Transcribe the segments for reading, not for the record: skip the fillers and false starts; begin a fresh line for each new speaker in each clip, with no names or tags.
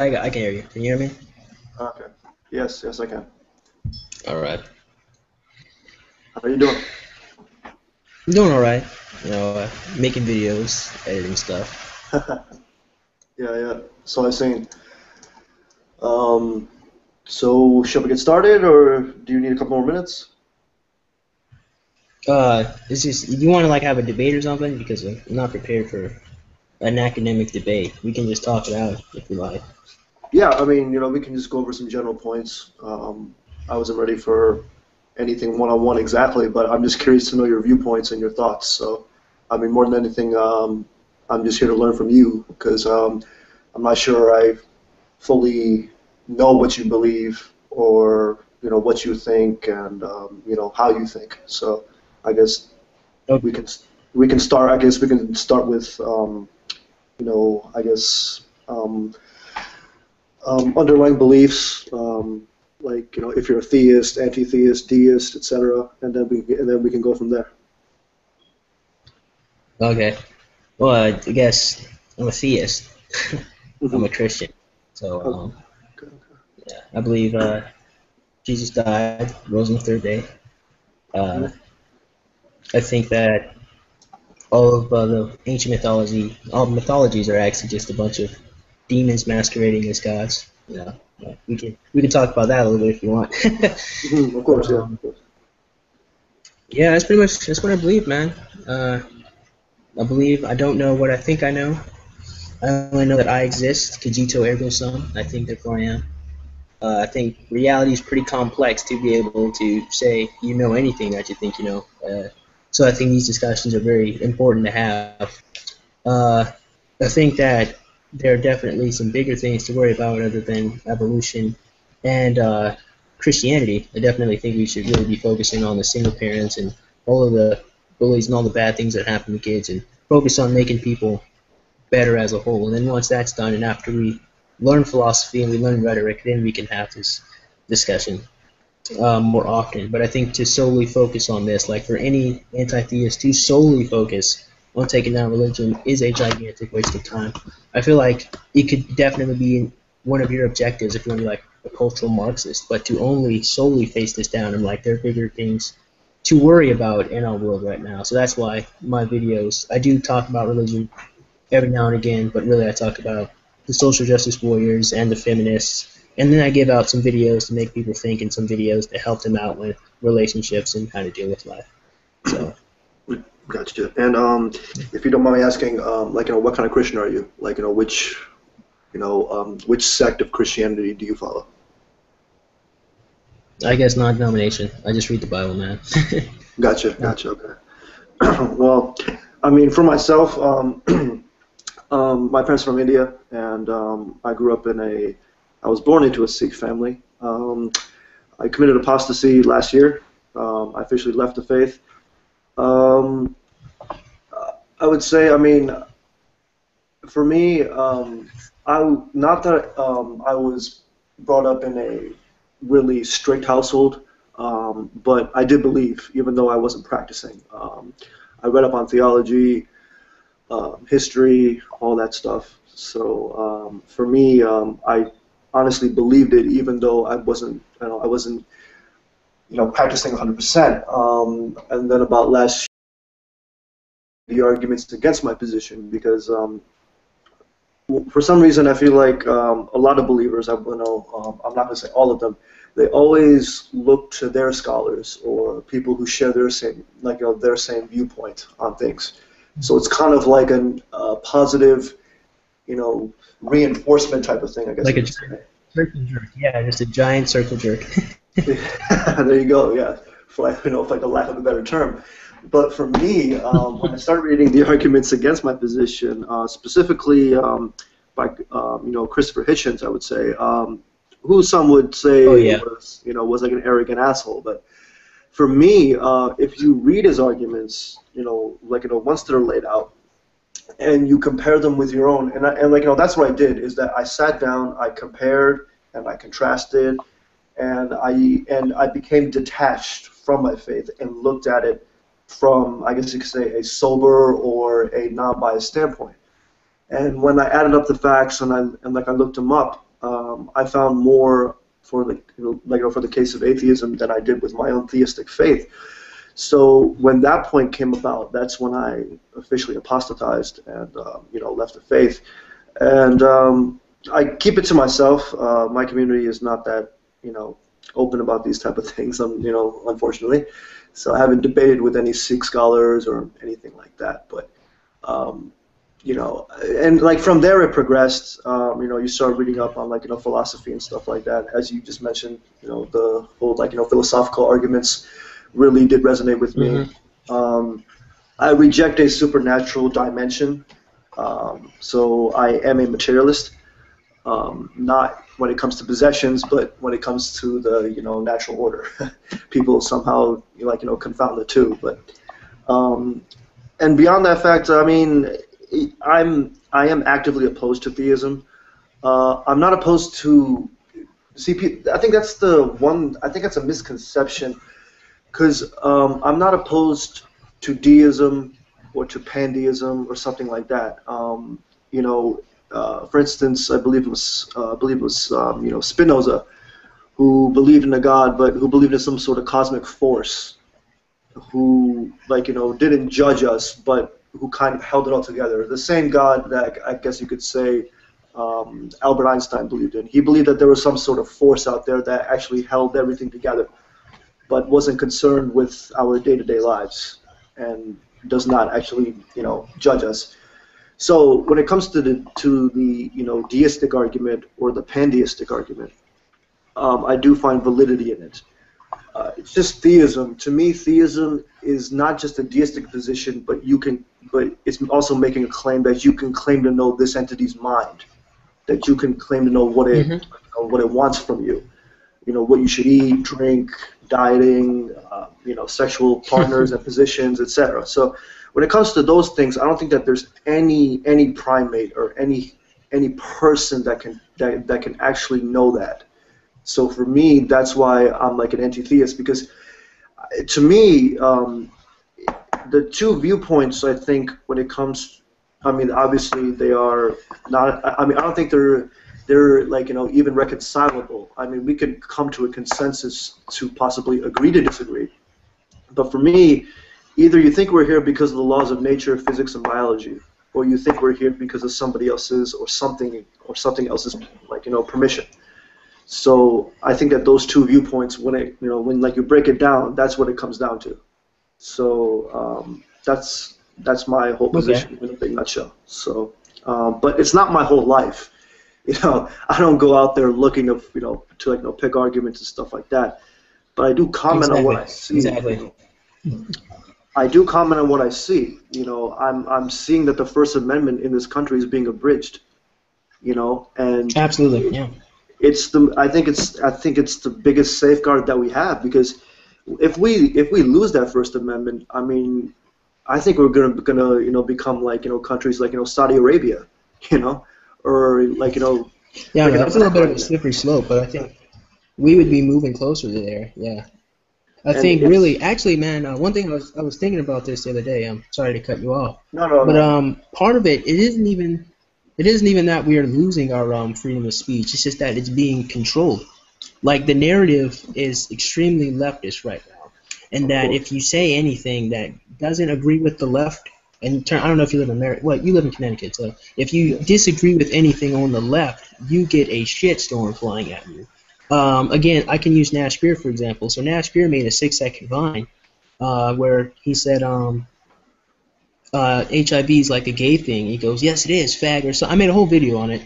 I can hear you. Can you hear me?
Okay. Yes, yes, I can.
All right.
How are you doing?
I'm doing all right. Making videos, editing stuff.
Yeah, yeah. So I seen. Um, so shall we get started, or do you need a couple more minutes?
It's just you want to like have a debate or something because I'm not prepared for an academic debate. We can just talk it out if you like.
Yeah, I mean, we can just go over some general points. I wasn't ready for anything one-on-one exactly, but I'm just curious to know your viewpoints and your thoughts. So, I mean, more than anything, I'm just here to learn from you because I'm not sure I fully know what you believe or what you think and how you think. So I guess
Okay.
we can we can start. I guess we can start with I guess underlying beliefs. Like if you're a theist, anti-theist, deist, etc., and then we can go from there.
Okay. Well, I guess I'm a theist. I'm
Hmm.
a Christian. So,
Okay. Okay.
yeah, I believe Jesus died, rose on the third day.
Hmm.
Uh, I think that all of the ancient mythology, all mythologies are actually just a bunch of demons masquerading as gods. We can talk about that a little bit if you want.
Hmm. Of
but
course, yeah. Of course.
yeah, that's pretty much that's what I believe, man. I believe I don't know what I think I know. I only know that I exist. Cogito ergo sum. I think therefore I am. I think reality is pretty complex to be able to say you know anything that you think you know. So I think these discussions are very important to have. Uh, I think that there are definitely some bigger things to worry about other than evolution and Christianity. I definitely think we should really be focusing on the single parents and all of the bullies and all the bad things that happen to kids and focus on making people better as a whole. And then once that's done and after we learn philosophy and we learn rhetoric, then we can have this discussion more often. But I think to solely focus on this, like for any anti-theist to solely focus on taking down religion is a gigantic waste of time. I feel like it could definitely be one of your objectives if you want to be like a cultural Marxist, but to only solely face this down and like there are bigger things to worry about in our world right now. So that's why my videos, I do talk about religion every now and again, but really I talk about the social justice warriors and the feminists, and then I give out some videos to make people think and some videos to help them out with relationships and how to deal with life. So,
Gotcha. And if you don't mind me asking, like what kind of Christian are you? Like which sect of Christianity do you follow?
I guess non-denomination. I just read the Bible, man.
Gotcha,
No.
gotcha. Okay. Well, I mean, for myself, my parents are from India, and I grew up I was born into a Sikh family. I committed apostasy last year. I officially left the faith. Um, I would say, I mean, for me, not that I was brought up in a really strict household, but I did believe, even though I wasn't practicing. I read up on theology, history, all that stuff. So for me, I honestly believed it, even though I wasn't, practicing 100%. And then about last year, the arguments against my position, because for some reason, I feel like a lot of believers, I'm not going to say all of them, they always look to their scholars or people who share their same, their same viewpoint on things. So it's kind of like a positive, you know, reinforcement type of thing, I guess
Like
you
a
could
giant
say.
circle jerk. Yeah, just a giant circle jerk.
There you go. Yeah, for the lack of a better term. But for me, when I started reading the arguments against my position, specifically by Christopher Hitchens, I would say, who some would
Oh
say
yeah.
was like an arrogant asshole. But for me, if you read his arguments, once they're laid out, and you compare them with your own, and that's what I did is that I sat down, I compared and I contrasted, and I became detached from my faith and looked at it from, I guess you could say, a sober or a non-biased standpoint. And when I added up the facts and I looked them up, I found more for the for the case of atheism than I did with my own theistic faith. So when that point came about, that's when I officially apostatized and left the faith. And I keep it to myself. My community is not that open about these type of things, unfortunately. So I haven't debated with any Sikh scholars or anything like that. But and like from there it progressed. You start reading up on philosophy and stuff like that. As you just mentioned, the whole philosophical arguments really did resonate with me. I reject a supernatural dimension, so I am a materialist. Not when it comes to possessions, but when it comes to the natural order. People somehow confound the two. But and beyond that fact, I mean, I am actively opposed to theism. I'm not opposed to I think that's the one. I think that's a misconception. Because I'm not opposed to deism or to pantheism or something like that. For instance, I believe it was Spinoza, who believed in a god, but who believed in some sort of cosmic force, who didn't judge us, but who kind of held it all together. The same God that I guess you could say Albert Einstein believed in. He believed that there was some sort of force out there that actually held everything together, but wasn't concerned with our day-to-day lives and does not actually, judge us. So when it comes to the deistic argument or the pantheistic argument, I do find validity in it. It's just theism. To me, theism is not just a deistic position, but it's also making a claim that you can claim to know this entity's mind, that you can claim to know what it wants from you. What you should eat, drink, dieting, sexual partners and positions, etc. So when it comes to those things, I don't think that there's any primate or any person that can actually know that. So for me, that's why I'm like an anti-theist, because to me, the two viewpoints, I think, when it comes, I mean, obviously they are not. I mean, I don't think they're even reconcilable. I mean, we could come to a consensus to possibly agree to disagree. But for me, either you think we're here because of the laws of nature, physics, and biology, or you think we're here because of somebody else's or something else's permission. So I think that those two viewpoints, when you break it down, that's what it comes down to. So that's my whole position in a big nutshell. So, but it's not my whole life. I don't go out there looking to pick arguments and stuff like that. But I do comment on what I see.
Exactly.
I do comment on what I see. I'm seeing that the First Amendment in this country is being abridged. And
absolutely, yeah.
I think it's the biggest safeguard that we have, because if we lose that First Amendment, I mean, I think we're gonna become countries like Saudi Arabia, or
Yeah, man, that's a little bit of a slippery slope, but I think we would be moving closer to there. Yeah, I think really, actually, man, one thing I was thinking about this the other day. I'm sorry to cut you off.
No.
Part of it isn't even that we are losing our freedom of speech. It's just that it's being controlled. Like, the narrative is extremely leftist right now, and that if you say anything that doesn't agree with the left, and I don't know if you live in America. Well, you live in Connecticut, so if you disagree with anything on the left, you get a shitstorm flying at you. Again, I can use Nash Beer, for example. So Nash Beer made a 6-second Vine where he said HIV is like a gay thing. He goes, yes, it is, fag, or so. I made a whole video on it.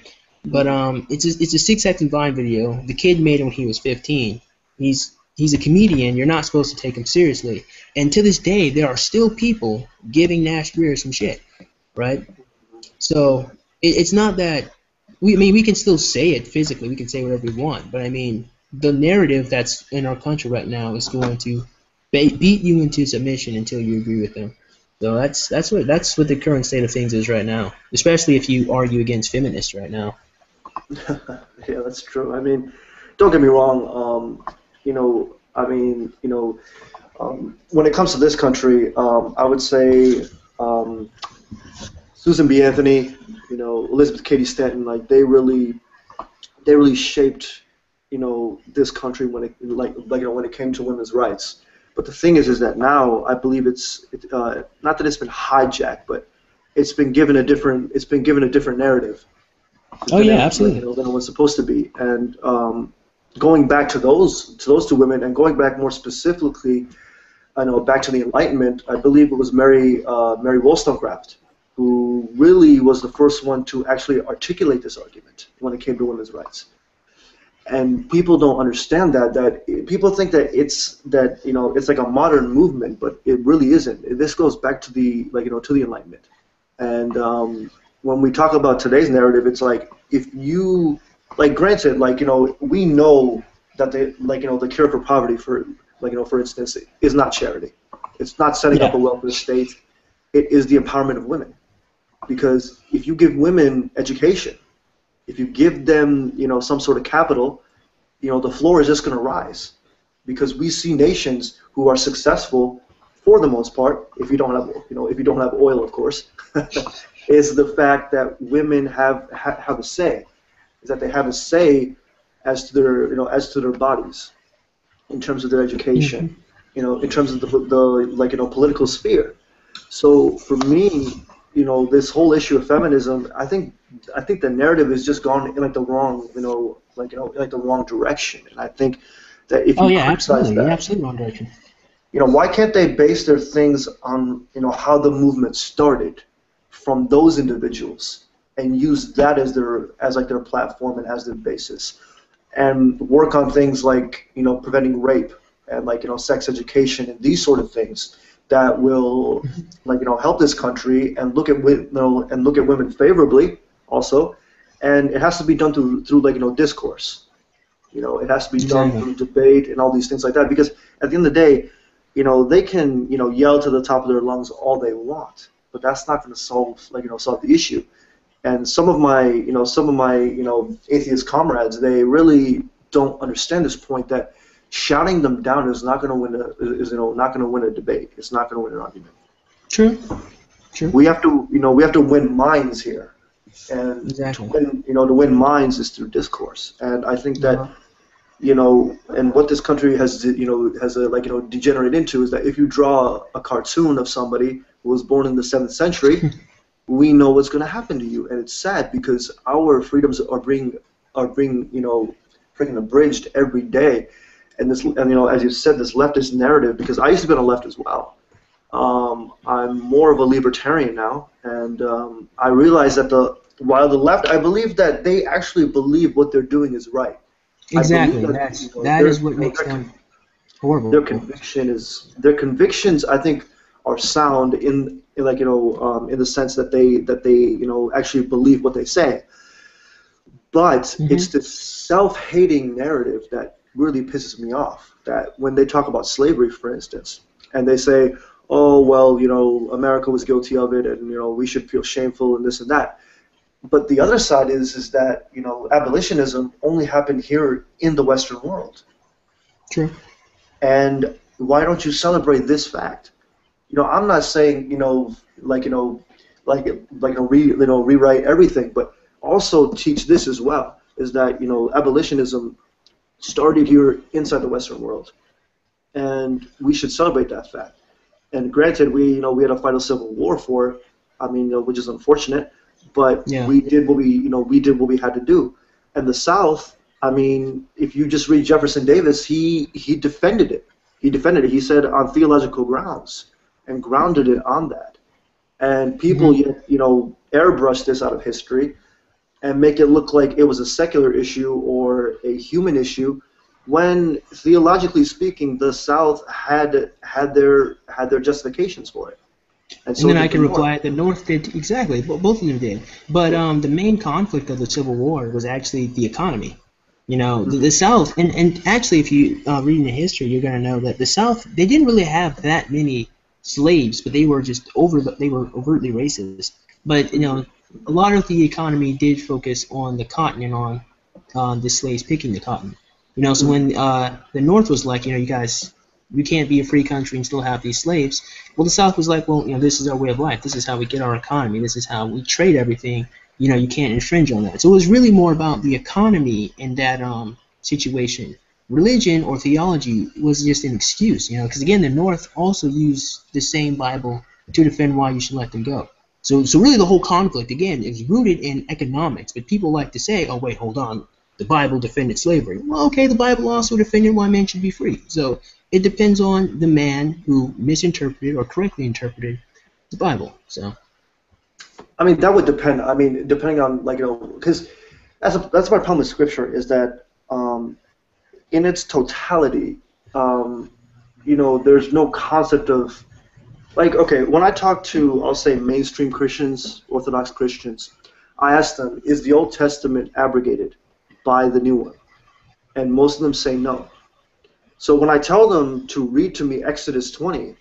But it's a 6-second Vine video. The kid made it when he was 15. He's a comedian. You're not supposed to take him seriously. And to this day, there are still people giving Nash Beer some shit, right? So it's not that we can still say it physically. We can say whatever we want. But I mean, the narrative that's in our country right now is going to beat you into submission until you agree with them. So that's what the current state of things is right now, especially if you argue against feminists right now.
Yeah, that's true. I mean, don't get me wrong. When it comes to this country, I would say Susan B. Anthony, Elizabeth Cady Stanton, like, they really they really shaped, this country when it when it came to women's rights. But the thing is that now I believe not that it's been hijacked, but it's been given a different narrative
Oh yeah, absolutely.
than it was supposed to be. And going back to those two women, and going back more specifically, back to the Enlightenment, I believe it was Mary Wollstonecraft who really was the first one to actually articulate this argument when it came to women's rights. And people don't understand that people think that it's like a modern movement, but it really isn't. This goes back to the Enlightenment. And when we talk about today's narrative, it's like, if you granted, we know that the cure for poverty, for instance, is not charity. It's not setting up a welfare state. It is the empowerment of women. Because if you give women education, if you give them, some sort of capital, the floor is just going to rise. Because we see nations who are successful, for the most part, if you don't have oil, of course, is the fact that women have a say. Is that they have a say as to their bodies, in terms of their education, in terms of the political sphere. So for me, this whole issue of feminism, I think the narrative has just gone in the wrong, the wrong direction. And I think that if you criticize that,
absolutely wrong direction.
Why can't they base their things on how the movement started from those individuals, and use that as their platform and as their basis, and work on things like preventing rape and sex education and these sort of things that will help this country and look at women favorably also. And it has to be done through discourse. It has to be done through debate and all these things like that, because at the end of the day, they can yell to the top of their lungs all they want, but that's not going to solve the issue. And some of my atheist comrades, they really don't understand this point, that shouting them down is not going to win a debate. It's not going to win an argument.
True.
We have to win minds here, and to win minds is through discourse. And I think that and what this country has degenerated into is that if you draw a cartoon of somebody who was born in the 7th century, we know what's going to happen to you. And it's sad, because our freedoms are being freaking abridged every day. And as you said, this leftist narrative, because I used to be on the left as well. I'm more of a libertarian now, and I realize that while the left, I believe that they actually believe what they're doing is right.
Exactly. That is what makes them horrible.
Their convictions, I think, are sound in the sense that they actually believe what they say. But it's this self-hating narrative that really pisses me off. That when they talk about slavery, for instance, and they say, "Oh well, America was guilty of it, and we should feel shameful and this and that." But the other side is that abolitionism only happened here in the Western world.
True.
And why don't you celebrate this fact? I'm not saying rewrite everything, but also teach this as well. Is that abolitionism started here inside the Western world, and we should celebrate that fact. And granted, we had to fight a civil war for it. Which is unfortunate. But we did what we had to do. And the South, if you just read Jefferson Davis, he defended it. He said on theological grounds, and grounded it on that. And people airbrush this out of history and make it look like it was a secular issue or a human issue, when theologically speaking, the South had their justifications for it.
And then I can reply, the North did, exactly, both of them did. But the main conflict of the Civil War was actually the economy. The South, and actually if you read in the history, you're going to know that the South, they didn't really have that many slaves, but they were just overtly racist. But, a lot of the economy did focus on the cotton and on the slaves picking the cotton. So when the North was like, you guys, we can't be a free country and still have these slaves. Well, the South was like, well, this is our way of life. This is how we get our economy. This is how we trade everything you can't infringe on that. So it was really more about the economy in that situation. Religion or theology was just an excuse, because again, the North also used the same Bible to defend why you should let them go. So really the whole conflict, again, is rooted in economics. But people like to say, oh, wait, hold on, the Bible defended slavery. Well, okay, the Bible also defended why man should be free. So it depends on the man who misinterpreted or correctly interpreted the Bible. So.
I mean, that would depend. I mean, depending on, because that's my problem with Scripture is that in its totality, there's no concept of, okay, when I talk to, I'll say, mainstream Christians, Orthodox Christians, I ask them, is the Old Testament abrogated by the new one? And most of them say no. So when I tell them to read to me Exodus 20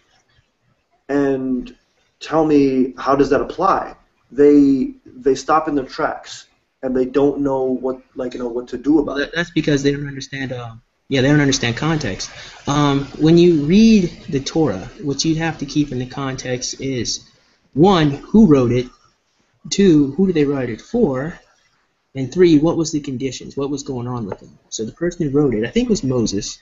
and tell me how does that apply, they stop in their tracks and they don't know what to do about it.
That's because they don't understand. They don't understand context. When you read the Torah, what you have to keep in the context is, one, who wrote it, two, who did they write it for, and three, what was the conditions, what was going on with them. So the person who wrote it, I think it was Moses,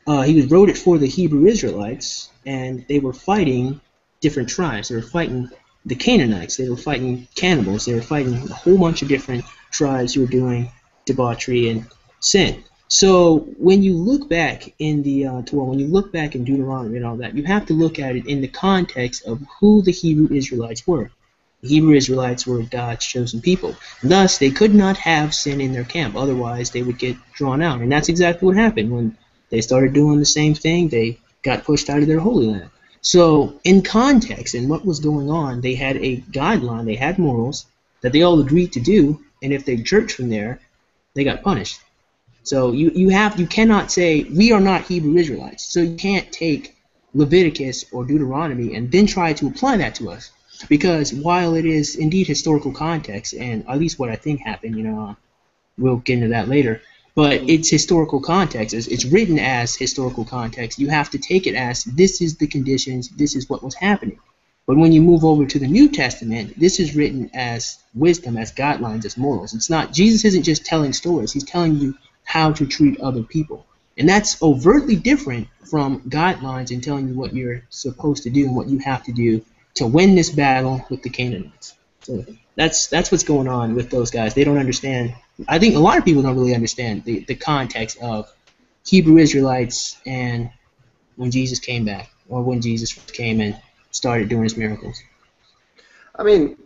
he wrote it for the Hebrew Israelites, and they were fighting different tribes. They were fighting the Canaanites, they were fighting cannibals, they were fighting a whole bunch of different tribes who were doing debauchery and sin. So when you look back in the Torah, when you look back in Deuteronomy and all that, you have to look at it in the context of who the Hebrew Israelites were. The Hebrew Israelites were God's chosen people. Thus, they could not have sin in their camp. Otherwise, they would get drawn out. And that's exactly what happened. When they started doing the same thing, they got pushed out of their holy land. So in context and what was going on, they had a guideline, they had morals that they all agreed to do, and if they jerked from there, they got punished. So you cannot say we are not Hebrew Israelites. So you can't take Leviticus or Deuteronomy and then try to apply that to us, because while it is indeed historical context, and at least what I think happened, we'll get into that later, but it's historical context. It's written as historical context. You have to take it as this is the conditions, this is what was happening. But when you move over to the New Testament, this is written as wisdom, as guidelines, as morals. It's not, Jesus isn't just telling stories. He's telling you how to treat other people. And that's overtly different from guidelines and telling you what you're supposed to do and what you have to do to win this battle with the Canaanites. So that's what's going on with those guys. They don't understand. I think a lot of people don't really understand the context of Hebrew Israelites and when Jesus came back, or when Jesus came and started doing his miracles.
I mean,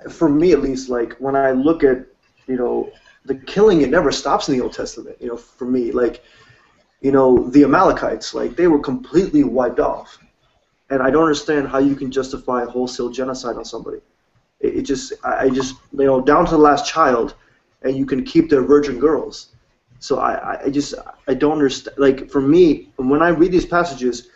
for me at least, when I look at, the killing, it never stops in the Old Testament. For me, the Amalekites, they were completely wiped off, and I don't understand how you can justify wholesale genocide on somebody. I just, down to the last child, and you can keep their virgin girls. So I don't understand. For me, when I read these passages,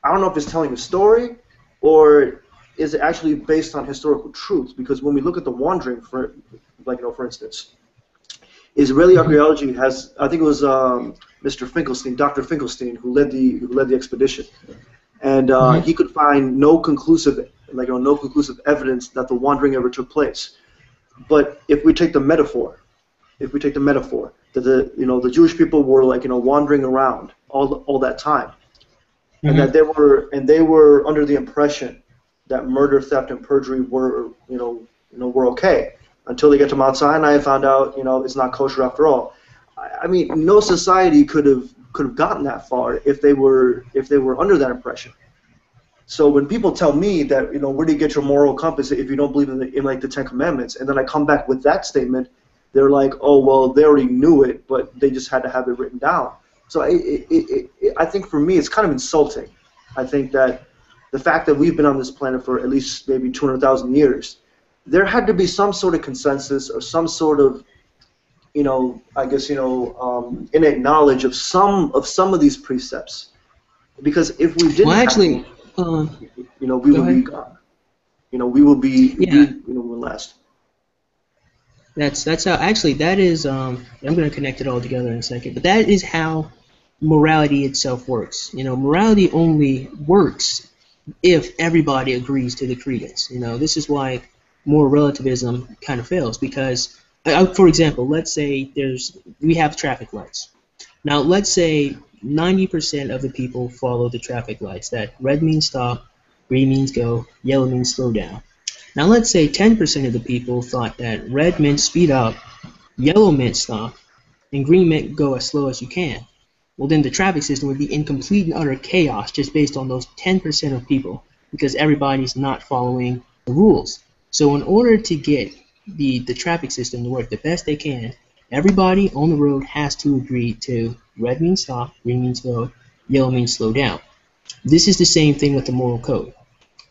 I don't know if it's telling a story or is it actually based on historical truths. Because when we look at the wandering, for instance, Israeli archaeology has, I think it was Mr. Finkelstein, Dr. Finkelstein, who led the expedition, and he could find no conclusive evidence that the wandering ever took place. But if we take the metaphor, that the Jewish people were wandering around all that time, and that they were under the impression that murder, theft, and perjury were were okay. Until they get to Mount Sinai and found out, it's not kosher after all. I mean, no society could have gotten that far if they were under that impression. So when people tell me that, where do you get your moral compass if you don't believe in the Ten Commandments, and then I come back with that statement, they're like, oh well, they already knew it, but they just had to have it written down. So I think for me, it's kind of insulting. I think that the fact that we've been on this planet for at least maybe 200,000 years. There had to be some sort of consensus or some sort of, innate knowledge of some of these precepts, because if we didn't, we would be gone. We will be, we'll last.
That's how. Actually, that is. I'm going to connect it all together in a second, but that is how morality itself works. Morality only works if everybody agrees to the credence. This is why moral relativism kind of fails because, for example, let's say we have traffic lights. Now, let's say 90% of the people follow the traffic lights. That red means stop, green means go, yellow means slow down. Now, let's say 10% of the people thought that red meant speed up, yellow meant stop, and green meant go as slow as you can. Well, then the traffic system would be in complete and utter chaos just based on those 10% of people because everybody's not following the rules. So in order to get the traffic system to work the best they can, everybody on the road has to agree to red means stop, green means go, yellow means slow down. This is the same thing with the moral code.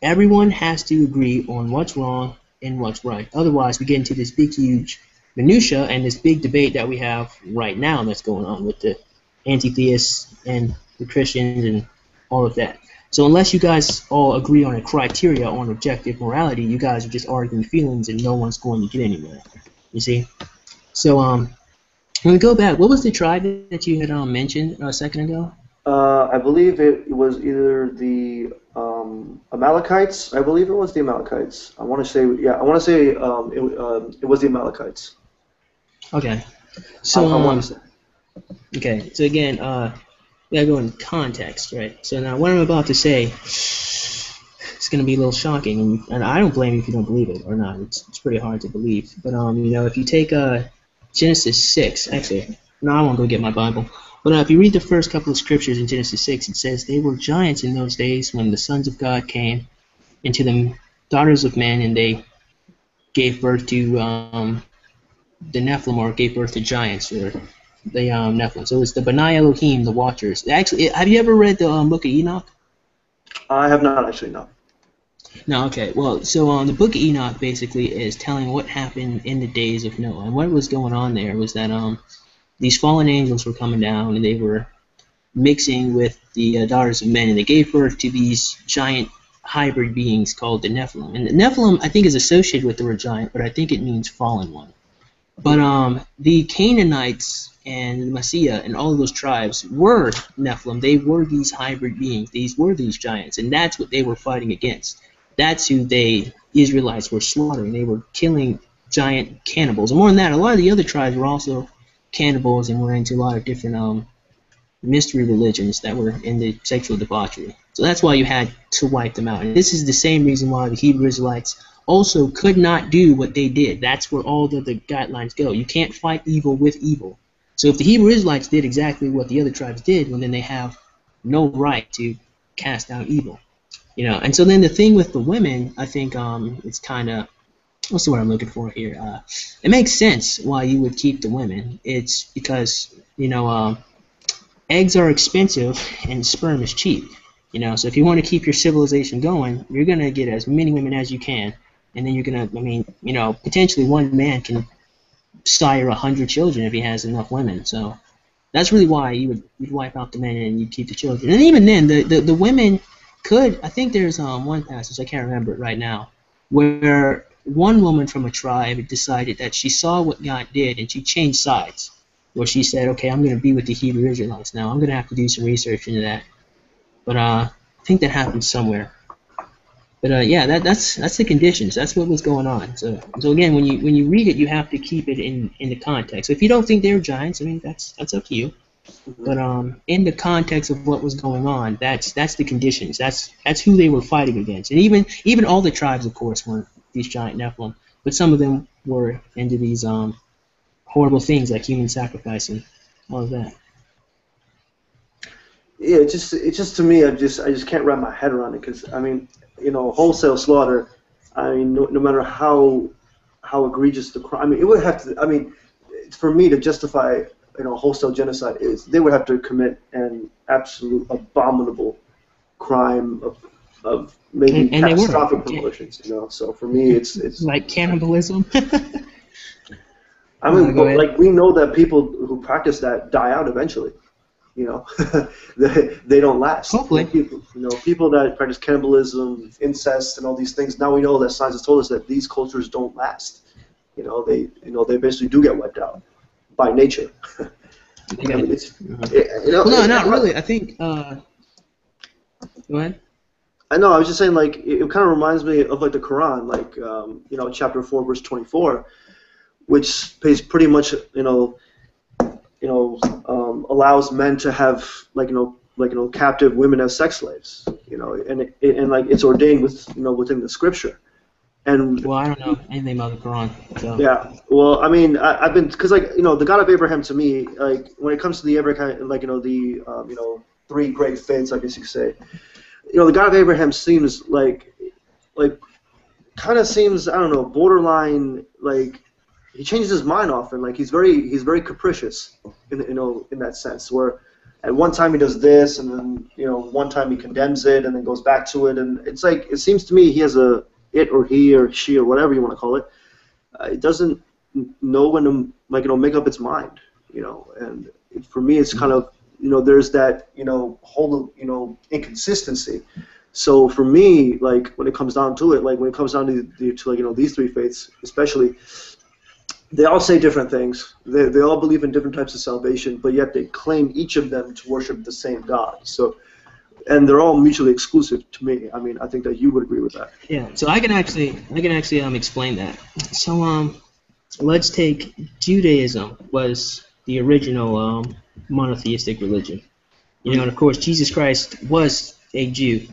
Everyone has to agree on what's wrong and what's right. Otherwise, we get into this big, huge minutia and this big debate that we have right now that's going on with the anti-theists and the Christians and all of that. So unless you guys all agree on a criteria on objective morality, you guys are just arguing feelings and no one's going to get anywhere. You see? So when we go back, what was the tribe that you had mentioned a second ago?
I believe it was either the Amalekites. I believe it was the Amalekites. I want to say, yeah, I want to say it was the Amalekites.
Okay. So
I want to say.
Okay. So again, we gotta go in context, right? So now what I'm about to say, it's gonna be a little shocking, and I don't blame you if you don't believe it or not. It's pretty hard to believe. But you know, if you take Genesis 6, actually, no, I won't go get my Bible. But if you read the first couple of scriptures in Genesis 6, it says they were giants in those days when the sons of God came into the daughters of men, and they gave birth to the Nephilim, or gave birth to giants, or the Nephilim. So it's the B'nai Elohim, the Watchers. Actually, have you ever read the Book of Enoch?
I have not actually, no.
No, okay. Well, so the Book of Enoch basically is telling what happened in the days of Noah, and what was going on there was that these fallen angels were coming down, and they were mixing with the daughters of men, and they gave birth to these giant hybrid beings called the Nephilim. And the Nephilim, I think, is associated with the word giant, but I think it means fallen one. But the Canaanites and the Messiah and all of those tribes were Nephilim. They were these hybrid beings. These were these giants, and that's what they were fighting against. That's who Israelites were slaughtering. They were killing giant cannibals. And more than that, a lot of the other tribes were also cannibals and were into a lot of different mystery religions that were into sexual debauchery. So that's why you had to wipe them out. And this is the same reason why the Hebrew Israelites also could not do what they did. That's where all the guidelines go. You can't fight evil with evil. So if the Hebrew Israelites did exactly what the other tribes did, well, then they have no right to cast out evil. You know, and so then the thing with the women, I think it's kind of, what's the word I'm looking for here? It makes sense why you would keep the women. It's because, you know, eggs are expensive and sperm is cheap. You know, so if you want to keep your civilization going, you're going to get as many women as you can. And then you're going to, I mean, you know, potentially one man can sire 100 children if he has enough women. So that's really why you'd wipe out the men and you'd keep the children. And even then, the women could, I think there's one passage, I can't remember it right now, where one woman from a tribe decided that she saw what God did and she changed sides. Where she said, okay, I'm going to be with the Hebrew Israelites now. I'm going to have to do some research into that. But I think that happened somewhere. But yeah, that's the conditions. That's what was going on. So again, when you read it, you have to keep it in the context. So if you don't think they're giants, I mean that's up to you. But in the context of what was going on, that's the conditions. That's who they were fighting against. And even all the tribes, of course, weren't these giant Nephilim, but some of them were into these horrible things like human sacrifice and all of that.
Yeah, it's just to me, I just can't wrap my head around it because I mean, you know, wholesale slaughter. I mean, no matter how egregious the crime, I mean, it would have to. I mean, for me to justify, you know, wholesale genocide they would have to commit an absolute abominable crime of maybe
and
catastrophic proportions. You know, so for me, it's
like cannibalism.
I mean, like we know that people who practice that die out eventually. You know, they don't last.
Hopefully.
People that practice cannibalism, incest, and all these things. Now we know that science has told us that these cultures don't last. They basically do get wiped out by nature. I mean,
no, not really. I think. Go ahead.
I know. I was just saying, like, it kind of reminds me of like the Quran, like, chapter 4, verse 24, which pays pretty much, allows men to have captive women as sex slaves, and like it's ordained within the scripture. And
Well, I don't know anything about the Quran, so.
yeah, well, I mean, I've been because the God of Abraham to me, like when it comes to the Abraham, three great faiths, I guess you could say, the God of Abraham seems like kind of seems, I don't know, borderline, like he changes his mind often, like he's very capricious in that sense, where at one time he does this, and then one time he condemns it and then goes back to it, and it's like it seems to me he has it or he or she or whatever you want to call it, it doesn't know when to make up its mind, and for me it's kind of there's that whole inconsistency. So for me, like when it comes down to it, like when it comes down to these three faiths especially, they all say different things. They all believe in different types of salvation, but yet they claim each of them to worship the same God. So, and they're all mutually exclusive to me. I mean, I think that you would agree with that.
Yeah. So I can actually explain that. So let's take Judaism was the original monotheistic religion. And of course Jesus Christ was a Jew.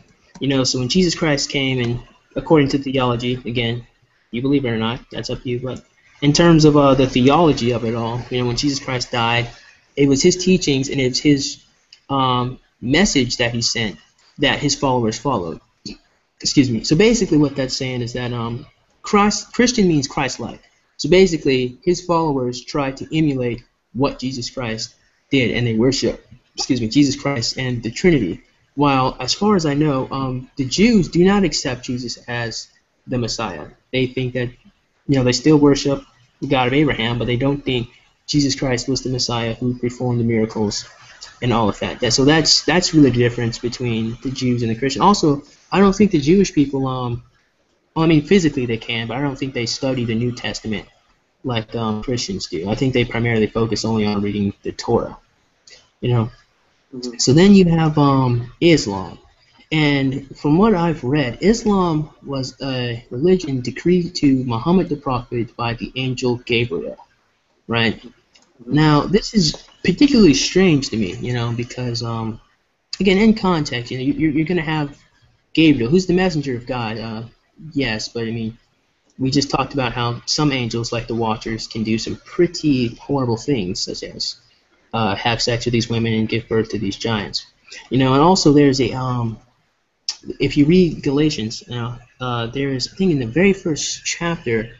So when Jesus Christ came, and according to theology, again, you believe it or not, that's up to you, but in terms of the theology of it all, when Jesus Christ died, it was his teachings and it's his message that he sent that his followers followed. Excuse me. So basically what that's saying is that Christian means Christ-like. So basically his followers try to emulate what Jesus Christ did, and they worship, Jesus Christ and the Trinity. While, as far as I know, the Jews do not accept Jesus as the Messiah. They think that, they still worship the God of Abraham, but they don't think Jesus Christ was the Messiah who performed the miracles and all of that. So that's really the difference between the Jews and the Christians. Also, I don't think the Jewish people, physically they can, but I don't think they study the New Testament like Christians do. I think they primarily focus only on reading the Torah, So then you have Islam. And from what I've read, Islam was a religion decreed to Muhammad the Prophet by the angel Gabriel, right? Now, this is particularly strange to me, because, again, in context, you're going to have Gabriel, who's the messenger of God, yes, but, we just talked about how some angels, like the Watchers, can do some pretty horrible things, such as have sex with these women and give birth to these giants. And also there's if you read Galatians, there's, I think in the very first chapter,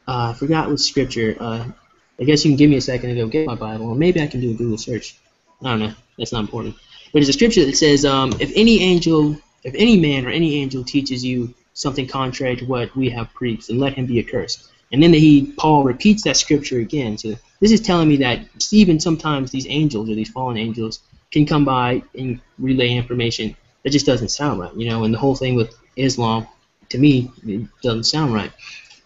I forgot what scripture, I guess you can give me a second to go get my Bible, or maybe I can do a Google search. I don't know, that's not important. But there's a scripture that says, if any man or any angel teaches you something contrary to what we have preached, then let him be accursed. And then Paul repeats that scripture again. So this is telling me that even sometimes these angels or these fallen angels can come by and relay information that just doesn't sound right, and the whole thing with Islam, to me, it doesn't sound right.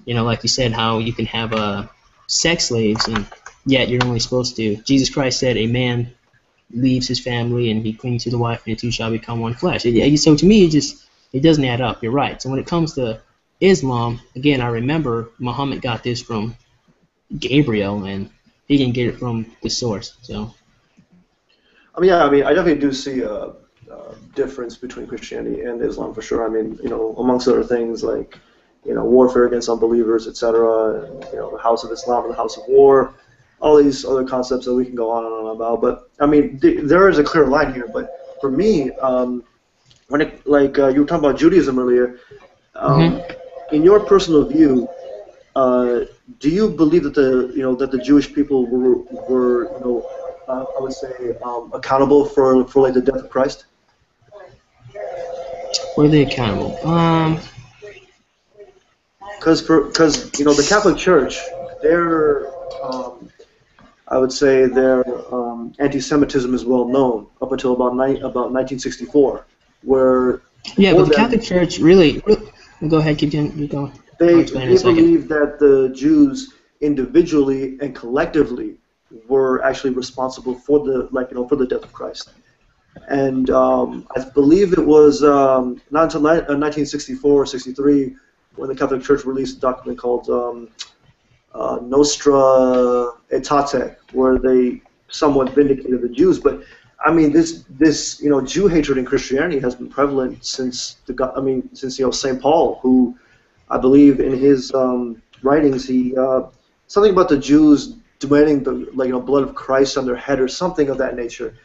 Like you said, how you can have sex slaves, and yet you're only supposed to. Jesus Christ said a man leaves his family and he clings to the wife, and the two shall become one flesh. So to me, it doesn't add up. You're right. So when it comes to Islam, again, I remember Muhammad got this from Gabriel, and he didn't get it from the source. So.
I definitely do see a difference between Christianity and Islam for sure. Amongst other things like, warfare against unbelievers, etc. The House of Islam and the House of War, all these other concepts that we can go on and on about. But there is a clear line here. But for me, when you were talking about Judaism earlier, in your personal view, do you believe that the Jewish people were I would say accountable for the death of Christ?
Were they accountable?
Because the Catholic Church, their I would say their anti-Semitism is well known up until about 1964, where
the Catholic Church really go ahead, keep going.
They believe that the Jews individually and collectively were actually responsible for the death of Christ. And I believe it was not until 1964 or 63 when the Catholic Church released a document called Nostra Aetate, where they somewhat vindicated the Jews. But I mean, this Jew hatred in Christianity has been prevalent since since Saint Paul, who I believe in his writings he something about the Jews demanding the blood of Christ on their head or something of that nature.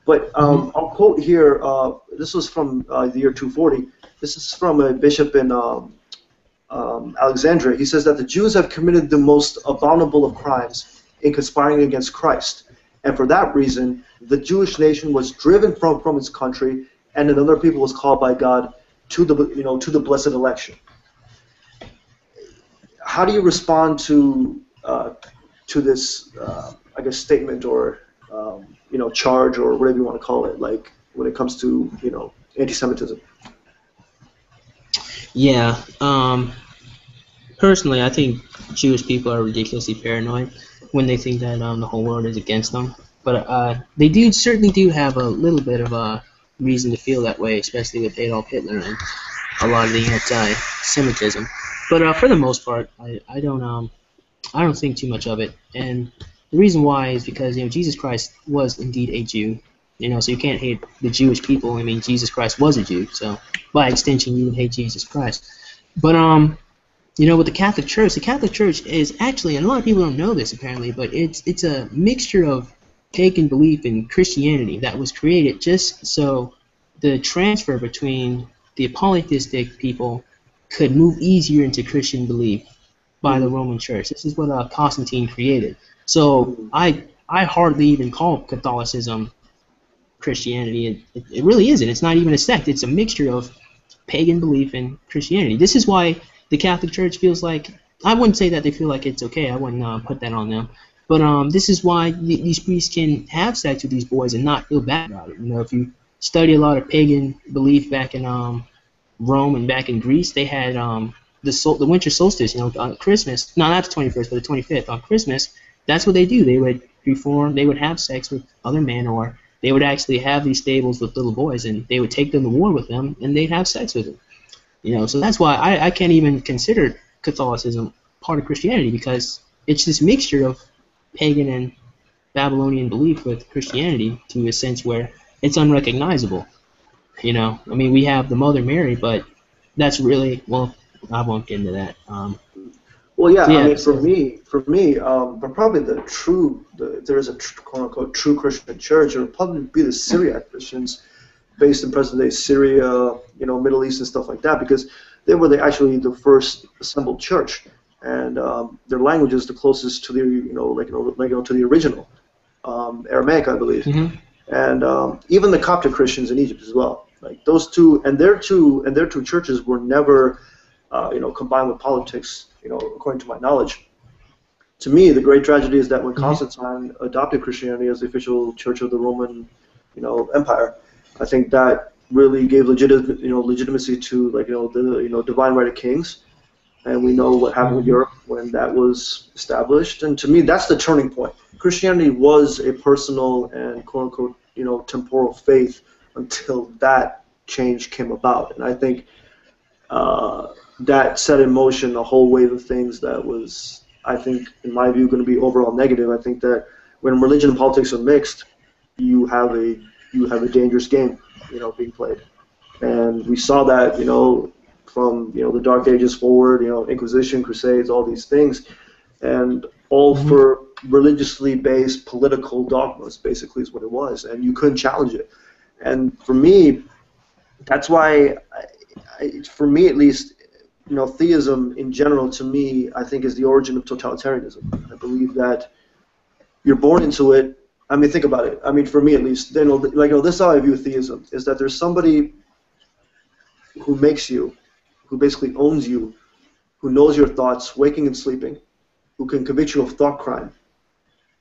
But I'll quote here. This was from the year 240. This is from a bishop in Alexandria. He says that the Jews have committed the most abominable of crimes in conspiring against Christ, and for that reason, the Jewish nation was driven from its country, and another people was called by God to the blessed election. How do you respond to this, I guess, statement or charge or whatever you want to call it, like when it comes to anti-Semitism?
Yeah. Personally, I think Jewish people are ridiculously paranoid when they think that the whole world is against them. But they certainly do have a little bit of a reason to feel that way, especially with Adolf Hitler and a lot of the anti-Semitism. But for the most part, I don't think too much of it. And the reason why is because Jesus Christ was indeed a Jew. So you can't hate the Jewish people. I mean, Jesus Christ was a Jew, so by extension, you would hate Jesus Christ. But with the Catholic Church is actually, and a lot of people don't know this apparently, but it's a mixture of pagan belief and Christianity that was created just so the transfer between the polytheistic people could move easier into Christian belief by the Roman Church. This is what Constantine created. So I hardly even call Catholicism Christianity. It really isn't. It's not even a sect. It's a mixture of pagan belief and Christianity. This is why the Catholic Church feels like, I wouldn't say that they feel like it's okay. I wouldn't put that on them. But this is why these priests can have sex with these boys and not feel bad about it. If you study a lot of pagan belief back in Rome and back in Greece, they had the winter solstice, on Christmas. No, not the 21st, but the 25th. On Christmas, that's what they do. They would have sex with other men, or they would actually have these stables with little boys, and they would take them to war with them, and they'd have sex with them. So that's why I can't even consider Catholicism part of Christianity, because it's this mixture of pagan and Babylonian belief with Christianity to a sense where it's unrecognizable. I mean, we have the Mother Mary, but that's really, well, I won't get into that.
Well, yeah, I mean, for me, but probably there is a quote unquote true Christian church. It would probably be the Syriac Christians, based in present day Syria, Middle East and stuff like that, because they were actually the first assembled church, and their language is the closest to the to the original Aramaic, I believe, and even the Coptic Christians in Egypt as well. Like those two, and their two churches were never combined with politics. According to my knowledge. To me, the great tragedy is that when Constantine adopted Christianity as the official church of the Roman, Empire, I think that really gave legitimacy to the divine right of kings, and we know what happened with Europe when that was established. And to me, that's the turning point. Christianity was a personal and quote unquote temporal faith until that change came about, and I think. That set in motion a whole wave of things that was, I think, in my view, going to be overall negative. I think that when religion and politics are mixed, you have a dangerous game, being played, and we saw that, from the Dark Ages forward, Inquisition, Crusades, all these things, and all for religiously based political dogmas, basically, is what it was, and you couldn't challenge it. And for me, that's why, for me at least. Theism in general, to me, I think is the origin of totalitarianism. I believe that you're born into it. I mean, think about it. I mean, for me at least, this is how I view theism: is that there's somebody who makes you, who basically owns you, who knows your thoughts, waking and sleeping, who can convict you of thought crime,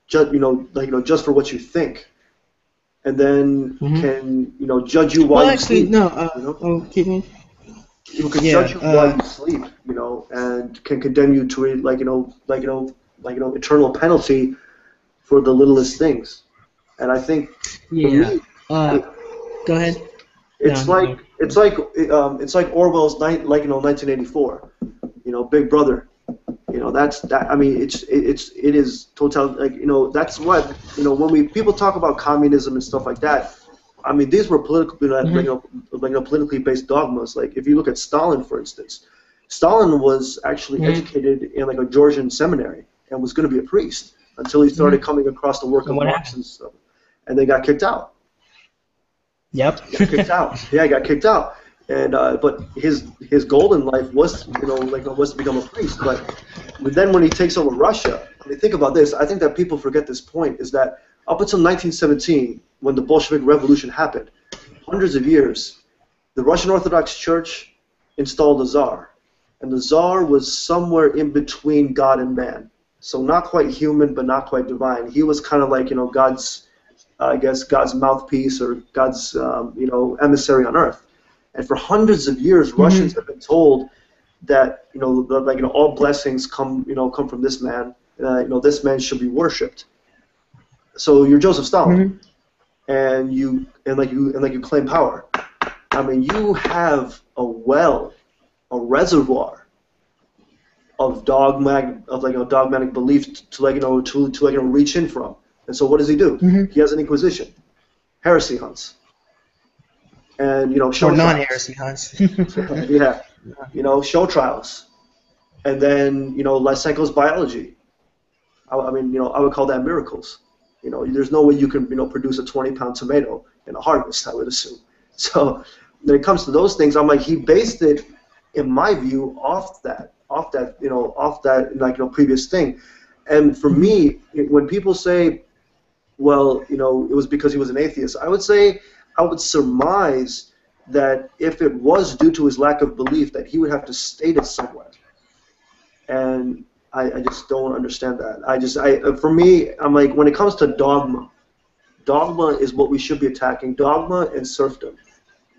just just for what you think, and then can judge you while you sleep.
Keep going.
Who can judge you while you sleep, and can condemn you to eternal penalty for the littlest things. And I think for me,
Go ahead.
It's
No,
like
no.
it's like Orwell's 1984. Big Brother. That's that. I mean, it is total. Like, that's what, when people talk about communism and stuff like that. I mean, these were political,
Mm-hmm.
politically based dogmas. Like, if you look at Stalin, for instance, Stalin was actually
Mm-hmm.
educated in like a Georgian seminary and was going to be a priest until he started
Mm-hmm.
coming across the work
And
of
what
Marx
happened?
and stuff, and they got kicked out.
Yep.
Got kicked out. Yeah, he got kicked out. And but his goal in life was, was to become a priest. But then when he takes over Russia, I mean, think about this. I think that people forget this point, is that up until 1917, when the Bolshevik Revolution happened, hundreds of years, the Russian Orthodox Church installed a czar, and the czar was somewhere in between God and man. So not quite human, but not quite divine. He was kind of like, God's, I guess, God's mouthpiece, or God's, emissary on earth. And for hundreds of years, Russians
Mm-hmm.
have been told that, all blessings come from this man. This man should be worshipped. So you're Joseph Stalin,
Mm-hmm.
and you claim power. I mean, you have a reservoir of dogmatic belief to reach in from. And so what does he do?
Mm-hmm.
He has an inquisition, heresy hunts, and
Or
show trials.
non-heresy hunts.
Yeah, show trials, and then Lysenko's biology. I mean, I would call that miracles. There's no way you can produce a 20-pound tomato in a harvest, I would assume. So when it comes to those things, I'm like, he based it, in my view, off that previous thing. And for me, when people say, well, it was because he was an atheist, I would surmise that if it was due to his lack of belief, that he would have to state it somewhere. And I just don't understand that. For me, I'm like, when it comes to dogma is what we should be attacking. Dogma and serfdom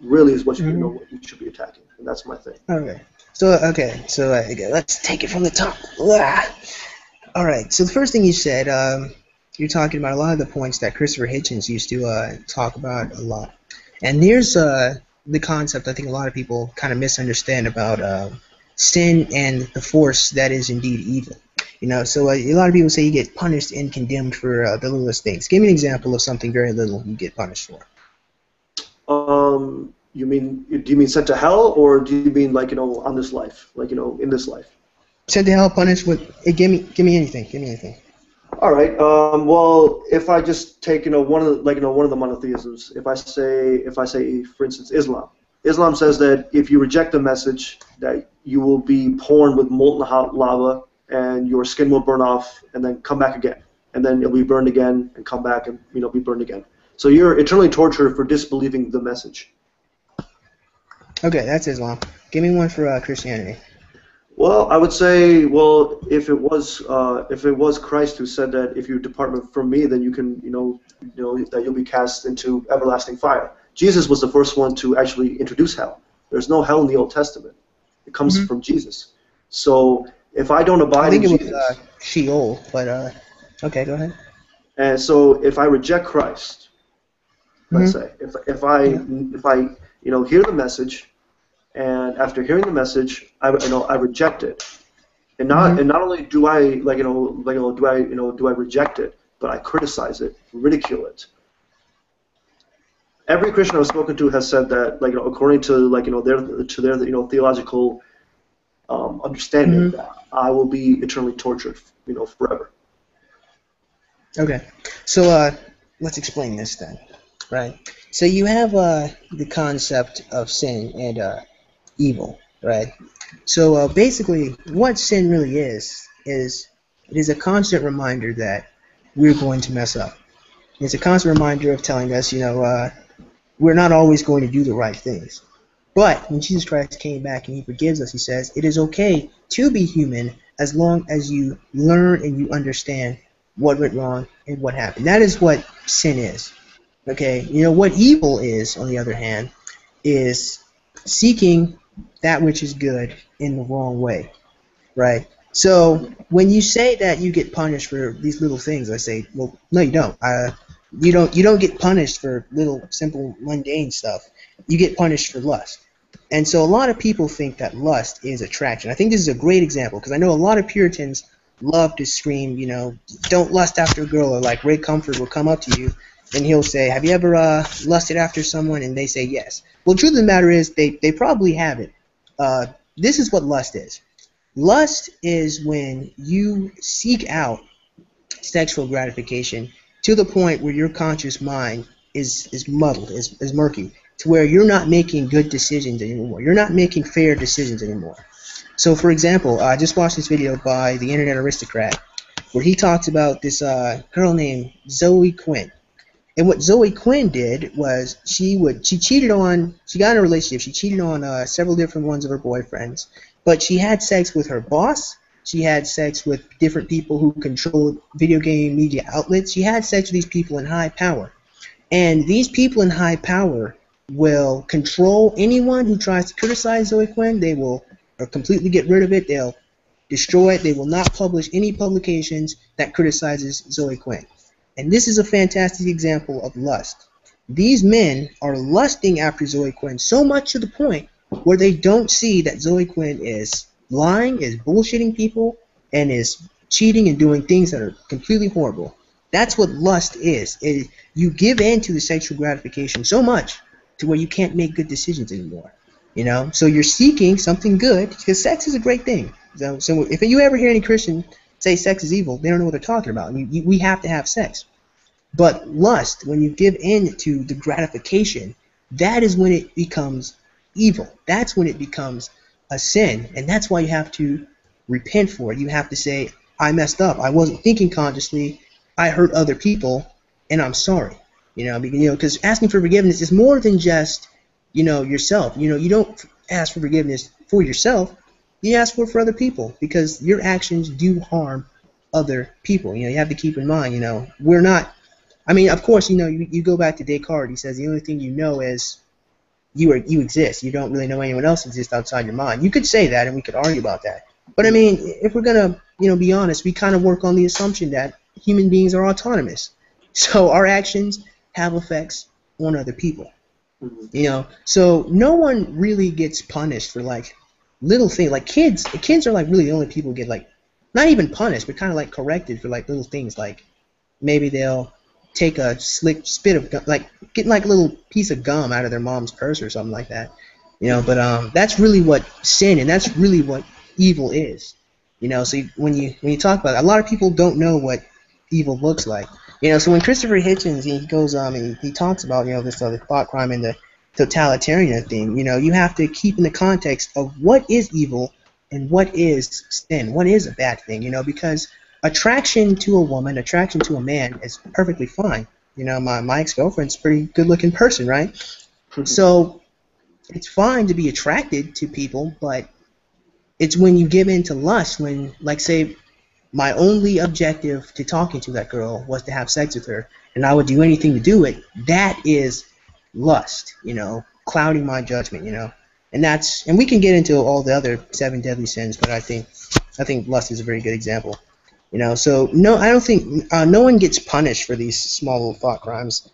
really is what
Mm-hmm.
what we should be attacking, and that's my thing.
Okay. So let's take it from the top. Blah. All right. So the first thing you said, you're talking about a lot of the points that Christopher Hitchens used to talk about a lot. And there's the concept I think a lot of people kind of misunderstand about sin and the force that is indeed evil. So a lot of people say you get punished and condemned for the littlest things. Give me an example of something very little you get punished for.
Do you mean sent to hell, or do you mean on this life, in this life?
Sent to hell, punished with. Give me anything. Give me anything.
All right. Well, if I just take one of the monotheisms, if I say for instance Islam says that if you reject the message, that you will be poured with molten hot lava and your skin will burn off and then come back again, and then you'll be burned again and come back and be burned again. So you're eternally tortured for disbelieving the message.
Okay, that's Islam. Give me one for Christianity.
Well, I would say, well, if it was Christ who said that if you depart from me, then you can, that you'll be cast into everlasting fire. Jesus was the first one to actually introduce hell. There's no hell in the Old Testament. It comes
Mm-hmm.
from Jesus. So if I don't
I
abide
think
in
it was
Jesus,
Sheol, but okay, go ahead.
and so if I reject Christ, let's
Mm-hmm.
say, if I hear the message, and after hearing the message, I reject it. And not
Mm-hmm.
and not only do I do I reject it, but I criticize it, ridicule it. Every Christian I've spoken to has said that according to their theological understanding,
Mm-hmm.
that I will be eternally tortured forever.
Okay, so let's explain this then, right? So you have the concept of sin and evil, right? So basically, what sin really is it is a constant reminder that we're going to mess up. It's a constant reminder of telling us, we're not always going to do the right things. But when Jesus Christ came back and he forgives us, he says, it is okay to be human as long as you learn and you understand what went wrong and what happened. That is what sin is. Okay? What evil is, on the other hand, is seeking that which is good in the wrong way. Right? So when you say that you get punished for these little things, I say, well, no, you don't. You don't get punished for little simple mundane stuff. You get punished for lust. And so a lot of people think that lust is attraction. I think this is a great example because I know a lot of Puritans love to scream, don't lust after a girl, or like Ray Comfort will come up to you and he'll say, have you ever lusted after someone? And they say yes. Well, the truth of the matter is they probably haven't. This is what lust is. Lust is when you seek out sexual gratification to the point where your conscious mind is muddled, is murky, to where you're not making good decisions anymore. You're not making fair decisions anymore. So, for example, I just watched this video by the Internet Aristocrat where he talks about this girl named Zoe Quinn. And what Zoe Quinn did was she got in a relationship, she cheated on several different ones of her boyfriends, but she had sex with her boss, she had sex with different people who controlled video game media outlets, she had sex with these people in high power. And these people in high power will control anyone who tries to criticize Zoe Quinn. They will completely get rid of it, they'll destroy it, they will not publish any publications that criticizes Zoe Quinn. And this is a fantastic example of lust. These men are lusting after Zoe Quinn so much to the point where they don't see that Zoe Quinn is lying, is bullshitting people, and is cheating and doing things that are completely horrible. That's what lust is. You give in to the sexual gratification so much to where you can't make good decisions anymore. So you're seeking something good, because sex is a great thing. So if you ever hear any Christian say sex is evil, they don't know what they're talking about. I mean, we have to have sex. But lust, when you give in to the gratification, that is when it becomes evil. That's when it becomes a sin. And that's why you have to repent for it. You have to say, I messed up. I wasn't thinking consciously. I hurt other people, and I'm sorry. Because asking for forgiveness is more than just, yourself. You don't ask for forgiveness for yourself. You ask for other people, because your actions do harm other people. You have to keep in mind, we're not, of course, you go back to Descartes. He says the only thing you know is you exist. You don't really know anyone else exists outside your mind. You could say that, and we could argue about that. But if we're gonna, be honest, we kind of work on the assumption that human beings are autonomous. So our actions have effects on other people. So no one really gets punished for like little things. Like kids are like really the only people who get like not even punished, but kind of like corrected for like little things. Like maybe they'll take a slick spit of gum, like get like a little piece of gum out of their mom's purse or something like that. But that's really what sin, and that's really what evil is. So when you talk about it, a lot of people don't know what evil looks like. So when Christopher Hitchens, he goes and he talks about this the thought crime and the totalitarian thing. You have to keep in the context of what is evil and what is sin, what is a bad thing. Because attraction to a woman, attraction to a man is perfectly fine. My ex-girlfriend's a pretty good-looking person, right? So it's fine to be attracted to people, but it's when you give in to lust, when, like, say, my only objective to talking to that girl was to have sex with her, and I would do anything to do it, that is lust, clouding my judgment, and we can get into all the other 7 deadly sins, but I think lust is a very good example, so no, I don't think no one gets punished for these small little thought crimes.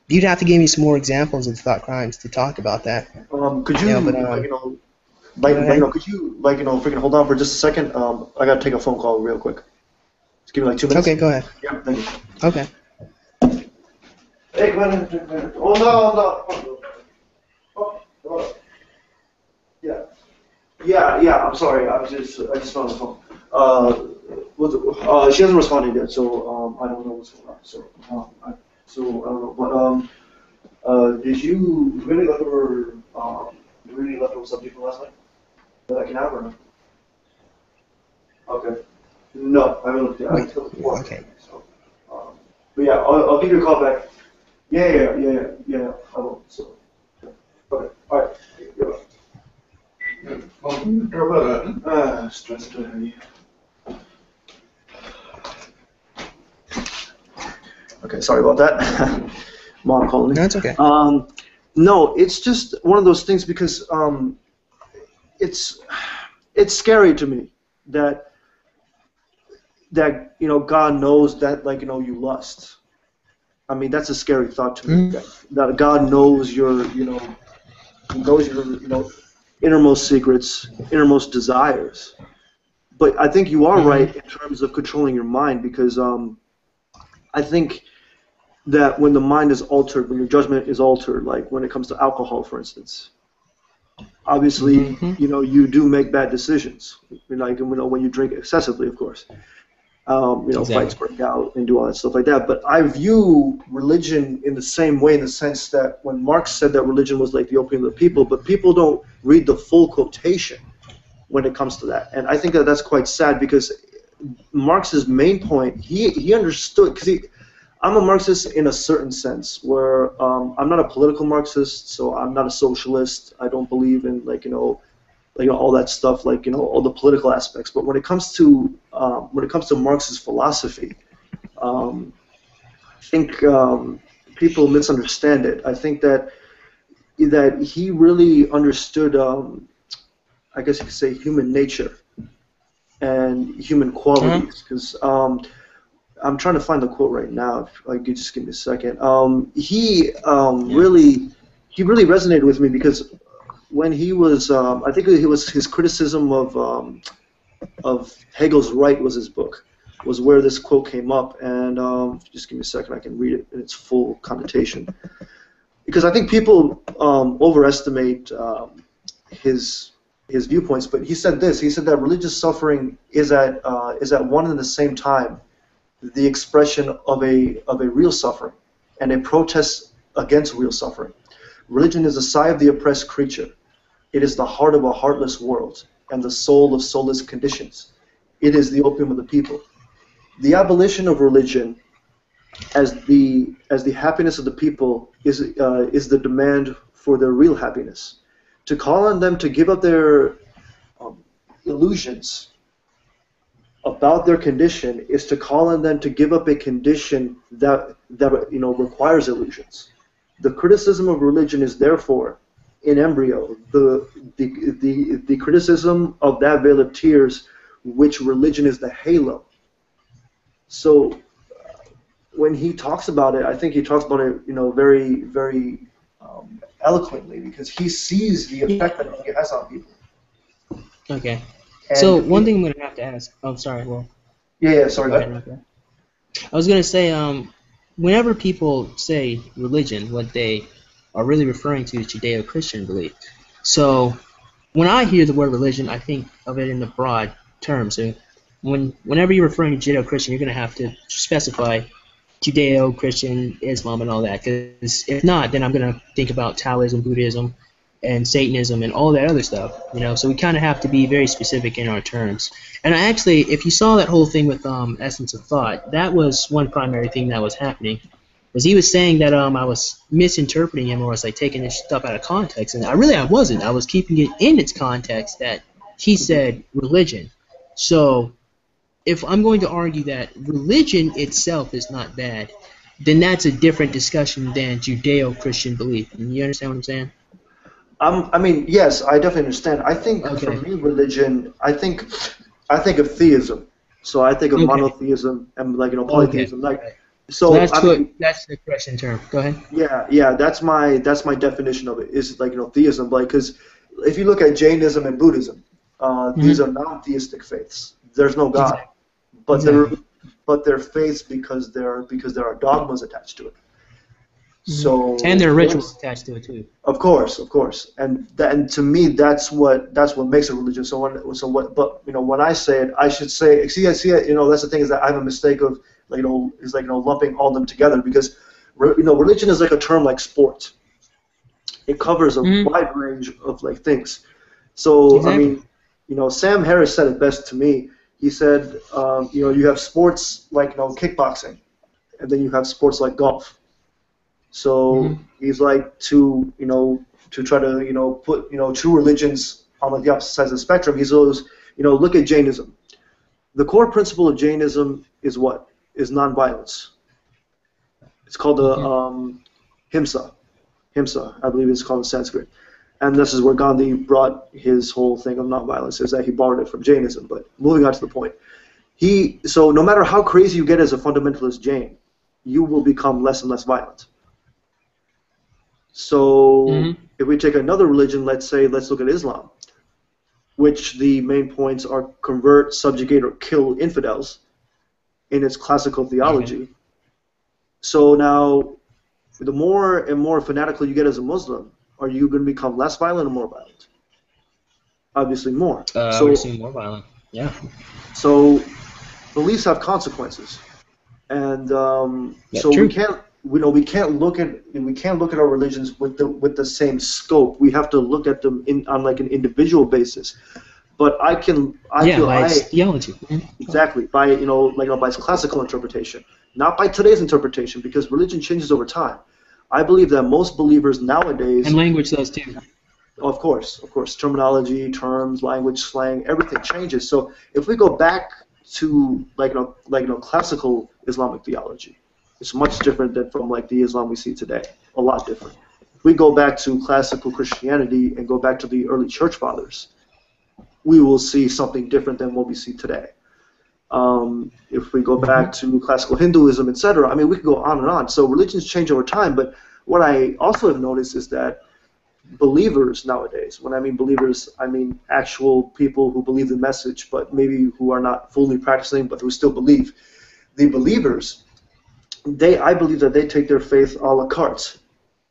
You'd have to give me some more examples of thought crimes to talk about that.
Could you, could you, freaking hold on for just a second? I gotta take a phone call real quick. Just give me like 2 minutes.
Okay, go ahead.
Yeah, thank you.
Okay.
Hey, come on. Hold on. Oh. Yeah. I'm sorry. I just found the phone. She hasn't responded yet, so I don't know what's going on. So I don't know. But did you really leftover? Do we need leftover subject from last night that I can have or no? Okay. No, I haven't looked at it.
Okay.
So, but yeah, I'll give you a call back. Yeah. I will. So, okay. All right. Goodbye. Stress. Okay, sorry about that. Mom calling me.
No, it's okay.
No, it's just one of those things because it's scary to me that God knows that you lust, I mean, that's a scary thought to me.
Mhm.
That God knows your, He knows your, innermost secrets, innermost desires. But I think you are
Mhm.
right in terms of controlling your mind, because I think that when the mind is altered, when your judgment is altered, like when it comes to alcohol, for instance, obviously,
Mhm.
you do make bad decisions. Like, when you drink excessively, of course. Fights
Exactly.
break out and do all that stuff like that. But I view religion in the same way, in the sense that when Marx said that religion was like the opium of the people, but people don't read the full quotation when it comes to that. And I think that that's quite sad, because Marx's main point, he understood, because I'm a Marxist in a certain sense, where I'm not a political Marxist, so I'm not a socialist. I don't believe in, all that stuff, all the political aspects. But when it comes to Marx's philosophy, um, I think people misunderstand it. I think that he really understood, I guess you could say, human nature and human
Uh-huh.
qualities. Because I'm trying to find the quote right now. If I could just give me a second.
Yeah.
He really resonated with me, because when he was, I think it was his criticism of Hegel's Right was his book, was where this quote came up. And just give me a second, I can read it in its full connotation. Because I think people overestimate his his viewpoints. But he said this. He said that religious suffering is at one and the same time the expression of a real suffering and a protest against real suffering. Religion is the sigh of the oppressed creature. It is the heart of a heartless world and the soul of soulless conditions. It is the opium of the people. The abolition of religion as the happiness of the people is the demand for their real happiness. To call on them to give up their um, illusions about their condition is to call on them to give up a condition that requires illusions. The criticism of religion is therefore, in embryo, the criticism of that veil of tears, which religion is the halo. So when he talks about it, I think he talks about it, very, very eloquently, because he sees the
Yeah.
effect that it has on people.
Okay. So
And
one thing I'm gonna have to ask. Oh, sorry. Well,
yeah, yeah. Sorry,
go
go
ahead,
ahead.
Marco. I was gonna say, whenever people say religion, what they are really referring to is Judeo-Christian belief. So when I hear the word religion, I think of it in the broad terms. So whenever you're referring to Judeo-Christian, you're gonna have to specify Judeo-Christian, Islam, and all that. Because if not, then I'm gonna think about Taoism, Buddhism, and Satanism, and all that other stuff. So we kind of have to be very specific in our terms. And I actually, if you saw that whole thing with Essence of Thought, that was one primary thing that was happening. Was he was saying that I was misinterpreting him, or was like taking this stuff out of context, and I wasn't. I was keeping it in its context that he said religion. So if I'm going to argue that religion itself is not bad, then that's a different discussion than Judeo-Christian belief. You understand what I'm saying?
I mean, yes, I definitely understand. I think for
Okay.
me, religion, I think of theism. So I think of
Okay.
monotheism and,
Okay.
polytheism.
All
Like,
right. So
so I mean,
that's the Christian term. Go ahead.
yeah, yeah, that's my definition of it. Is, theism. Like, because if you look at Jainism and Buddhism, these
Mm-hmm.
are non-theistic faiths. There's no God,
Exactly.
but they're
Exactly.
but they're faiths because there are dogmas attached to it.
Mm-hmm. And there
So,
are
for
rituals
instance,
attached to it too.
of course, and to me, that's what makes a religion. When I say it, I should say, see, that's the thing, is that I have a mistake of, lumping all them together, because religion is like a term like sport. It covers a
Mm-hmm.
wide range of, things. So, I
Exactly.
mean, Sam Harris said it best to me. He said, you have sports like, kickboxing, and then you have sports like golf. So
Mm-hmm.
he's like, to try to, put, true religions on, the opposite sides of the spectrum. He's always, look at Jainism. The core principle of Jainism is what? Is nonviolence. It's called the
Mm-hmm.
himsa. Himsa, I believe it's called in Sanskrit. And this is where Gandhi brought his whole thing of nonviolence, is that he borrowed it from Jainism. But moving on to the point, so no matter how crazy you get as a fundamentalist Jain, you will become less and less violent. So if we take another religion, let's look at Islam, which the main points are convert, subjugate, or kill infidels in its classical theology.
Okay.
So now, the more and more fanatical you get as a Muslim, are you going to become less violent or more violent? Obviously more.
I would assume more violent. Yeah.
So beliefs have consequences, and so
true.
we can't look at our religions with the same scope. We have to look at them on like an individual basis. But I feel
by its theology.
Exactly, by by its classical interpretation, not by today's interpretation, because religion changes over time. I believe that most believers nowadays,
and language does too.
Of course, terminology, terms, language, slang, everything changes. So if we go back to classical Islamic theology, it's much different than from like the Islam we see today. A lot different. If we go back to classical Christianity and go back to the early church fathers, we will see something different than what we see today. If we go back to classical Hinduism, etc., I mean, we could go on and on. So religions change over time, but what I also have noticed is that believers nowadays, when I mean believers, I mean actual people who believe the message, but maybe who are not fully practicing, but who still believe. The believers, I believe that they take their faith a la carte.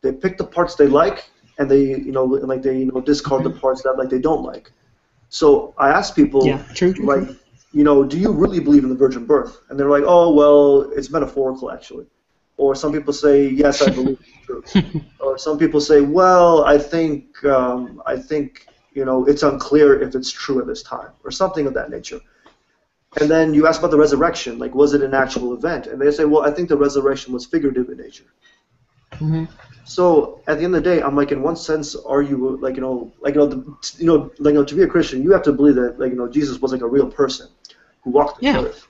They pick the parts they like, and they discard the parts that they don't like. So I ask people,
true.
Do you really believe in the virgin birth? And they're like, oh, well, it's metaphorical, actually. Or some people say, yes, I believe it's true. Or some people say, well, I think it's unclear if it's true at this time, or something of that nature. And then you ask about the resurrection, like, was it an actual event? And they say, well, I think the resurrection was figurative in nature. So at the end of the day, I'm like, in one sense, are you to be a Christian, you have to believe that Jesus was like a real person who walked the earth,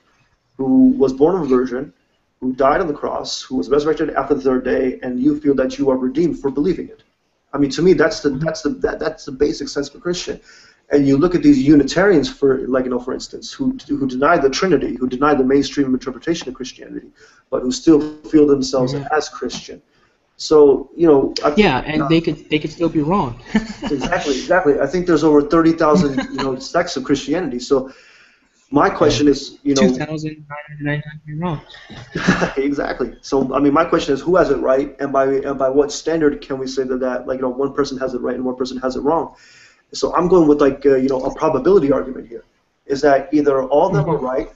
who was born of a virgin, who died on the cross, who was resurrected after the third day, and you feel that you are redeemed for believing it. I mean, to me, that's the basic sense of a Christian. And you look at these Unitarians, for instance, who deny the Trinity, who deny the mainstream interpretation of Christianity, but who still feel themselves as Christian. So
they could still be wrong.
Exactly. I think there's over 30,000 sects of Christianity. So my question is
2,999 wrong.
Exactly. So I mean, my question is, who has it right, and by what standard can we say that one person has it right and one person has it wrong? So I'm going with a probability argument here, is that either all of them are right,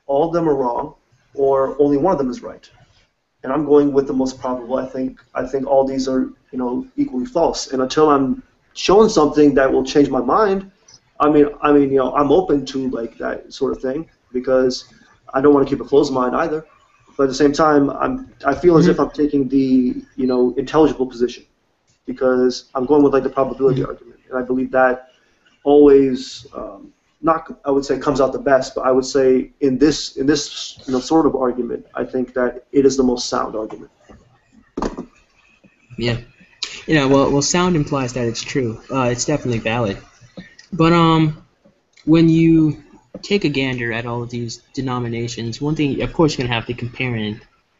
all of them are wrong, or only one of them is right. And I'm going with the most probable. I think all these are equally false. And until I'm shown something that will change my mind, I'm open to that sort of thing, because I don't want to keep a closed mind either. But at the same time, I feel as if I'm taking the intelligible position, because I'm going with the probability argument, and I believe that always I would say comes out the best, but I would say in this sort of argument, I think that it is the most sound argument.
Yeah. Well, sound implies that it's true. It's definitely valid. But when you take a gander at all of these denominations, one thing, of course, you're going to have to compare and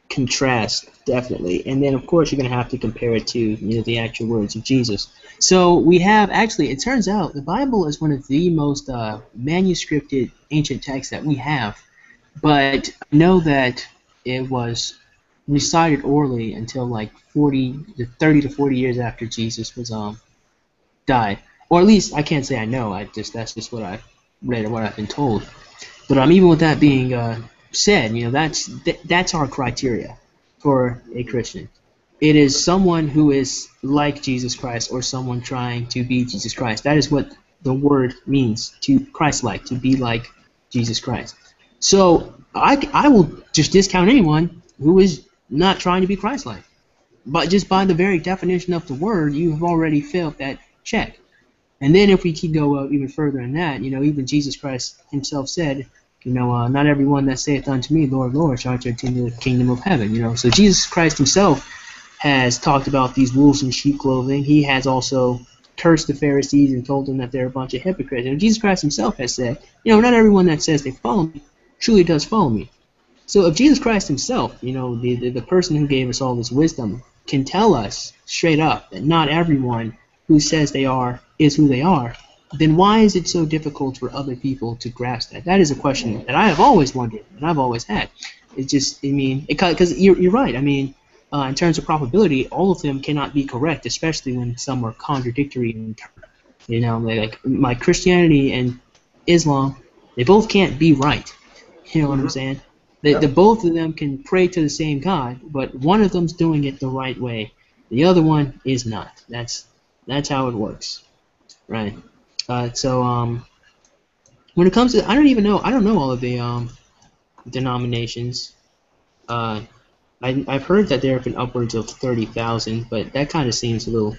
contrast, definitely. And then, of course, you're going to have to compare it to the actual words of Jesus. So we have, actually, it turns out the Bible is one of the most manuscripted ancient texts that we have. But I know that it was recited orally until 30 to 40 years after Jesus was died. Or at least, I can't say I know. That's just what I've read or what I've been told. But even with that being said, that's our criteria for a Christian. It is someone who is like Jesus Christ, or someone trying to be Jesus Christ. That is what the word means, to Christ-like, to be like Jesus Christ. So I will just discount anyone who is not trying to be Christ-like. But just by the very definition of the word, you have already failed that check. And then if we keep go even further than that, even Jesus Christ himself said, not everyone that saith unto me, Lord, Lord, shall enter into the kingdom of heaven. So Jesus Christ himself has talked about these wolves in sheep clothing. He has also cursed the Pharisees and told them that they're a bunch of hypocrites. And Jesus Christ himself has said, not everyone that says they follow me truly does follow me. So if Jesus Christ himself, the person who gave us all this wisdom, can tell us straight up that not everyone who says they are is who they are, then why is it so difficult for other people to grasp that? That is a question that I have always wondered and I've always had. It's just, because you're right. In terms of probability, all of them cannot be correct, especially when some are contradictory in terms. Like Christianity and Islam, they both can't be right. You know what I'm saying? The both of them can pray to the same God, but one of them's doing it the right way. The other one is not. That's how it works, right? So when it comes to, I don't know all of the denominations. I've heard that there have been upwards of 30,000, but that kind of seems a little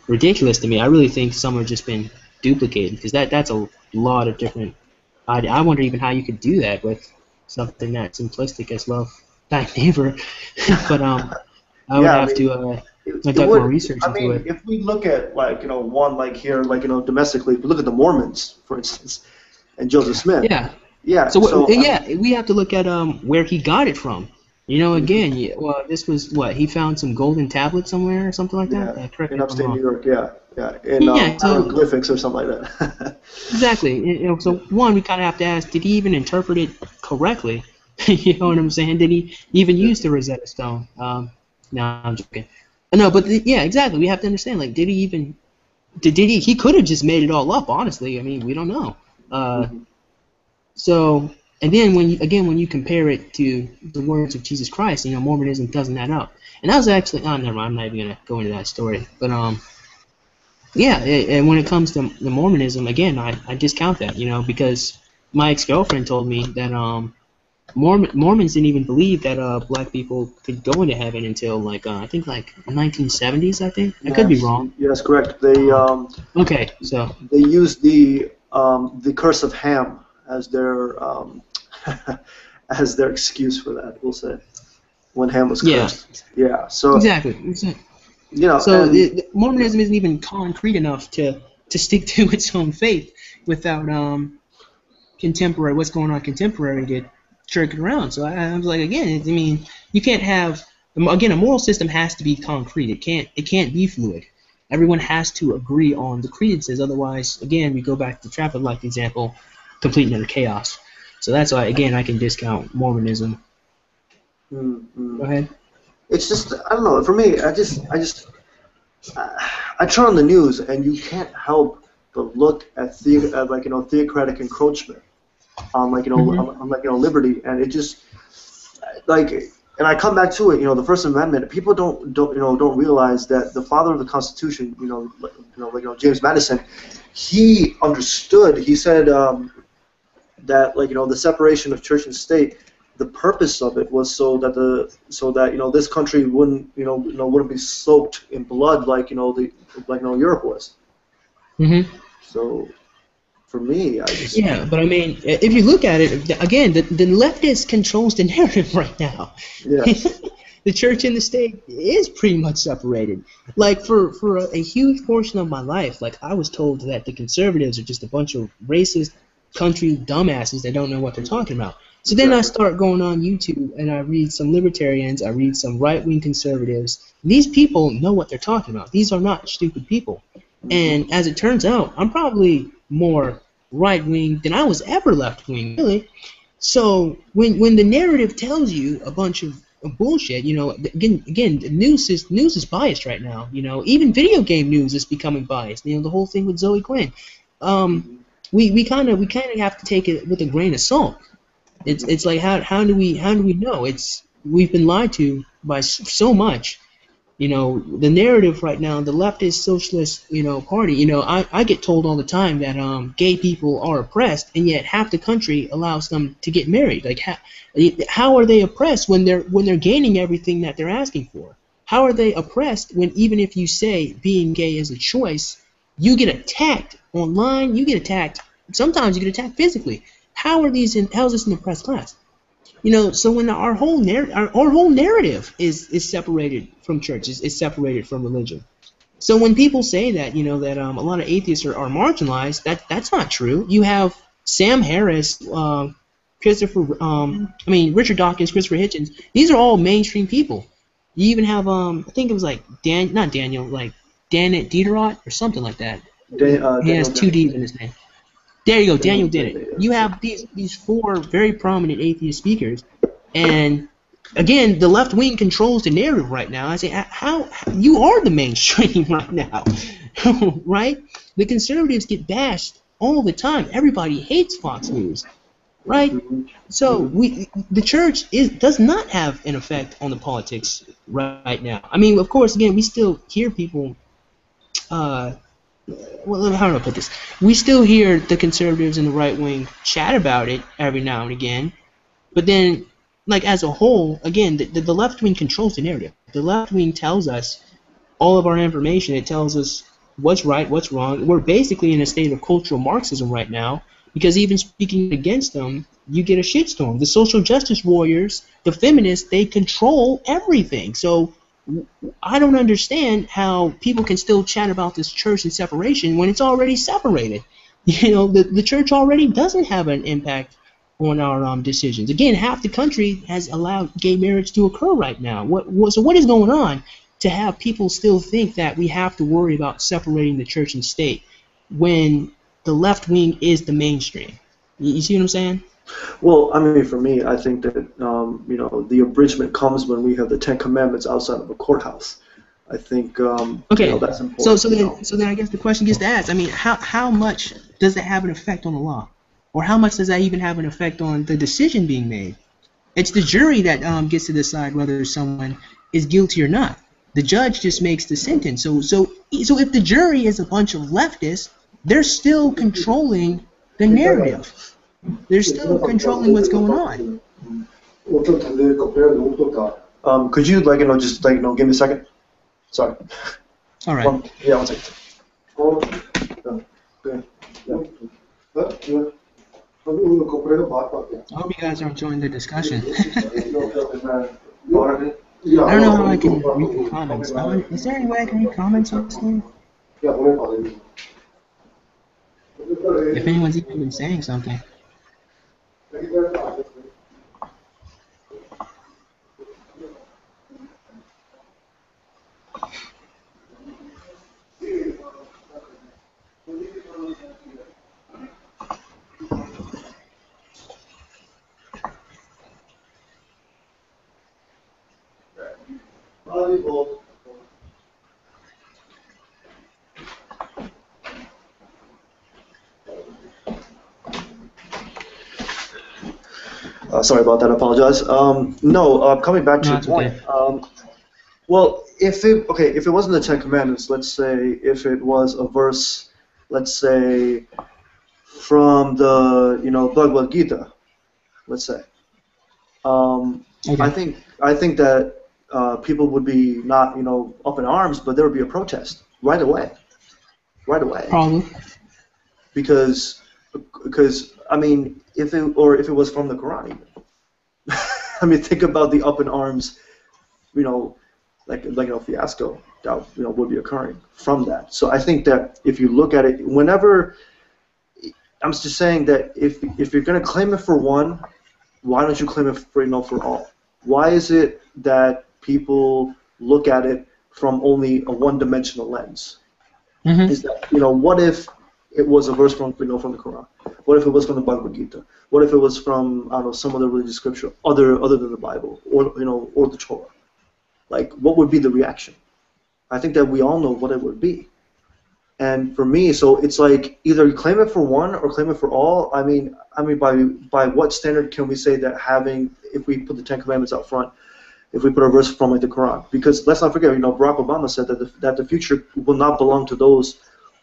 ridiculous to me. I really think some have just been duplicated, because that's a lot of different. I wonder even how you could do that with something that simplistic as love thy neighbor. But I would have to conduct more research into it.
If we look at one here domestically, if we look at the Mormons, for instance, and Joseph Smith. Yeah.
So we have to look at where he got it from. Again, this was what he found, some golden tablets somewhere or something like that.
In upstate New York. In hieroglyphics or something like that.
Exactly. So one, we kind of have to ask: did he even interpret it correctly? You know what I'm saying? Did he even use the Rosetta Stone? No, I'm joking. No, but exactly. We have to understand. Like, did he even? Did he? He could have just made it all up. Honestly, we don't know. So. And then when you compare it to the words of Jesus Christ, Mormonism doesn't add up. And that was actually, never mind, I'm not even gonna go into that story. But and when it comes to the Mormonism, again, I discount that, because my ex-girlfriend told me that Mormons didn't even believe that black people could go into heaven until I think 1970s. I think I could be wrong.
Yes, correct. They
so
they used the curse of Ham as their as their excuse for that, we'll say, when Ham was cursed. So
exactly. So Mormonism isn't even concrete enough to stick to its own faith without what's going on contemporary to jerk it around. So I was like, again, you can't have, again, a moral system has to be concrete. It can't be fluid. Everyone has to agree on the credences. Otherwise, again, we go back to the traffic light example, complete and utter chaos. So that's why, again, I can discount Mormonism. Go ahead.
It's just, I don't know. For me, I turn on the news and you can't help but look at theocratic encroachment on on liberty, and it just and I come back to it. The First Amendment. People don't realize that the father of the Constitution, James Madison, he understood. He said that the separation of church and state, the purpose of it was so that this country wouldn't be soaked in blood like Europe was.
Mm-hmm.
So for me, but
if you look at it again, the leftist controls the narrative right now.
Yes.
The church and the state is pretty much separated. For a huge portion of my life, I was told that the conservatives are just a bunch of racist country dumbasses that don't know what they're talking about. So then I start going on YouTube and I read some libertarians, I read some right-wing conservatives. These people know what they're talking about. These are not stupid people. And as it turns out, I'm probably more right-wing than I was ever left-wing, really. So when the narrative tells you a bunch of bullshit, again, the news is biased right now. Even video game news is becoming biased. The whole thing with Zoe Quinn. We kind of have to take it with a grain of salt. It's like how do we know? We've been lied to by so much. The narrative right now, the leftist socialist party. I get told all the time that gay people are oppressed, and yet half the country allows them to get married. How are they oppressed when they're gaining everything that they're asking for? How are they oppressed when even if you say being gay is a choice, you get attacked online, sometimes you get attacked physically. How is this an oppressed class? So when our whole narrative is separated from churches, is separated from religion. So when people say that, that a lot of atheists are marginalized, that's not true. You have Sam Harris Richard Dawkins, Christopher Hitchens. These are all mainstream people. You even have I think it was like not Daniel, like Dan Diderot or something like that. He has two D's in his name. There you go, Daniel did it. You have these four very prominent atheist speakers, and again, the left wing controls the narrative right now. I say, how you are the mainstream right now, right? The conservatives get bashed all the time. Everybody hates Fox News, right? So the church does not have an effect on the politics right now. I mean, of course, again, we still hear people. Well, how do I put this? We still hear the conservatives and the right wing chat about it every now and again, but then, like as a whole, again, the left wing controls the narrative. The left wing tells us all of our information. It tells us what's right, what's wrong. We're basically in a state of cultural Marxism right now, because even speaking against them, you get a shitstorm. The social justice warriors, the feminists, they control everything. So I don't understand how people can still chat about this church and separation when it's already separated. You know, the church already doesn't have an impact on our decisions. Again, half the country has allowed gay marriage to occur right now. So what is going on to have people still think that we have to worry about separating the church and state when the left wing is the mainstream? You see what I'm saying?
Well, I mean, for me, I think that you know, the abridgment comes when we have the Ten Commandments outside of a courthouse. I think
okay.
You know, that's important.
So then I guess the question gets to ask. I mean, how much does that have an effect on the law, or how much does that even have an effect on the decision being made? It's the jury that gets to decide whether someone is guilty or not. The judge just makes the sentence. So if the jury is a bunch of leftists, they're still controlling the narrative. They're still controlling what's going on.
Could you just give me a second? Sorry.
All right.
1 second.
I hope you guys are enjoying the discussion. I don't know how I can read the comments. Is there any way I can read comments on this thing? If anyone's even been saying something.
Sorry about that. I apologize. Coming back to your point.
Okay.
Well, if it wasn't the Ten Commandments, let's say if it was a verse, let's say from the Bhagavad Gita, let's say.
Okay.
I think that people would be not up in arms, but there would be a protest right away.
Probably.
Because I mean, if it was from the Quran, even. I mean, think about the up in arms, fiasco that would be occurring from that. So I think that if you look at it, whenever I'm just saying that if you're going to claim it for one, why don't you claim it for all? Why is it that people look at it from only a one-dimensional lens?
Mm-hmm.
Is that what if it was a verse from the Quran? What if it was from the Bhagavad Gita? What if it was from some other religious scripture other than the Bible or the Torah? Like, what would be the reaction? I think that we all know what it would be. And for me, so it's like either you claim it for one or claim it for all. I mean, by what standard can we say that if we put the Ten Commandments out front, if we put a verse from the Quran? Because let's not forget, Barack Obama said that the future will not belong to those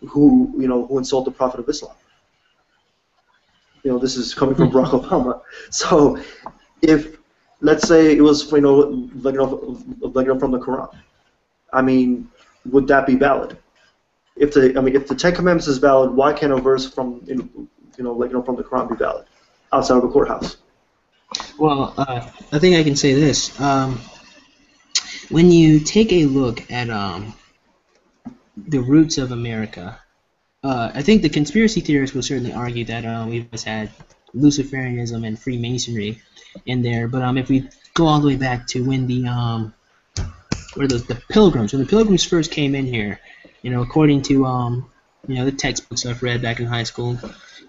who insult the Prophet of Islam. This is coming from Barack Obama. So, if let's say it was from the Quran, I mean, would that be valid? If the Ten Commandments is valid, why can't a verse from from the Quran be valid outside of a courthouse?
Well, I think I can say this. When you take a look at the roots of America, I think the conspiracy theorists will certainly argue that we've always had Luciferianism and Freemasonry in there. But if we go all the way back to when the Pilgrims, when the Pilgrims first came in here, according to the textbooks I've read back in high school,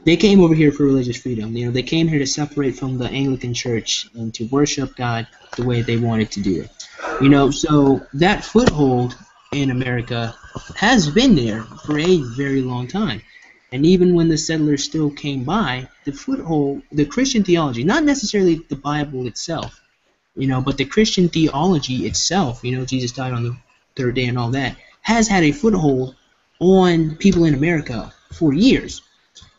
they came over here for religious freedom. They came here to separate from the Anglican Church and to worship God the way they wanted to do it. So that foothold in America has been there for a very long time. And even when the settlers still came by, the foothold, the Christian theology, not necessarily the Bible itself, but the Christian theology itself, Jesus died on the third day and all that, has had a foothold on people in America for years.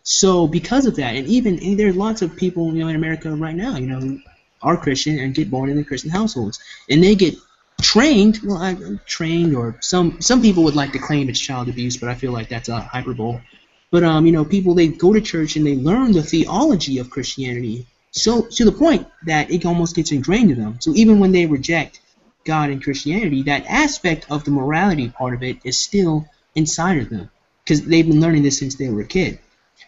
So because of that, and there are lots of people, in America right now, who are Christian and get born in the Christian households, and they get trained. Well, trained, or some people would like to claim it's child abuse, but I feel like that's a hyperbole. But people, they go to church and they learn the theology of Christianity, so to the point that it almost gets ingrained in them. So even when they reject God and Christianity, that aspect of the morality part of it is still inside of them, because they've been learning this since they were a kid.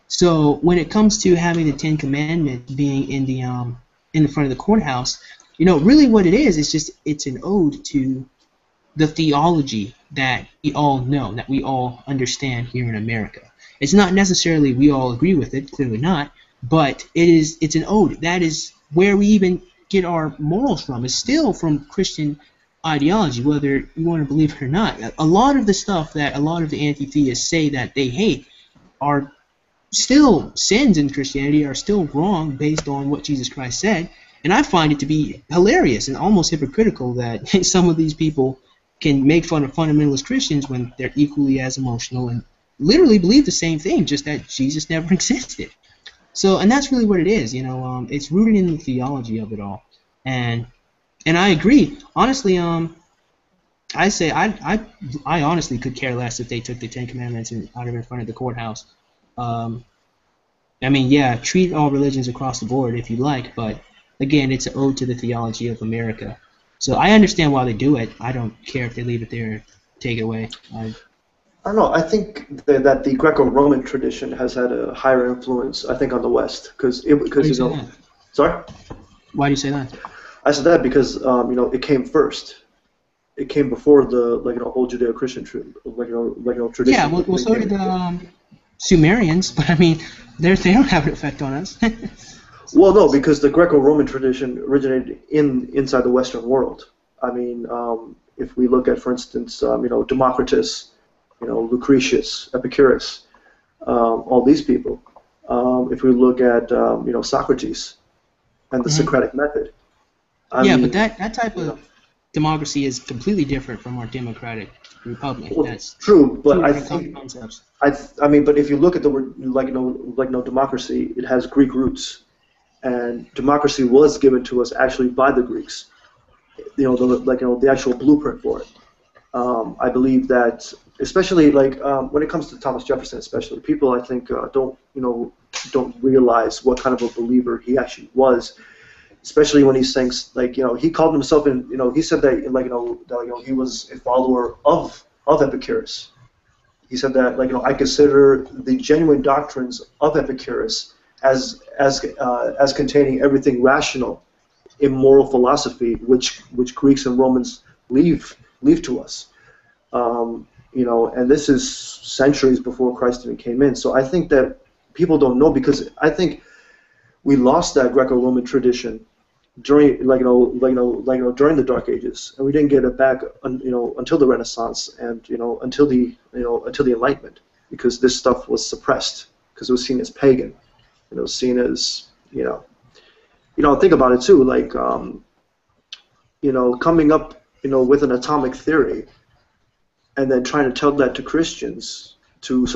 So when it comes to having the Ten Commandments being in the front of the courthouse, really what it is just it's an ode to the theology that we all know, that we all understand here in America. It's not necessarily we all agree with it, clearly not, but it's an ode. That is where we even get our morals from. It's still from Christian ideology, whether you want to believe it or not. A lot of the stuff that a lot of the anti-theists say that they hate are still sins in Christianity, are still wrong based on what Jesus Christ said. And I find it to be hilarious and almost hypocritical that some of these people can make fun of fundamentalist Christians when they're equally as emotional and literally believe the same thing, just that Jesus never existed. So, and that's really what it is, it's rooted in the theology of it all. And I agree. Honestly, I say I honestly could care less if they took the Ten Commandments and out of in front of the courthouse. Yeah, treat all religions across the board if you like, but again, it's an ode to the theology of America. So I understand why they do it. I don't care if they leave it there and take it away.
I don't know. I think that the Greco-Roman tradition has had a higher influence, I think, on the West, because Sorry.
Why do you say that?
I said that because it came first. It came before the whole Judeo-Christian tradition.
Yeah, well so did Sumerians, but they don't have an effect on us.
Well, no, because the Greco-Roman tradition originated inside the Western world. If we look at, for instance, Democritus, Lucretius, Epicurus, all these people. If we look at Socrates and the Socratic method.
But that type of democracy is completely different from our democratic republic.
Well,
that's
true, but I think
concepts.
but if you look at the word democracy, it has Greek roots, and democracy was given to us actually by the Greeks. The actual blueprint for it. I believe that, especially when it comes to Thomas Jefferson, especially people I think don't realize what kind of a believer he actually was. Especially when he's saying, he called himself he said that, he was a follower of Epicurus. He said that, I consider the genuine doctrines of Epicurus as containing everything rational in moral philosophy, which Greeks and Romans leave to us. And this is centuries before Christ even came in. So I think that people don't know, because I think we lost that Greco-Roman tradition during during the Dark Ages, and we didn't get it back until the Renaissance and until the Enlightenment, because this stuff was suppressed because it was seen as pagan, seen as think about it too, coming up with an atomic theory and then trying to tell that to Christians, to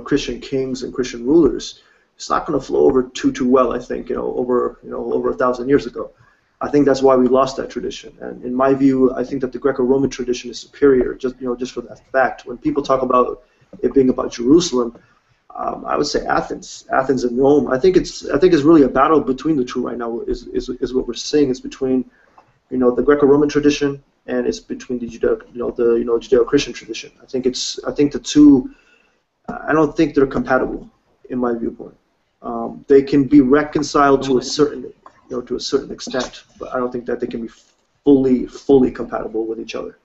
Christian kings and Christian rulers. It's not going to flow over too well, I think, over 1,000 years ago. I think that's why we lost that tradition. And in my view, I think that the Greco-Roman tradition is superior, just for that fact. When people talk about it being about Jerusalem, I would say Athens and Rome. I think it's really a battle between the two right now. Is what we're seeing. It's between the Greco-Roman tradition and it's between the Judeo-Christian tradition. I think the two. I don't think they're compatible, in my viewpoint. They can be reconciled to a certain, to a certain extent, but I don't think that they can be fully compatible with each other.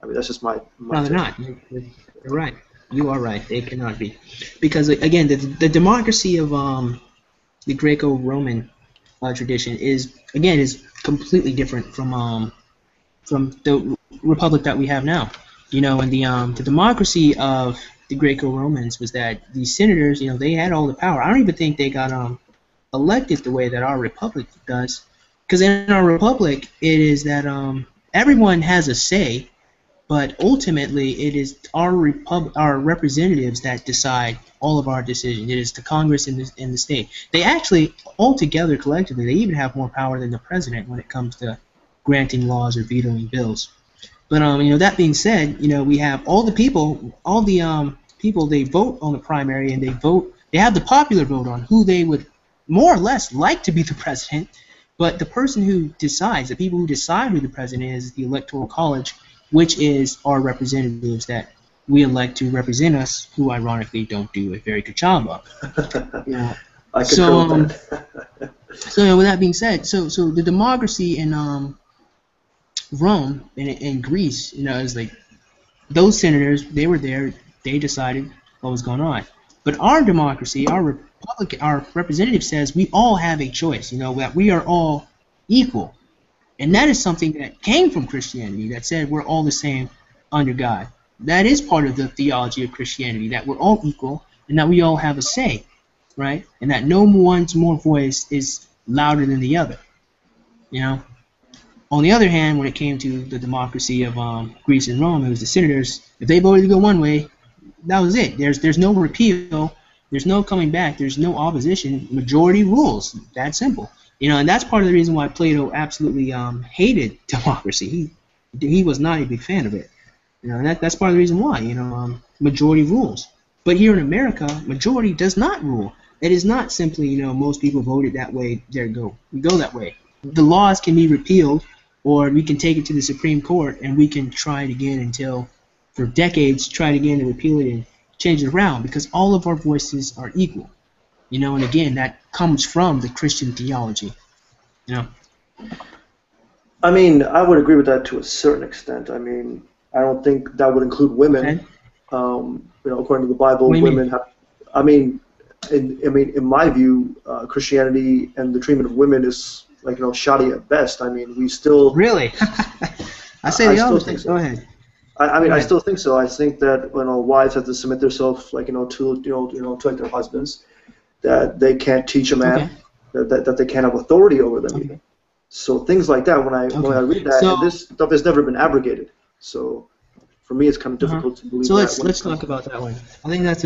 I mean, that's just my
No, they're
take.
not. You're right. You are right. They cannot be, because again, the democracy of the Greco-Roman tradition is completely different from the republic that we have now. And the democracy of the Greco-Romans was that these senators, they had all the power. I don't even think they got elected the way that our republic does, because in our republic it is that everyone has a say, but ultimately it is our representatives that decide all of our decisions. It is the Congress and the state. They actually, altogether, collectively, they even have more power than the president when it comes to granting laws or vetoing bills. But that being said, we have all the people. They vote on the primary, and They have the popular vote on who they would more or less like to be the president. But the person who decides, the people who decide who the president is the Electoral College, which is our representatives that we elect to represent us, who ironically don't do a very good job of.
I concur with that.
So with that being said, so the democracy in Rome and Greece, is like those senators. They were there. They decided what was going on. But our democracy, our republic, our representative says we all have a choice. That we are all equal, and that is something that came from Christianity. That said we're all the same under God. That is part of the theology of Christianity. That we're all equal, and that we all have a say, right? And that no one's voice is louder than the other. On the other hand, when it came to the democracy of Greece and Rome, it was the senators. If they voted to go one way, that was it. There's no repeal. There's no coming back. There's no opposition. Majority rules. That simple. And that's part of the reason why Plato absolutely hated democracy. He was not a big fan of it. And that's part of the reason why. Majority rules. But here in America, majority does not rule. It is not simply most people voted that way. There you go. We go that way. The laws can be repealed, or we can take it to the Supreme Court and we can try it again until, for decades, try it again and repeal it and change it around, because all of our voices are equal. And again, that comes from the Christian theology.
I mean, I would agree with that to a certain extent. I mean, I don't think that would include women. Okay. According to the Bible, women have. I mean, in my view, Christianity and the treatment of women is shoddy at best. I mean, we still
really. I say the opposite. So. Go ahead.
I still think so. I think that wives have to submit themselves to their husbands, that they can't teach a man, that they can't have authority over them. Okay. So things like that. When I read that, and this stuff has never been abrogated. So for me, it's kind of difficult to believe.
So let's talk about that one. I think that's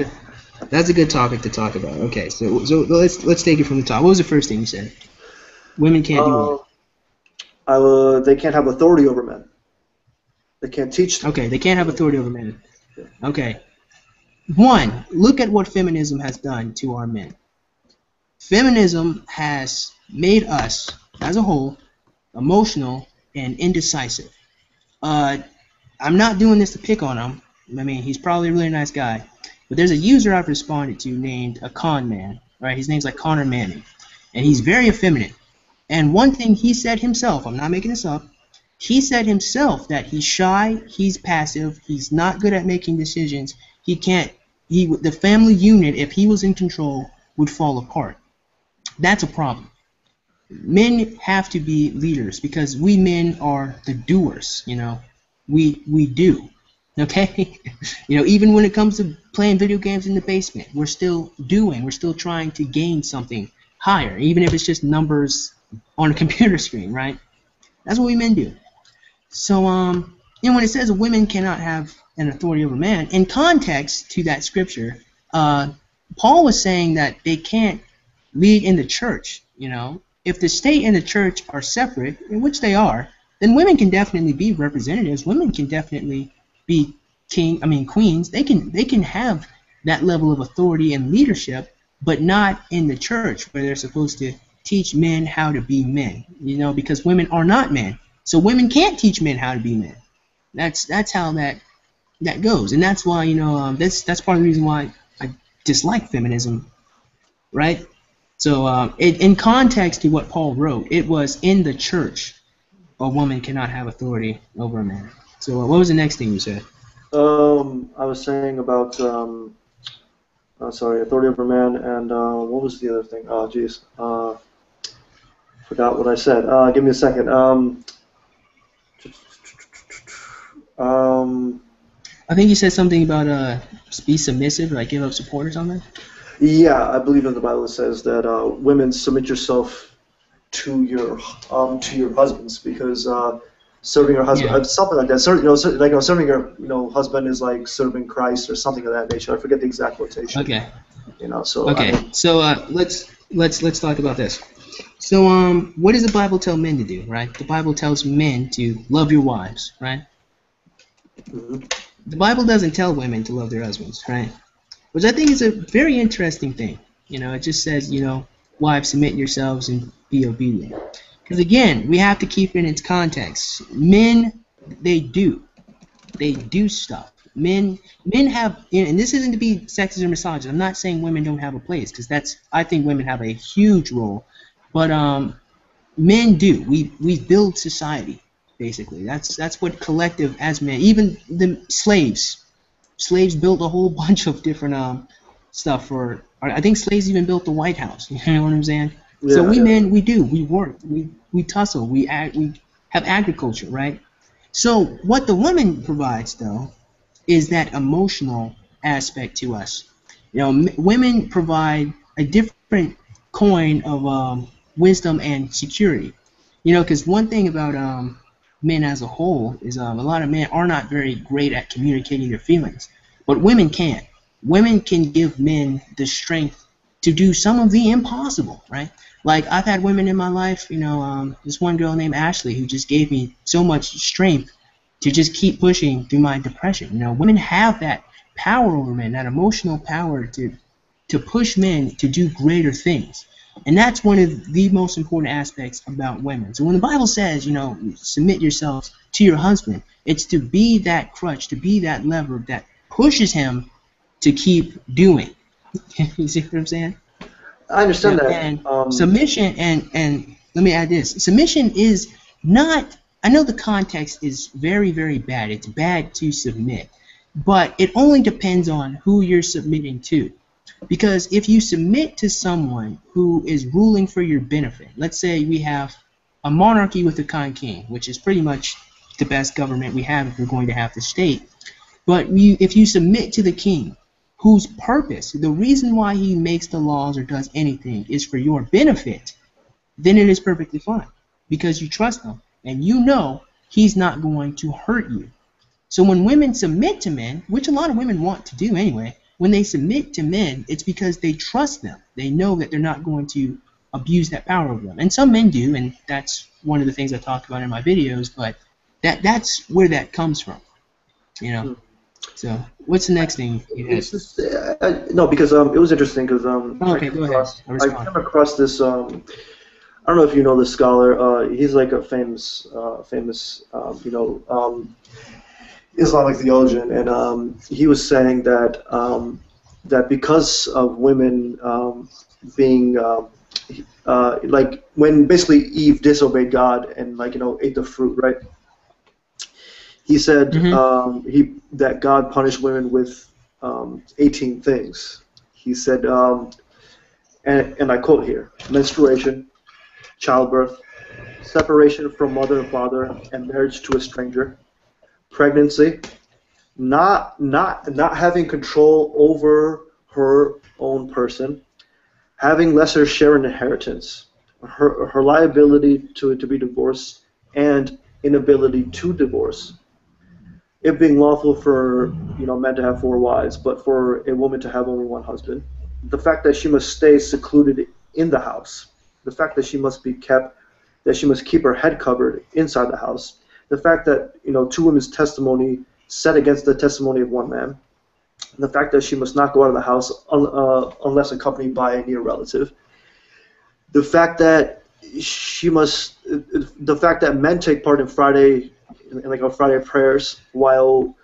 a good topic to talk about. Okay, so let's take it from the top. What was the first thing you said? Women can't do what?
They can't have authority over men. They can't teach them.
Okay, they can't have authority over men. Okay. One, look at what feminism has done to our men. Feminism has made us, as a whole, emotional and indecisive. I'm not doing this to pick on him. I mean, he's probably a really nice guy. But there's a user I've responded to named a con man. Right? His name's like Connor Manning. And he's very effeminate. And one thing he said himself, I'm not making this up, he said himself that he's shy, he's passive, he's not good at making decisions. The family unit, if he was in control, would fall apart. That's a problem. Men have to be leaders because we men are the doers, We do. Okay? Even when it comes to playing video games in the basement, we're still doing, we're still trying to gain something higher, even if it's just numbers on a computer screen, right? That's what we men do. So, when it says women cannot have an authority over man, in context to that scripture, Paul was saying that they can't lead in the church, If the state and the church are separate, in which they are, then women can definitely be representatives. Women can definitely be queens. They can have that level of authority and leadership, but not in the church where they're supposed to teach men how to be men, because women are not men. So women can't teach men how to be men. That's how that goes, and that's why that's part of the reason why I dislike feminism, right? So in context to what Paul wrote, it was in the church a woman cannot have authority over a man. So what was the next thing you said?
I was saying about sorry, authority over man, and what was the other thing? Oh, geez, forgot what I said. Give me a second. Um,
I think you said something about be submissive, like give up support or something.
yeah, I believe in the Bible it says that women submit yourself to your husbands because serving your husband
Yeah.
something like that. Serving your husband is like serving Christ or something of that nature. I forget the exact quotation.
Okay.
So I
Okay.
don't.
So let's talk about this. So what does the Bible tell men to do? Right. The Bible tells men to love your wives. Right.
Mhm.
The Bible doesn't tell women to love their husbands. Right. Which I think is a very interesting thing. It just says, wives, submit yourselves and be obedient. Because again, we have to keep it in its context. Men, they do stuff. Men have, and this isn't to be sexist or misogynist. I'm not saying women don't have a place, because I think women have a huge role, but men do. We build society basically. That's what collective as men. Even the slaves built a whole bunch of different stuff for. I think slaves even built the White House. You know what I'm saying? So
Yeah,
we
yeah.
men, we do. We work. We tussle. We have agriculture, right? So what the woman provides, though, is that emotional aspect to us. Women provide a different coin of wisdom and security. Because one thing about men as a whole is a lot of men are not very great at communicating their feelings, but women can. Women can give men the strength to do some of the impossible, right? Like I've had women in my life, this one girl named Ashley who just gave me so much strength to just keep pushing through my depression. Women have that power over men, that emotional power to push men to do greater things. And that's one of the most important aspects about women. So when the Bible says, submit yourselves to your husband, it's to be that crutch, to be that lever that pushes him to keep doing. You see what I'm saying?
I understand that.
And submission, and let me add this: submission is not. I know the context is very, very bad. It's bad to submit, but it only depends on who you're submitting to. Because if you submit to someone who is ruling for your benefit, let's say we have a monarchy with a king, which is pretty much the best government we have if we're going to have the state. But if you submit to the king, whose purpose, the reason why he makes the laws or does anything is for your benefit, then it is perfectly fine because you trust him and he's not going to hurt you. So when women submit to men, which a lot of women want to do anyway, when they submit to men, it's because they trust them. They know that they're not going to abuse that power over them. And some men do, and that's one of the things I talked about in my videos, but that's where that comes from. So what's the next thing you had?
It's just, no, because it was interesting because
Okay, go ahead.
I came across this. I don't know if you know this scholar. He's like a famous Islamic theologian, and he was saying that that because of women being like when basically Eve disobeyed God and ate the fruit, right? He said that God punished women with 18 things. He said, and I quote here: menstruation, childbirth, separation from mother and father, and marriage to a stranger, pregnancy, not having control over her own person, having lesser share in inheritance, her liability to be divorced, and inability to divorce. It being lawful for men to have 4 wives, but for a woman to have only one husband. The fact that she must stay secluded in the house. The fact that she must keep her head covered inside the house. The fact that 2 women's testimony set against the testimony of 1 man. The fact that she must not go out of the house unless accompanied by a near relative. The fact that men take part in Friday prayers while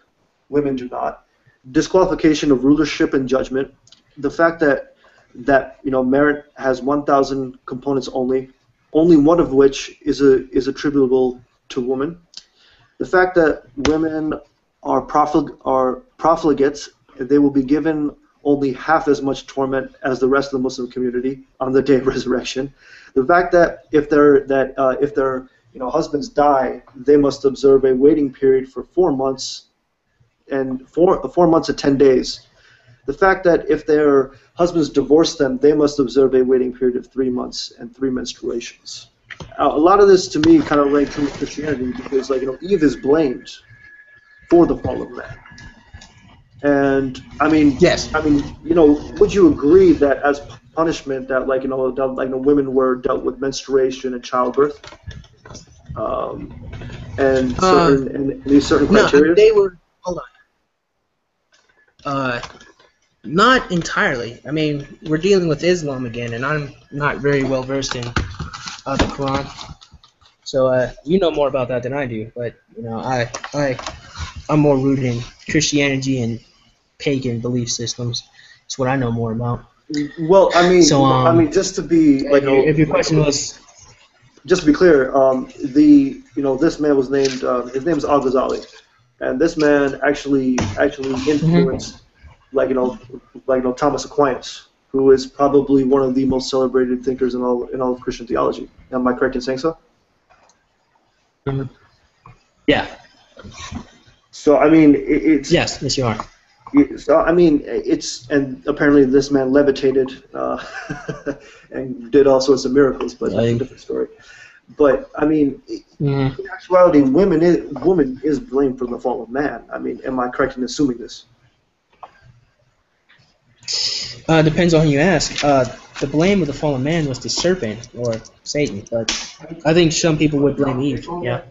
women do not. Disqualification of rulership and judgment. The fact that that merit has 1,000 components only one of which is attributable to women. The fact that women are profligates, they will be given only half as much torment as the rest of the Muslim community on the day of resurrection. The fact that if their husbands die, they must observe a waiting period for 4 months and 4 months and 10 days. The fact that if their husbands divorce them, they must observe a waiting period of 3 months and 3 menstruations. A lot of this to me kind of linked to Christianity because, Eve is blamed for the fall of man. And
Yes.
Would you agree that as punishment that women were dealt with menstruation and childbirth, and these certain criteria?
No, they were. Hold on. Not entirely. I mean, we're dealing with Islam again, and I'm not very well versed in the Quran. So you know more about that than I do. But I'm more rooted in Christianity and pagan belief systems. It's what I know more about.
Well, just to be
if your question was,
just to be clear, this man was named. His name is Al-Ghazali, and this man actually influenced, Thomas Aquinas, who is probably one of the most celebrated thinkers in all of Christian theology. Am I correct in saying so?
Yeah.
So it's
yes, you are.
So and apparently this man levitated and did all sorts of miracles, but that's a different story. But in actuality, woman is blamed for the fall of man. Am I correct in assuming this?
Depends on who you ask. The blame of the fallen man was the serpent or Satan, but I think some people would blame Eve. Yeah.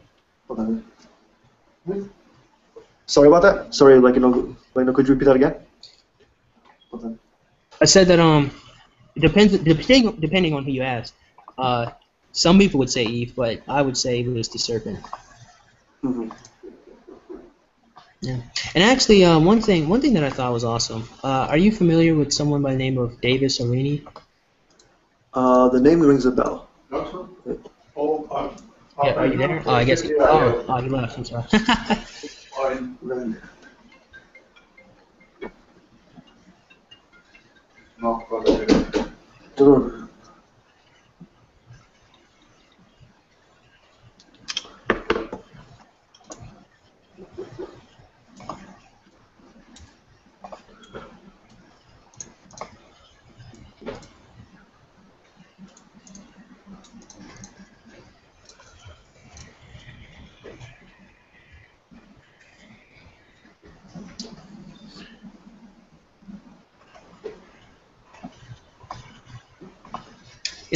Sorry about that. Sorry, could you repeat that again?
I said that depending on who you ask. Some people would say Eve, but I would say it was the serpent.
Mm-hmm.
Yeah. And actually, one thing that I thought was awesome. Are you familiar with someone by the name of Davis Arini?
The name rings a bell.
Yeah, are you there? Oh, I guess. He left. I'm sorry.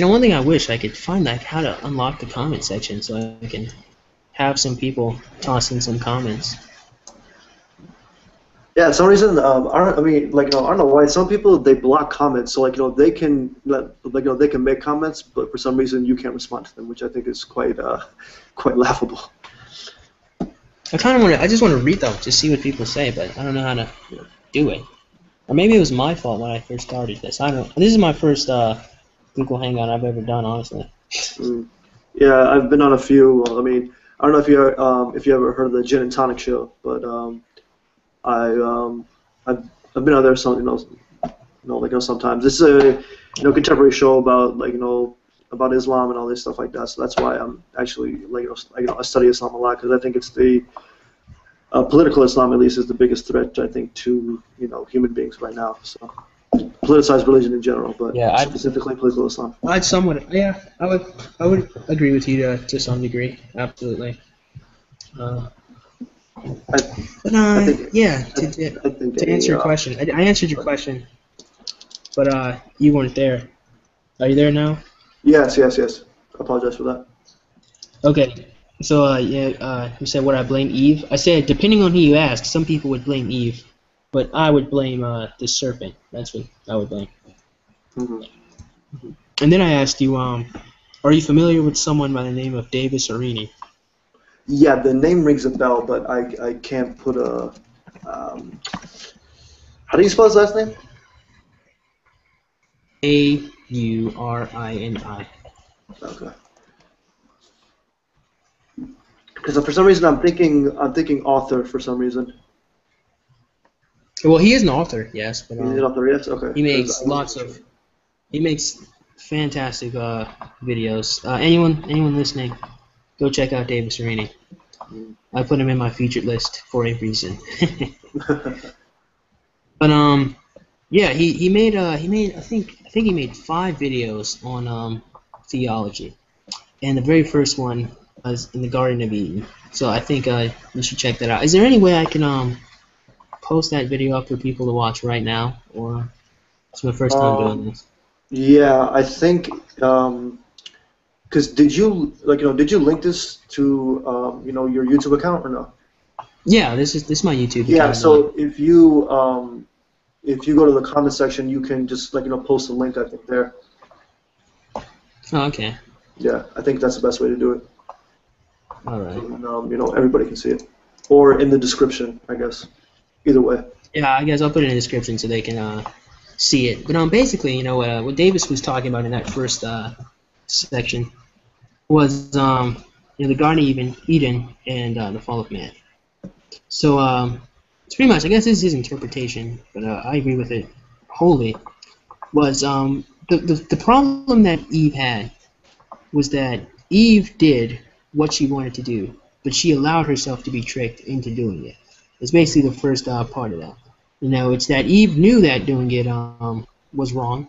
One thing I wish I could find how to unlock the comment section so I can have some people toss in some comments.
Yeah, some reason I don't know why some people they block comments, so they can they can make comments, but for some reason you can't respond to them, which I think is quite laughable.
I just want to read them to see what people say, but I don't know how to do it. Or maybe it was my fault when I first started this. I don't know. This is my first Google Hangout I've ever done, honestly.
Yeah, I've been on a few. I don't know if you ever heard of the Gin and Tonic show, but I've been on there sometimes. This is a contemporary show about about Islam and all this stuff like that. So that's why I'm actually I study Islam a lot because I think it's the political Islam at least is the biggest threat I think to human beings right now. So politicized religion in general, but specifically political Islam.
I would agree with you to some degree, absolutely. To answer your question, I answered your question, but you weren't there. Are you there now?
Yes. I apologize for that.
Okay, so you said would I blame Eve? I said depending on who you ask, some people would blame Eve, but I would blame the serpent. That's what I would blame.
Mm-hmm.
And then I asked you, are you familiar with someone by the name of Davis Arini?
Yeah, the name rings a bell, but I can't put a. How do you spell his last name?
Aurini.
Okay. Because for some reason I'm thinking author for some reason.
Well, he is an author, yes, but
He's an author, yes. Okay.
he makes he makes fantastic videos. Anyone listening, go check out Davis Aurini. I put him in my featured list for a reason. But yeah, he made I think he made 5 videos on theology, and the very first one was in the Garden of Eden. So I think you should check that out. Is there any way I can post that video up for people to watch right now, or it's my first time doing this?
Yeah, I think because did you link this to your YouTube account or no?
Yeah, this is my YouTube
Yeah,
account.
so if you go to the comment section, you can just post a link, I think, there.
Oh, okay.
Yeah, I think that's the best way to do it.
All right.
And, everybody can see it, or in the description, I guess. Either way.
Yeah, I guess I'll put it in the description so they can see it. But basically, what Davis was talking about in that first section was the Garden of Eden and the fall of man. So it's pretty much, I guess this is his interpretation, but I agree with it wholly. Was the problem that Eve had was that Eve did what she wanted to do, but she allowed herself to be tricked into doing it. It's basically the first part of that. It's that Eve knew that doing it was wrong,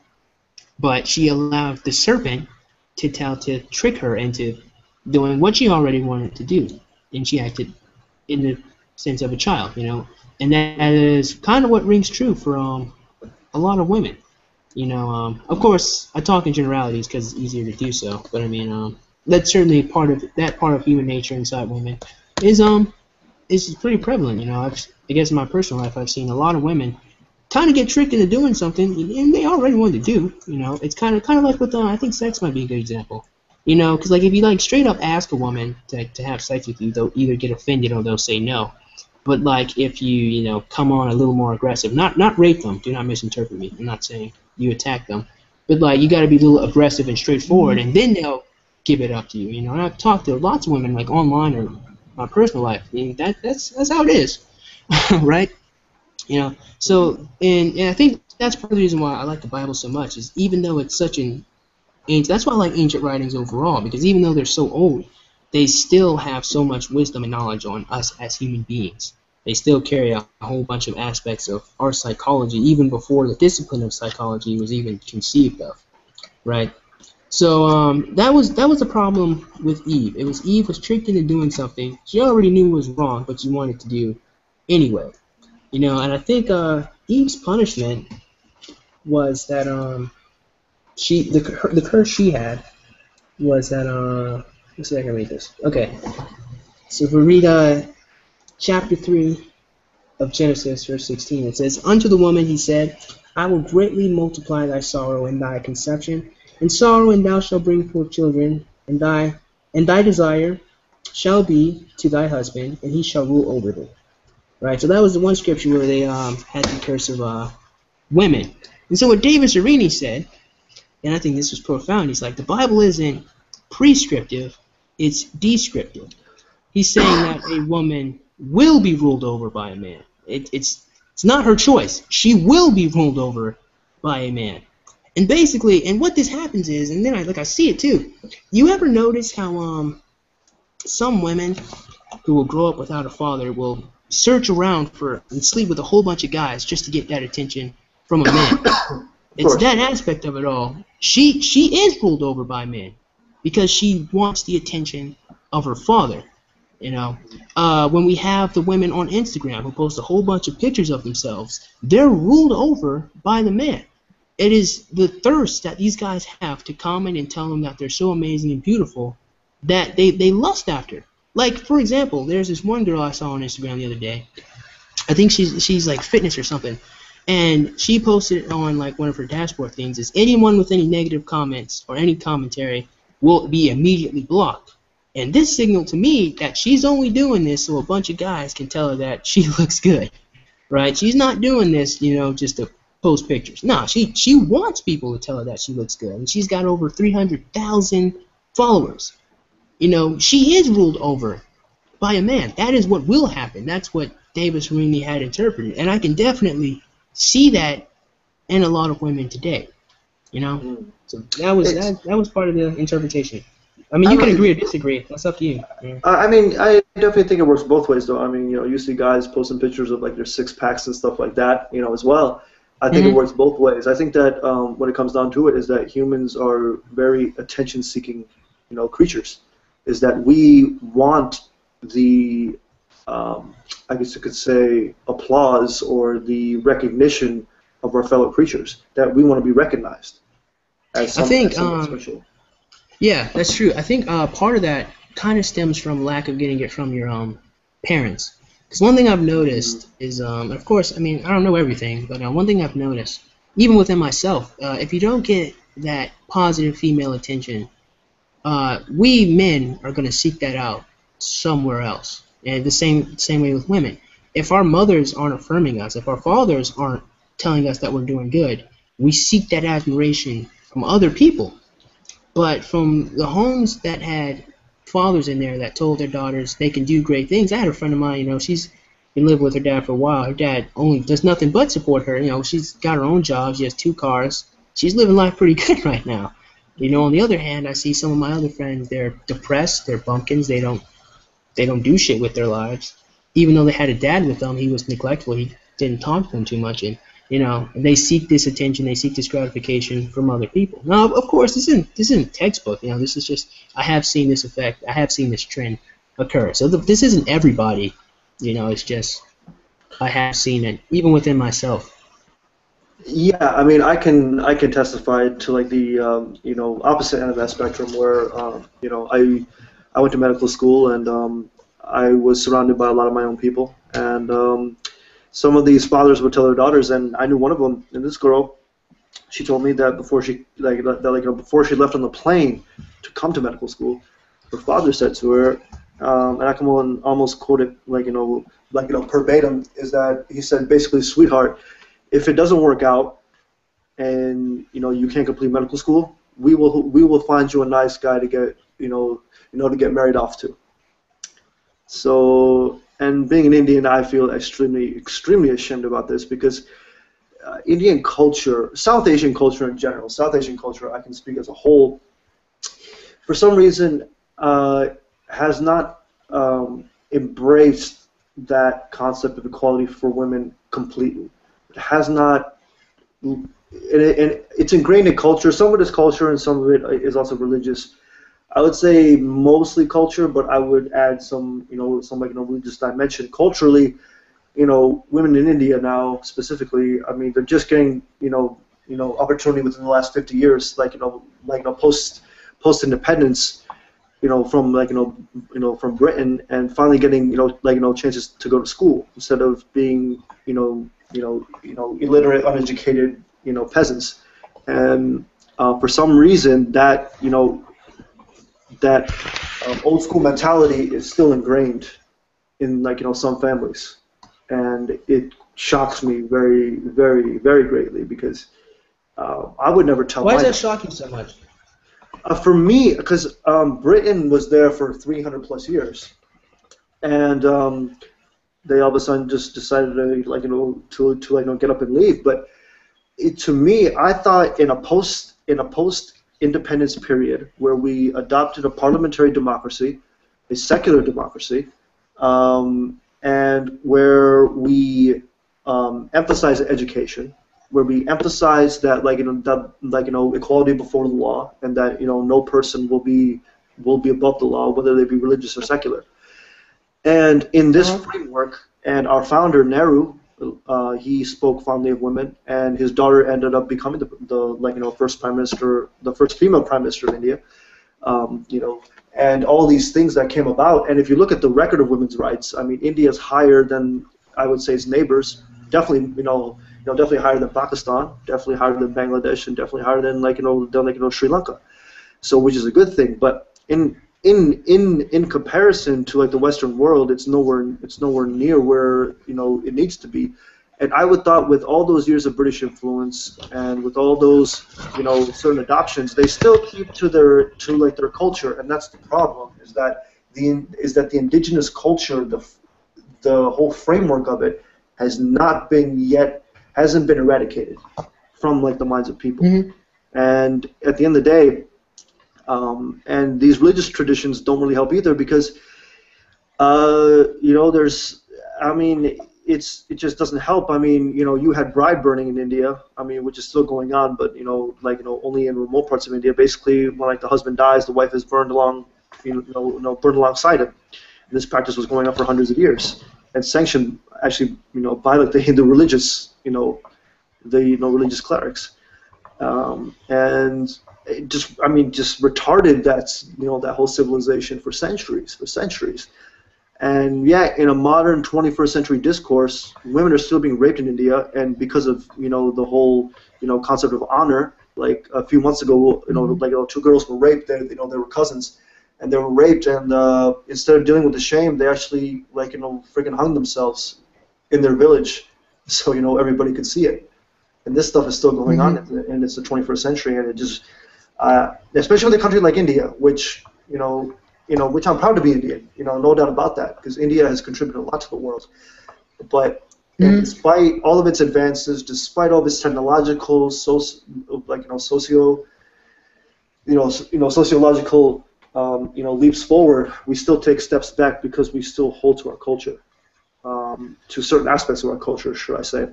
but she allowed the serpent to trick her into doing what she already wanted to do, and she acted in the sense of a child, and that is kind of what rings true for a lot of women. Of course, I talk in generalities because it's easier to do so, but I mean, that's certainly part of human nature inside women is pretty prevalent. I guess in my personal life, I've seen a lot of women kind of get tricked into doing something, and they already wanted to do. It's kind of like with I think sex might be a good example. Because if you straight up ask a woman to have sex with you, they'll either get offended or they'll say no. But if you come on a little more aggressive, not rape them, do not misinterpret me. I'm not saying you attack them, but you got to be a little aggressive and straightforward, and then they'll give it up to you. And I've talked to lots of women online or my personal life. That's how it is, right? So and I think that's part of the reason why I like the Bible so much is even though it's such an ancient, that's why I like ancient writings overall, because even though they're so old, they still have so much wisdom and knowledge on us as human beings. They still carry a whole bunch of aspects of our psychology, even before the discipline of psychology was even conceived of, right? So that was the problem with Eve. Eve was tricked into doing something she already knew was wrong, but she wanted to do anyway. And I think Eve's punishment was that the curse she had was that let's see if I can read this. Okay, so if we read chapter 3 of Genesis, verse 16, it says, "Unto the woman he said, I will greatly multiply thy sorrow and thy conception, and sorrow, and thou shalt bring forth children, and thy desire shall be to thy husband, and he shall rule over thee." Right. So that was the one scripture where they had the curse of women. And so what Davis Aurini said, and I think this was profound, he's like, the Bible isn't prescriptive, it's descriptive. He's saying that a woman will be ruled over by a man. It's not her choice. She will be ruled over by a man. And basically, and what this happens is, and then I see it too. You ever notice how some women who will grow up without a father will search around for and sleep with a whole bunch of guys just to get that attention from a man? It's that aspect of it all. She is ruled over by men because she wants the attention of her father. When we have the women on Instagram who post a whole bunch of pictures of themselves, they're ruled over by the man. It is the thirst that these guys have to comment and tell them that they're so amazing and beautiful that they lust after. Like, for example, there's this one girl I saw on Instagram the other day. I think she's like fitness or something. And she posted on one of her dashboard things is anyone with any negative comments or any commentary will be immediately blocked. And this signaled to me that she's only doing this so a bunch of guys can tell her that she looks good, right? She's not doing this, just to post pictures. Nah, she wants people to tell her that she looks good, and she's got over 300,000 followers. You know, she is ruled over by a man. That is what will happen. That's what Davis Rini had interpreted, and I can definitely see that in a lot of women today. You know, so that was part of the interpretation. I mean, you can agree or disagree. That's up to you. Yeah.
I mean, I definitely think it works both ways, though. I mean, you know, you see guys posting pictures of like their six packs and stuff like that, you know, as well. I think it works both ways. I think that when it comes down to it, is that humans are very attention-seeking, you know, creatures. Is that we want the, I guess you could say, applause or the recognition of our fellow creatures. That we want to be recognized as something special.
Yeah, that's true. I think part of that kind of stems from lack of getting it from your parents. Because one thing I've noticed is, of course, I mean, I don't know everything, but one thing I've noticed, even within myself, if you don't get that positive female attention, we men are going to seek that out somewhere else. And the same way with women. If our mothers aren't affirming us, if our fathers aren't telling us that we're doing good, we seek that admiration from other people. But from the homes that had fathers in there that told their daughters they can do great things. I had a friend of mine, you know, she's been living with her dad for a while. Her dad only does nothing but support her. You know, she's got her own job. She has 2 cars. She's living life pretty good right now. You know, on the other hand, I see some of my other friends, they're depressed, they're bumpkins, they don't do shit with their lives. Even though they had a dad with them, he was neglectful. He didn't talk to them too much, and you know, they seek this attention, they seek this gratification from other people. Now, of course, this isn't textbook. You know, this is just I have seen this effect, I have seen this trend occur. So this isn't everybody. You know, it's just I have seen it even within myself.
Yeah, I mean, I can testify to like the you know, opposite end of that spectrum where you know, I went to medical school and I was surrounded by a lot of my own people, and some of these fathers would tell their daughters, and I knew one of them, and this girl, she told me that before she before she left on the plane to come to medical school, her father said to her, and I can almost quote it like you know verbatim, is that he said basically, sweetheart, if it doesn't work out, and you know you can't complete medical school, we will find you a nice guy to get to get married off to. So. And being an Indian, I feel extremely ashamed about this because Indian culture, South Asian culture in general, South Asian culture, I can speak as a whole, for some reason has not embraced that concept of equality for women completely. It has not, and it's ingrained in culture. Some of it is culture and some of it is also religious. I would say mostly culture, but I would add some religious dimension. Culturally, you know, women in India now specifically, I mean, they're just getting, opportunity within the last 50 years, post independence, from from Britain, and finally getting, chances to go to school instead of being, illiterate, uneducated, peasants. And for some reason that, that old school mentality is still ingrained in some families, and it shocks me very, very, very greatly because I would never tell.
Why does that shock you so much?
For me, because Britain was there for 300 plus years, and they all of a sudden just decided to get up and leave. But to me, I thought in a post independence period where we adopted a parliamentary democracy, a secular democracy, and where we emphasize education, where we emphasize that equality before the law, and that no person will be above the law, whether they be religious or secular. And in this framework, and our founder Nehru, he spoke fondly of women, and his daughter ended up becoming the first prime minister, the first female prime minister of India. And all these things that came about. And if you look at the record of women's rights, I mean, India is higher than, I would say, its neighbors. Definitely, definitely higher than Pakistan, definitely higher than Bangladesh, and definitely higher than Sri Lanka. So, which is a good thing. But in comparison to the Western world, it's nowhere near where it needs to be. And I would thought with all those years of British influence and with all those, certain adoptions, they still keep to their culture, and that's the problem. Is that the indigenous culture, the whole framework of it, hasn't been eradicated from like the minds of people.
Mm-hmm.
And at the end of the day, and these religious traditions don't really help either because, it just doesn't help. You had bride burning in India, which is still going on, but only in remote parts of India. Basically, when like the husband dies, the wife is burned burned alongside him. And this practice was going on for hundreds of years, and sanctioned actually, by like the Hindu religious, religious clerics, and it just retarded that whole civilization for centuries. And yeah, in a modern 21st century discourse, women are still being raped in India, and because of the whole concept of honor. Like a few months ago, two girls were raped. They were cousins, and they were raped. And instead of dealing with the shame, they actually freaking hung themselves in their village, so everybody could see it. And this stuff is still going on, and it's the 21st century, and it just, especially with a country like India, which which I'm proud to be Indian, no doubt about that, because India has contributed a lot to the world. But despite all of its advances, despite all of its technological, sociological, leaps forward, we still take steps back because we still hold to our culture, to certain aspects of our culture, should I say?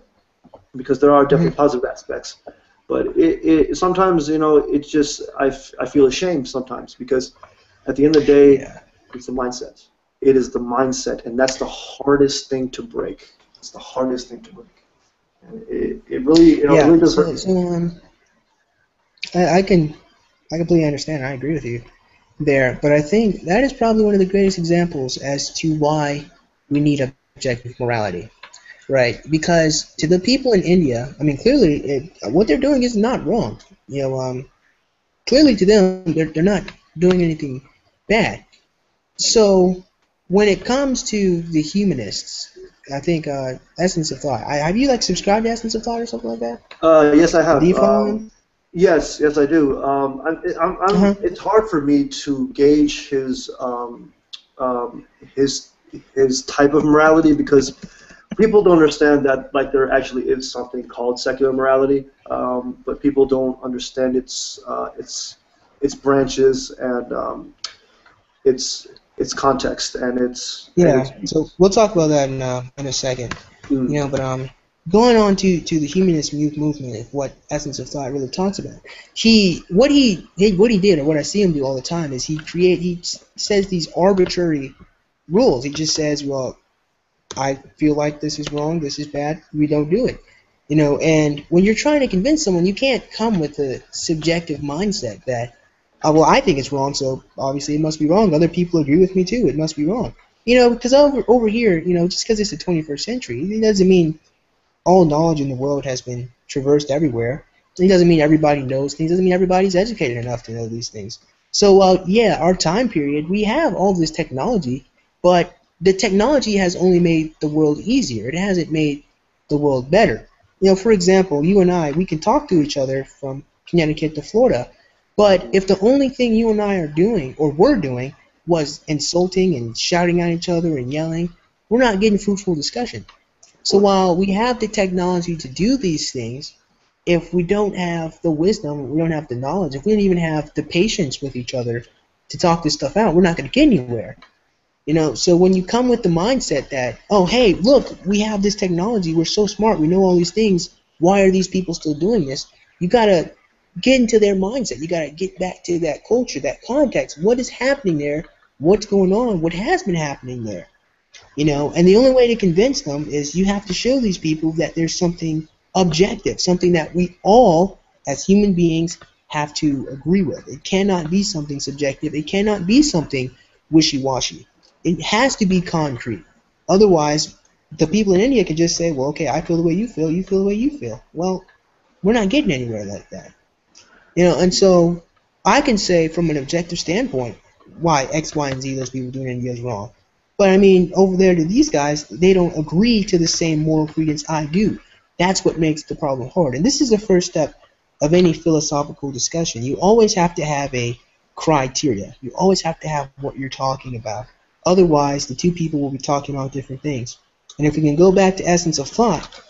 Because there are definitely positive aspects. But it sometimes, it's just I feel ashamed sometimes because. At the end of the day, it's the mindset. It is the mindset, and that's the hardest thing to break. It's the hardest thing to break. And it really, really does hurt.
So, I completely understand. I agree with you there, but I think that is probably one of the greatest examples as to why we need objective morality, right? Because to the people in India, clearly, what they're doing is not wrong. Clearly to them, they're not doing anything bad. So when it comes to the humanists, I think Essence of Thought. Have you subscribed to Essence of Thought or something like that?
Yes, I have.
Do you follow him?
Yes, I do. It's hard for me to gauge his type of morality because people don't understand that there actually is something called secular morality, but people don't understand its branches and its context and its.
So we'll talk about that in a second. But going on to the humanist movement, what Essence of Thought really talks about. What he did, or what I see him do all the time, is he says these arbitrary rules. He just says, well, I feel like this is wrong, this is bad, we don't do it. And when you're trying to convince someone, you can't come with a subjective mindset that, well, I think it's wrong, so obviously it must be wrong. Other people agree with me too, it must be wrong. Because over here, just because it's the 21st century, it doesn't mean all knowledge in the world has been traversed everywhere. It doesn't mean everybody knows things. It doesn't mean everybody's educated enough to know these things. So, our time period, we have all this technology, but the technology has only made the world easier. It hasn't made the world better. For example, you and I, we can talk to each other from Connecticut to Florida, but if the only thing you and I are doing, or were doing, was insulting and shouting at each other and yelling, we're not getting fruitful discussion. So while we have the technology to do these things, if we don't have the wisdom, we don't have the knowledge, if we don't even have the patience with each other to talk this stuff out, we're not going to get anywhere. So when you come with the mindset that, oh, hey, look, we have this technology, we're so smart, we know all these things, why are these people still doing this? You got to get into their mindset. You got to get back to that culture, that context. What is happening there? What's going on? What has been happening there? And the only way to convince them is you have to show these people that there's something objective, something that we all, as human beings, have to agree with. It cannot be something subjective. It cannot be something wishy-washy. It has to be concrete. Otherwise, the people in India can just say, well, okay, I feel the way you feel the way you feel. Well, we're not getting anywhere like that. And so I can say from an objective standpoint why X, Y, and Z those people doing in India is wrong. But I mean, over there to these guys, they don't agree to the same moral credence I do. That's what makes the problem hard. And this is the first step of any philosophical discussion. You always have to have a criteria. You always have to have what you're talking about. Otherwise, the two people will be talking about different things. And if we can go back to essence of thought,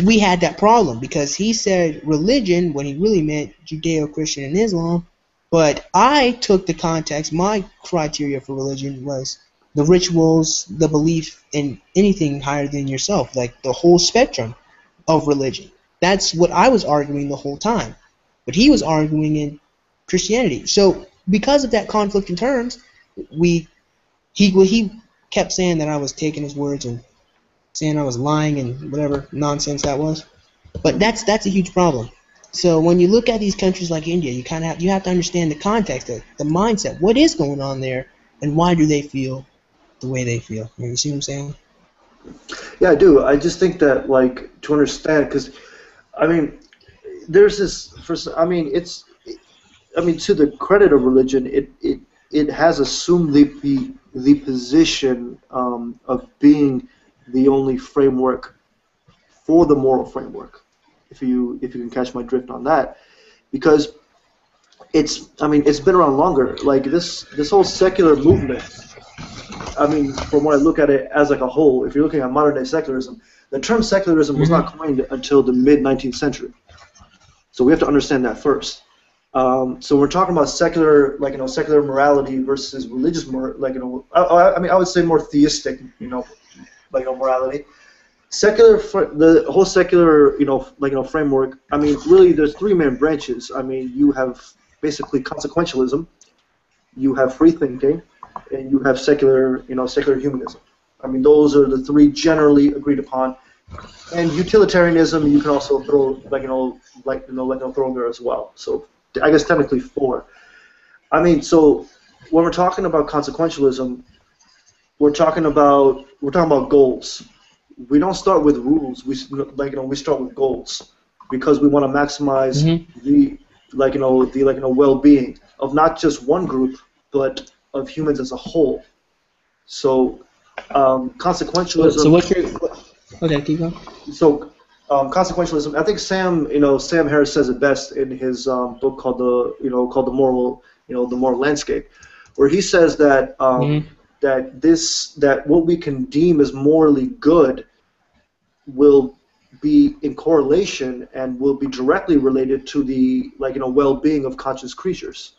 we had that problem because he said religion when he really meant Judeo-Christian and Islam. But I took the context, my criteria for religion was the rituals, the belief in anything higher than yourself, like the whole spectrum of religion. That's what I was arguing the whole time. But he was arguing in Christianity. So because of that conflict in terms, he kept saying that I was taking his words and saying I was lying and whatever nonsense that was. But that's a huge problem. So when you look at these countries like India, you have to understand the context, the mindset, what is going on there, and why do they feel the way they feel. You see what I'm saying?
Yeah, I do. I just think that, like, to understand, because, I mean, there's this, to the credit of religion, it has assumed the position of being the only framework for the moral framework, if you can catch my drift on that, because it's been around longer. Like this whole secular movement. I mean, from what I look at it as like a whole, if you're looking at modern day secularism, the term secularism was not coined until the mid 19th century. So we have to understand that first. So we're talking about secular, secular morality versus religious, I would say more theistic, morality. The whole secular, framework. I mean, really, there's three main branches. I mean, you have basically consequentialism, you have free thinking, and you have secular humanism. I mean, those are the three generally agreed upon. And utilitarianism, you can also throw throw there as well. So I guess technically four. I mean, so when we're talking about consequentialism, we're talking about goals. We don't start with rules. We start with goals because we want to maximize the well-being of not just one group but of humans as a whole. So consequentialism.
So what's your okay? Keep going.
So consequentialism. I think Sam Harris says it best in his book called the Moral Landscape, where he says that that what we can deem as morally good will be in correlation and will be directly related to the well-being of conscious creatures.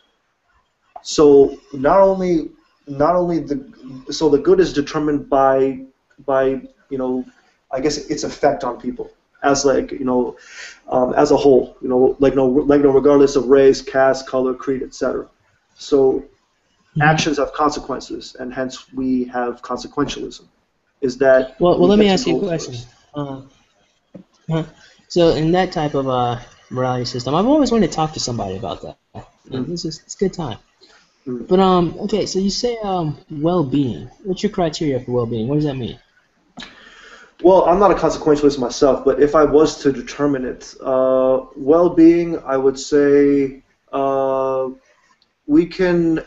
So not only the good is determined by I guess its effect on people as as a whole, regardless of race, caste, color, creed, etc. So actions have consequences, and hence we have consequentialism. Is that
well? Let me ask you a question. So in that type of morality system, I've always wanted to talk to somebody about that. It's a good time. But okay, so you say well-being. What's your criteria for well-being? What does that mean?
Well, I'm not a consequentialist myself, but if I was to determine it, well-being, I would say we can.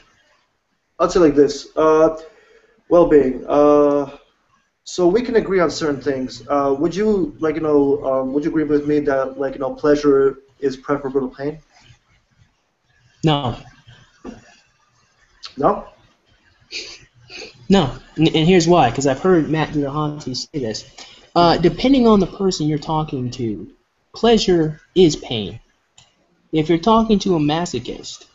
I'd say like this: well-being. So we can agree on certain things. Would you would you agree with me that pleasure is preferable to pain?
No.
No?
No, and here's why, because I've heard Matt Durahanti say this. Depending on the person you're talking to, pleasure is pain. If you're talking to a masochist,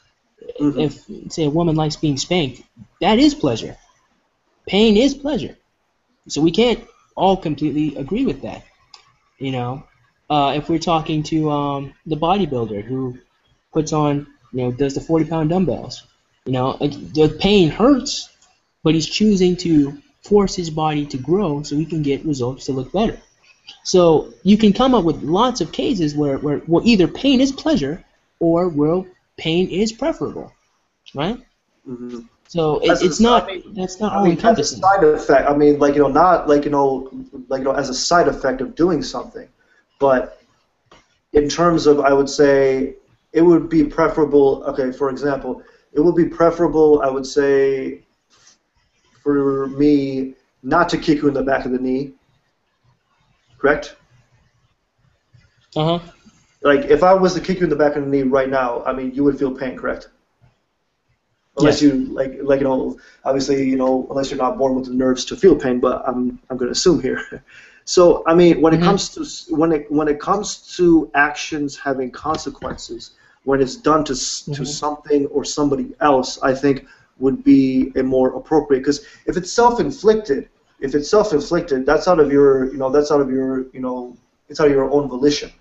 if, say, a woman likes being spanked, that is pleasure. Pain is pleasure. So we can't all completely agree with that. If we're talking to the bodybuilder who puts on, does the 40-pound dumbbells, the pain hurts, but he's choosing to force his body to grow so he can get results to look better. So you can come up with lots of cases where either pain is pleasure or where pain is preferable, right? So that's not all encompassing.
As a side effect, I mean, not as a side effect of doing something, but in terms of, I would say, it would be preferable. Okay, for example, it would be preferable, I would say, for me not to kick you in the back of the knee, correct?
Uh-huh.
Like, if I was to kick you in the back of the knee right now, I mean, you would feel pain, correct? Unless
Yes.
you obviously, unless you're not born with the nerves to feel pain, but I'm going to assume here. So, I mean, when it
Mm-hmm.
comes to when it comes to actions having consequences, when it's done to
Mm-hmm.
something or somebody else, I think would be a more appropriate. Because if it's self-inflicted, that's out of your, it's out of your own volition.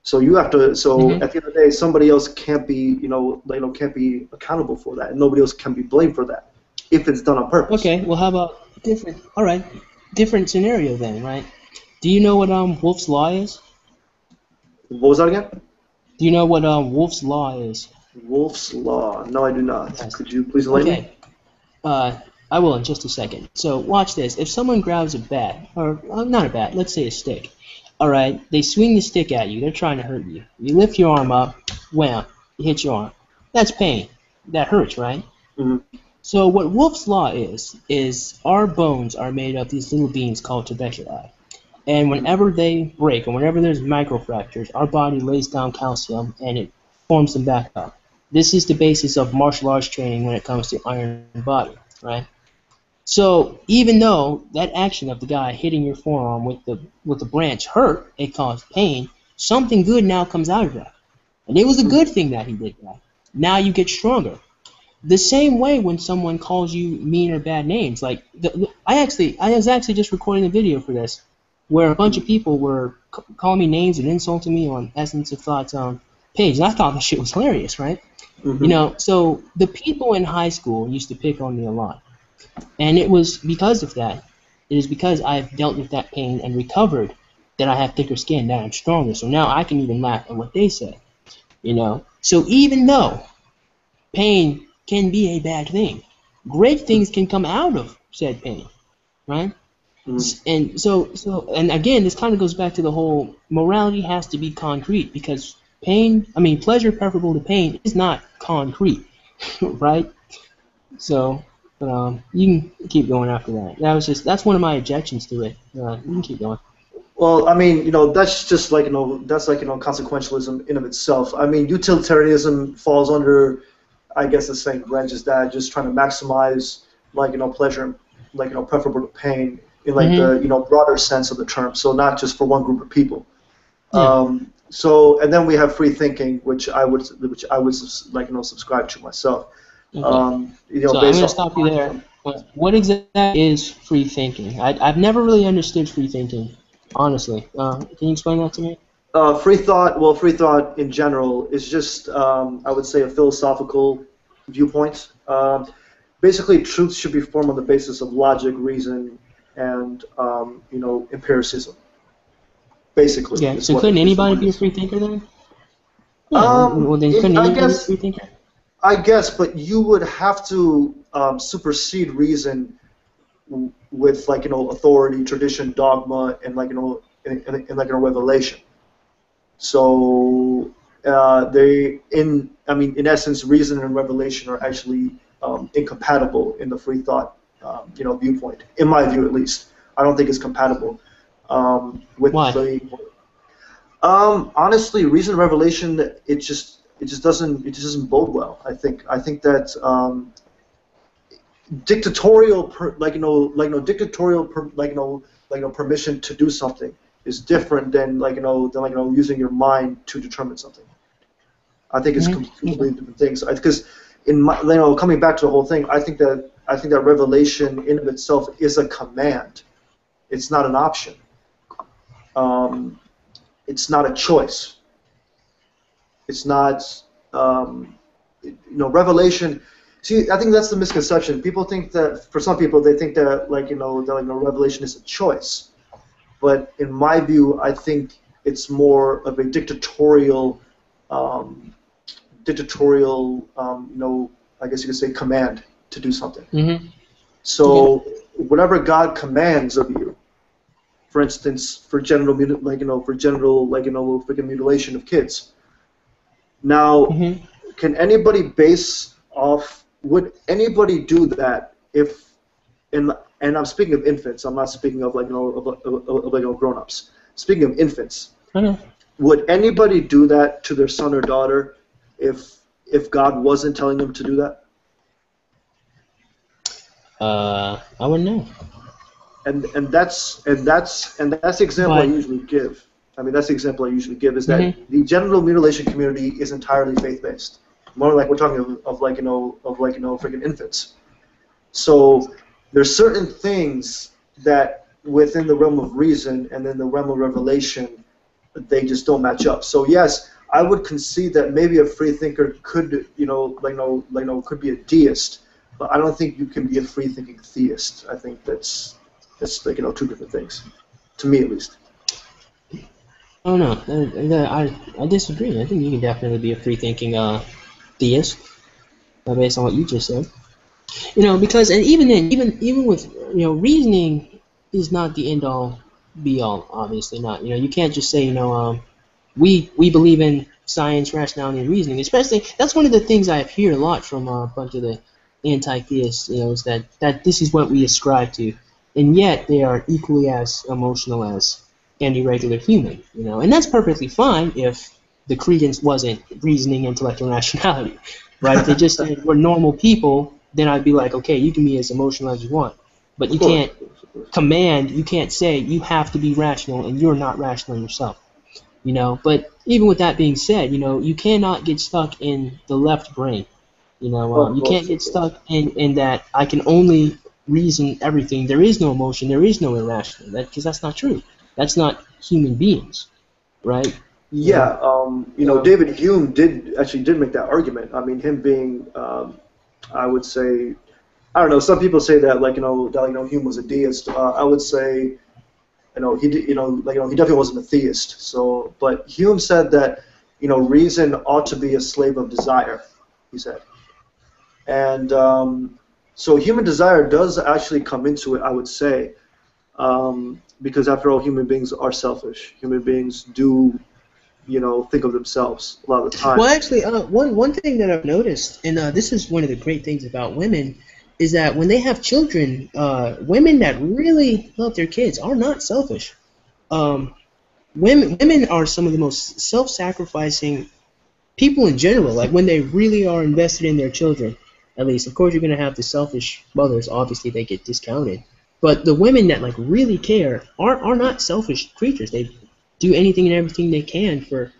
So you have to. So
Mm-hmm.
at the end of the day, somebody else can't be, can't be accountable for that, and nobody else can be blamed for that if it's done on purpose.
Okay, well, how about different? All right, different scenario then, right? Do you know what Wolf's Law is?
What was that again?
Do you know what Wolf's Law is?
Wolf's Law. No, I do not.
Yes.
Could you please enlighten me?
Okay. I will in just a second. So watch this. If someone grabs a bat, or not a bat, let's say a stick. All right, they swing the stick at you. They're trying to hurt you. You lift your arm up, wham, you hit your arm. That's pain. That hurts, right?
Mm-hmm.
So what Wolf's Law is our bones are made of these little beings called trabeculae. And whenever they break, and whenever there's microfractures, our body lays down calcium and it forms them back up. This is the basis of martial arts training when it comes to iron body, right? So even though that action of the guy hitting your forearm with the branch hurt, it caused pain, something good now comes out of that. And it was a good thing that he did that. Now you get stronger. The same way when someone calls you mean or bad names, like I was actually just recording a video for this, where a bunch of people were calling me names and insulting me on Essence of Thought's page, and I thought that shit was hilarious, right?
Mm-hmm.
So the people in high school used to pick on me a lot, and it was because of that. It is because I've dealt with that pain and recovered that I have thicker skin, that I'm stronger. So now I can even laugh at what they say. So even though pain can be a bad thing, great things can come out of said pain, right?
Mm-hmm.
And again, this kind of goes back to the whole morality has to be concrete, because pleasure preferable to pain is not concrete, right? So, you can keep going after that. That's one of my objections to it. You can keep going.
Well, I mean, that's just like, that's like, consequentialism in of itself. I mean, utilitarianism falls under, I guess, the same branch as that, just trying to maximize, like, pleasure, like, preferable to pain in, like,
Mm-hmm.
the, broader sense of the term. So not just for one group of people.
Yeah.
And then we have free thinking, which I would like, subscribe to myself.
Okay. So I'm
Based
going to
off.
stop you there. What exactly is free thinking? I've never really understood free thinking, honestly. Can you explain that to me?
Free thought. Well, free thought in general is just, I would say, a philosophical viewpoint. Basically, truth should be formed on the basis of logic, reason, and empiricism. Basically,
Yeah.
is
So
what
couldn't anybody
it
be a
is.
free thinker then? Yeah. Well, then couldn't
I
anybody be a
guess,
free thinker?
but you would have to supersede reason with, like, authority, tradition, dogma, and, like, and like, revelation. So in essence, reason and revelation are actually incompatible in the free thought, viewpoint. In my view, at least, I don't think it's compatible with
Why?
the. Honestly, reason and revelation, it just doesn't bode well. I think that dictatorial, permission to do something is different than, using your mind to determine something. I think it's
Mm-hmm. Okay.
completely different things. Because in my, coming back to the whole thing, I think that revelation in of itself is a command. It's not an option. Um, it's not a choice. It's not, revelation. See, I think that's the misconception. People think that, for some people, they think that, revelation is a choice. But in my view, I think it's more of a um, I guess you could say, command to do something.
Mm-hmm. Okay.
So whatever God commands of you, for instance, for general, freaking mutilation of kids. Now,
Mm-hmm.
can anybody base off? Would anybody do that if and I'm speaking of infants. I'm not speaking of grown-ups. Speaking of infants, would anybody do that to their son or daughter if God wasn't telling them to do that?
I wouldn't know.
And that's the example I
But
usually give. I mean, that's the example I usually give is that
mhm.
the genital mutilation community is entirely faith-based. More like we're talking of freaking infants. So there's certain things that within the realm of reason and in the realm of revelation, they just don't match up. So yes, I would concede that maybe a free thinker could, could be a deist, but I don't think you can be a free thinking theist. I think that's two different things, to me at least.
I don't know. I disagree. I think you can definitely be a free thinking theist based on what you just said. Because and even then, even with reasoning is not the end all be all. Obviously not. You can't just say we believe in science, rationality, and reasoning. Especially that's one of the things I hear a lot from a bunch of the anti-theists. Is that this is what we ascribe to, and yet they are equally as emotional as any regular human. And that's perfectly fine if the credence wasn't reasoning, intellect, and rationality, right? If they just said we're normal people, then I'd be like, okay, you can be as emotional as you want, but you can't you can't say you have to be rational and you're not rational yourself. But even with that being said, you cannot get stuck in the left brain. You can't get stuck in that I can only reason everything. There is no emotion. There is no irrational. Because that's not true. That's not human beings, right?
Yeah, David Hume did make that argument. I mean, him being, I would say, I don't know. Some people say that Hume was a deist. I would say, he definitely wasn't a theist. So, but Hume said that reason ought to be a slave of desire. He said, and so human desire does actually come into it. I would say, because after all, human beings are selfish. Human beings do think of themselves a lot of the time.
Well, actually, one thing that I've noticed, and this is one of the great things about women, is that when they have children, women that really love their kids are not selfish. Women are some of the most self-sacrificing people in general. Like when they really are invested in their children, at least. Of course, you're gonna have the selfish mothers. Obviously, they get discounted. But the women that really care are not selfish creatures. They do anything and everything they can for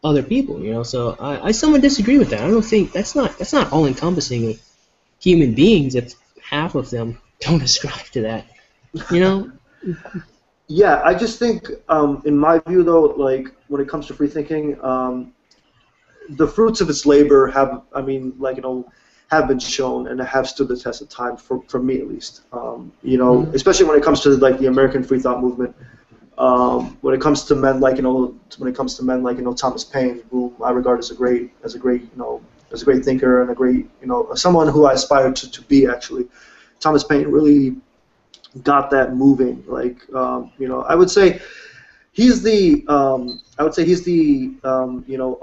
other people. So I somewhat disagree with that. I don't think that's not all encompassing of human beings if half of them don't ascribe to that.
Yeah, I just think, in my view, though, when it comes to free thinking, the fruits of its labor have been shown and have stood the test of time for me at least. Especially when it comes to the American free thought movement. When it comes to men like Thomas Paine, who I regard as a great thinker and a great someone who I aspire to be actually. Thomas Paine really got that moving. I would say he's the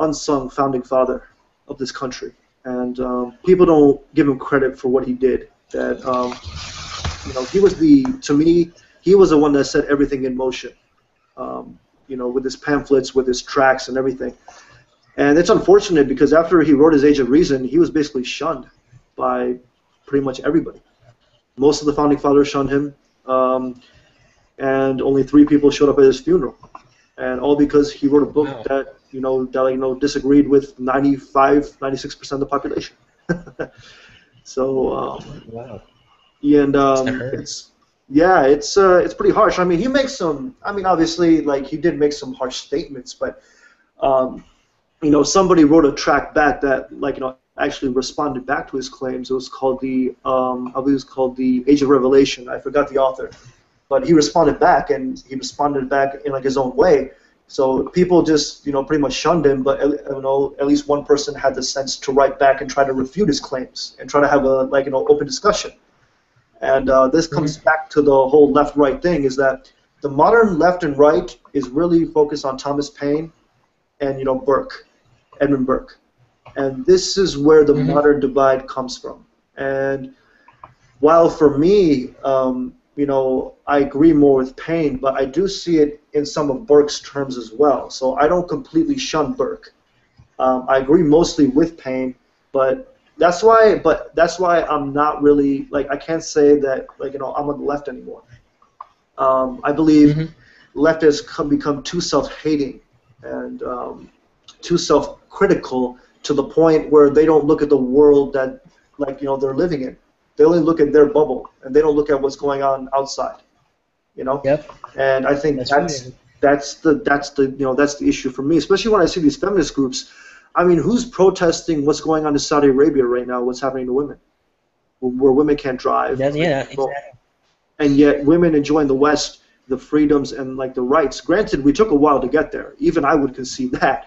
unsung founding father of this country, and people don't give him credit for what he did. That he was the one that set everything in motion. With his pamphlets, with his tracts and everything. And it's unfortunate because after he wrote his Age of Reason, he was basically shunned by pretty much everybody. Most of the founding fathers shunned him, and only 3 people showed up at his funeral, and all because he wrote a book that disagreed with 96% of the population. So
wow.
And it's pretty harsh. I mean, he makes some. I mean, obviously, he did make some harsh statements, but somebody wrote a tract back that actually responded back to his claims. It was called I believe it was called the Age of Revelation. I forgot the author, but he responded back, and he responded back in his own way. So people just pretty much shunned him, but at least one person had the sense to write back and try to refute his claims and try to have a open discussion. And this comes back to the whole left-right thing, is that the modern left and right is really focused on Thomas Paine and Edmund Burke. And this is where the modern divide comes from. And while for me, I agree more with Paine, but I do see it in some of Burke's terms as well. So I don't completely shun Burke. I agree mostly with Paine, but that's why. I'm not really like I can't say that I'm on the left anymore. I believe
Hmm.
leftists become too self-hating and too self-critical to the point where they don't look at the world that they're living in. They only look at their bubble and they don't look at what's going on outside. You know,
Yep,
and I think
that's true.
that's the issue for me, especially when I see these feminist groups. I mean, who's protesting what's going on in Saudi Arabia right now? What's happening to women, where women can't drive,
That's,
women
yeah,
can't vote,
exactly.
and yet women enjoy in the West the freedoms and the rights. Granted, we took a while to get there. Even I would concede that,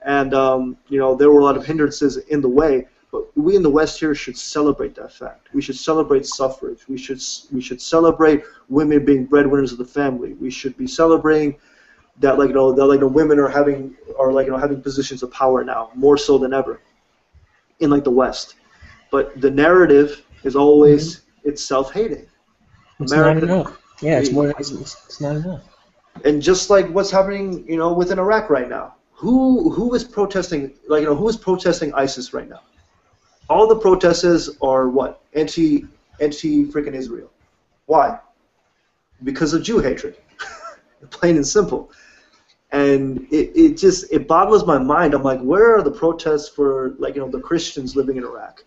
and there were a lot of hindrances in the way. But we in the West here should celebrate that fact. We should celebrate suffrage. We should celebrate women being breadwinners of the family. We should be celebrating that the women are having positions of power now more so than ever in the West. But the narrative is
Hmm.
always it's self-hating.
It's not
America,
enough. Yeah, it's
we,
more. It's not enough.
and just like what's happening, within Iraq right now. Who is protesting? Who is protesting ISIS right now? All the protesters are what? Anti freaking Israel. Why? Because of Jew hatred. Plain and simple. And it boggles my mind. I'm like, where are the protests for the Christians living in Iraq?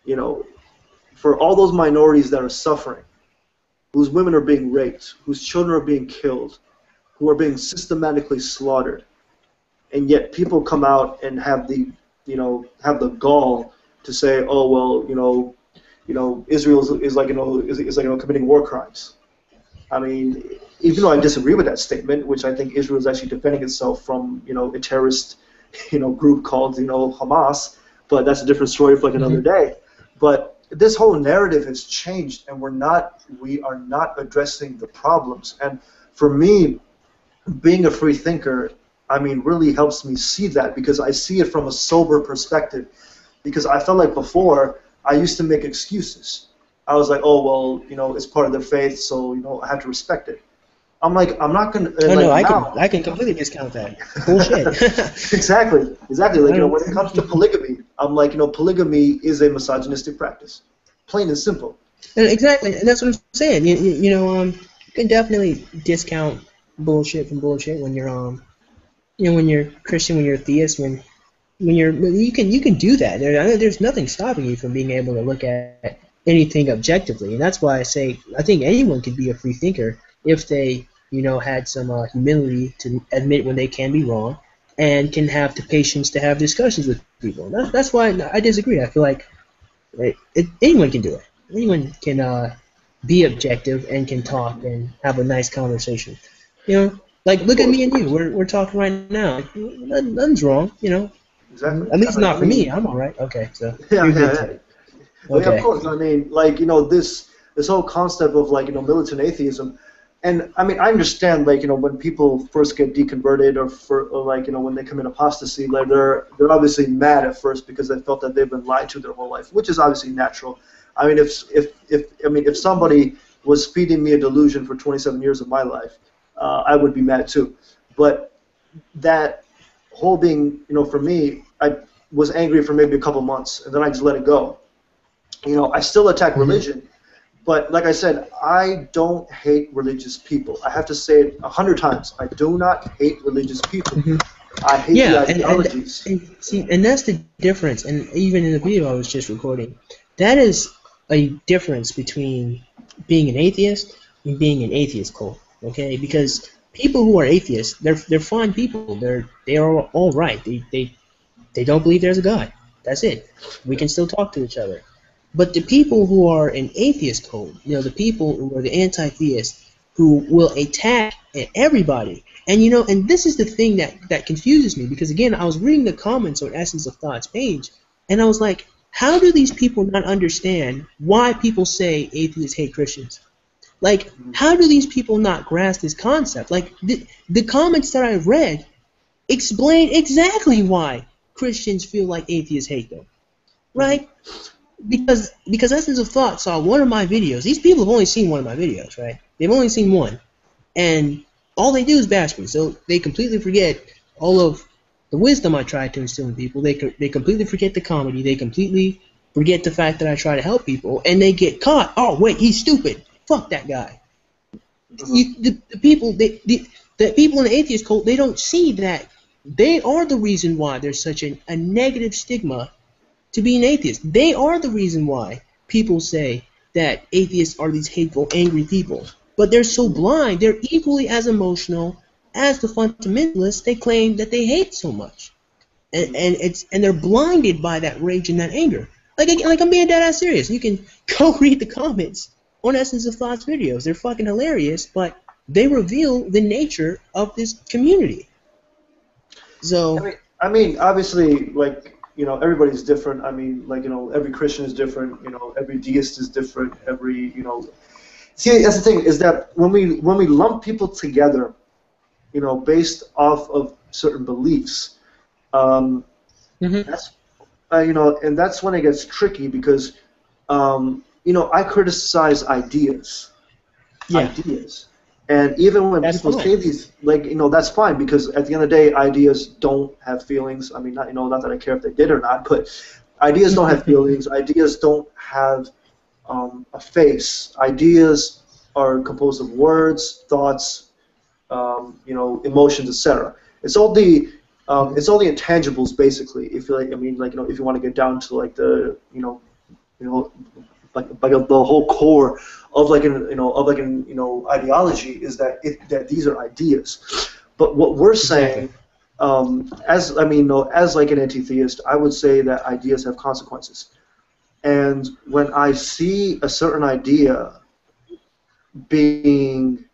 You know, for all those minorities that are suffering, whose women are being raped, whose children are being killed, who are being systematically slaughtered, and yet people come out and have the gall to say, oh well, Israel is committing war crimes. I mean, even though I disagree with that statement, which I think Israel is actually defending itself from a terrorist group called Hamas, but that's a different story for another
Hmm.
day. But this whole narrative has changed, and we are not addressing the problems. And for me, being a free thinker, I mean, really helps me see that because I see it from a sober perspective. Because I felt like before I used to make excuses. I was like, oh well, it's part of their faith, so I have to respect it. I'm like, I'm not gonna
Oh no,
now.
I can completely discount that. Bullshit.
Exactly.
I
When it comes to
don't,
polygamy, I'm like, polygamy is a misogynistic practice, plain and simple.
exactly, and that's what I'm saying. You can definitely discount bullshit from bullshit when you're when you're Christian, when you're theist, when you can do that. There's nothing stopping you from being able to look at anything objectively, and that's why I say I think anyone could be a free thinker if they had some humility to admit when they can be wrong and can have the patience to have discussions with people. That's why I disagree. I feel like anyone can do it. Anyone can be objective and can talk and have a nice conversation. Like
Of
look at me
course,
and you. We're talking right now. Nothing's wrong.
exactly.
At least
I
not for
mean,
me. I'm all right. Okay, so
yeah,
you're
yeah,
good
yeah.
too.
Well, yeah, of
Okay.
course. I mean, this whole concept of militant atheism, and I mean, I understand when people first get deconverted or when they commit apostasy, they're obviously mad at first because they felt that they've been lied to their whole life, which is obviously natural. I mean, if somebody was feeding me a delusion for 27 years of my life, I would be mad too. But that whole being, for me, I was angry for maybe a couple months, and then I just let it go. I still attack
Hmm.
religion, but like I said, I don't hate religious people. I have to say it 100 times. I do not hate religious people.
Hmm.
I hate the
Yeah,
ideologies.
and that's the difference. And even in the video I was just recording, that is a difference between being an atheist and being an atheist cult. Okay, because people who are atheists, they're fine people. They are all right. They don't believe there's a God. That's it. We can still talk to each other. But the people who are in atheist code, the people who are the anti-theists, who will attack everybody, and this is the thing that confuses me because again, I was reading the comments on Essence of Thought's page, and I was like, how do these people not understand why people say atheists hate Christians? Like, how do these people not grasp this concept? Like, the comments that I read explain exactly why Christians feel like atheists hate them,
Mhm.
right? because Essence of Thought saw one of my videos. These people have only seen one of my videos, right? They've only seen one, and all they do is bash me. So they completely forget all of the wisdom I tried to instill in people. They completely forget the comedy. They completely forget the fact that I try to help people, and they get caught. Oh wait, he's stupid. Fuck that guy. The people the people in the atheist cult, they don't see that they are the reason why there's such a negative stigma to be an atheist. They are the reason why people say that atheists are these hateful, angry people. But they're so blind, they're equally as emotional as the fundamentalists they claim that they hate so much. And they're blinded by that rage and that anger. Like I'm being dead ass serious. You can go read the comments on Essence of Thought's videos. They're fucking hilarious, but they reveal the nature of this community. So
I mean, obviously, like, everybody's different. I mean, like, every Christian is different. Every deist is different. Every, see, that's the thing, is that when we lump people together, based off of certain beliefs, that's, and that's when it gets tricky because, I criticize ideas.
yeah,
Ideas. And even when
that's
people
fine.
say these, like, that's fine because at the end of the day, ideas don't have feelings. I mean, not that I care if they did or not, but ideas don't have feelings. Ideas don't have a face. Ideas are composed of words, thoughts, emotions, etc. It's all the intangibles basically. If you like, if you want to get down to like the, like the whole core of ideology is that these are ideas. But what we're saying, as like an anti-theist, I would say that ideas have consequences. And when I see a certain idea being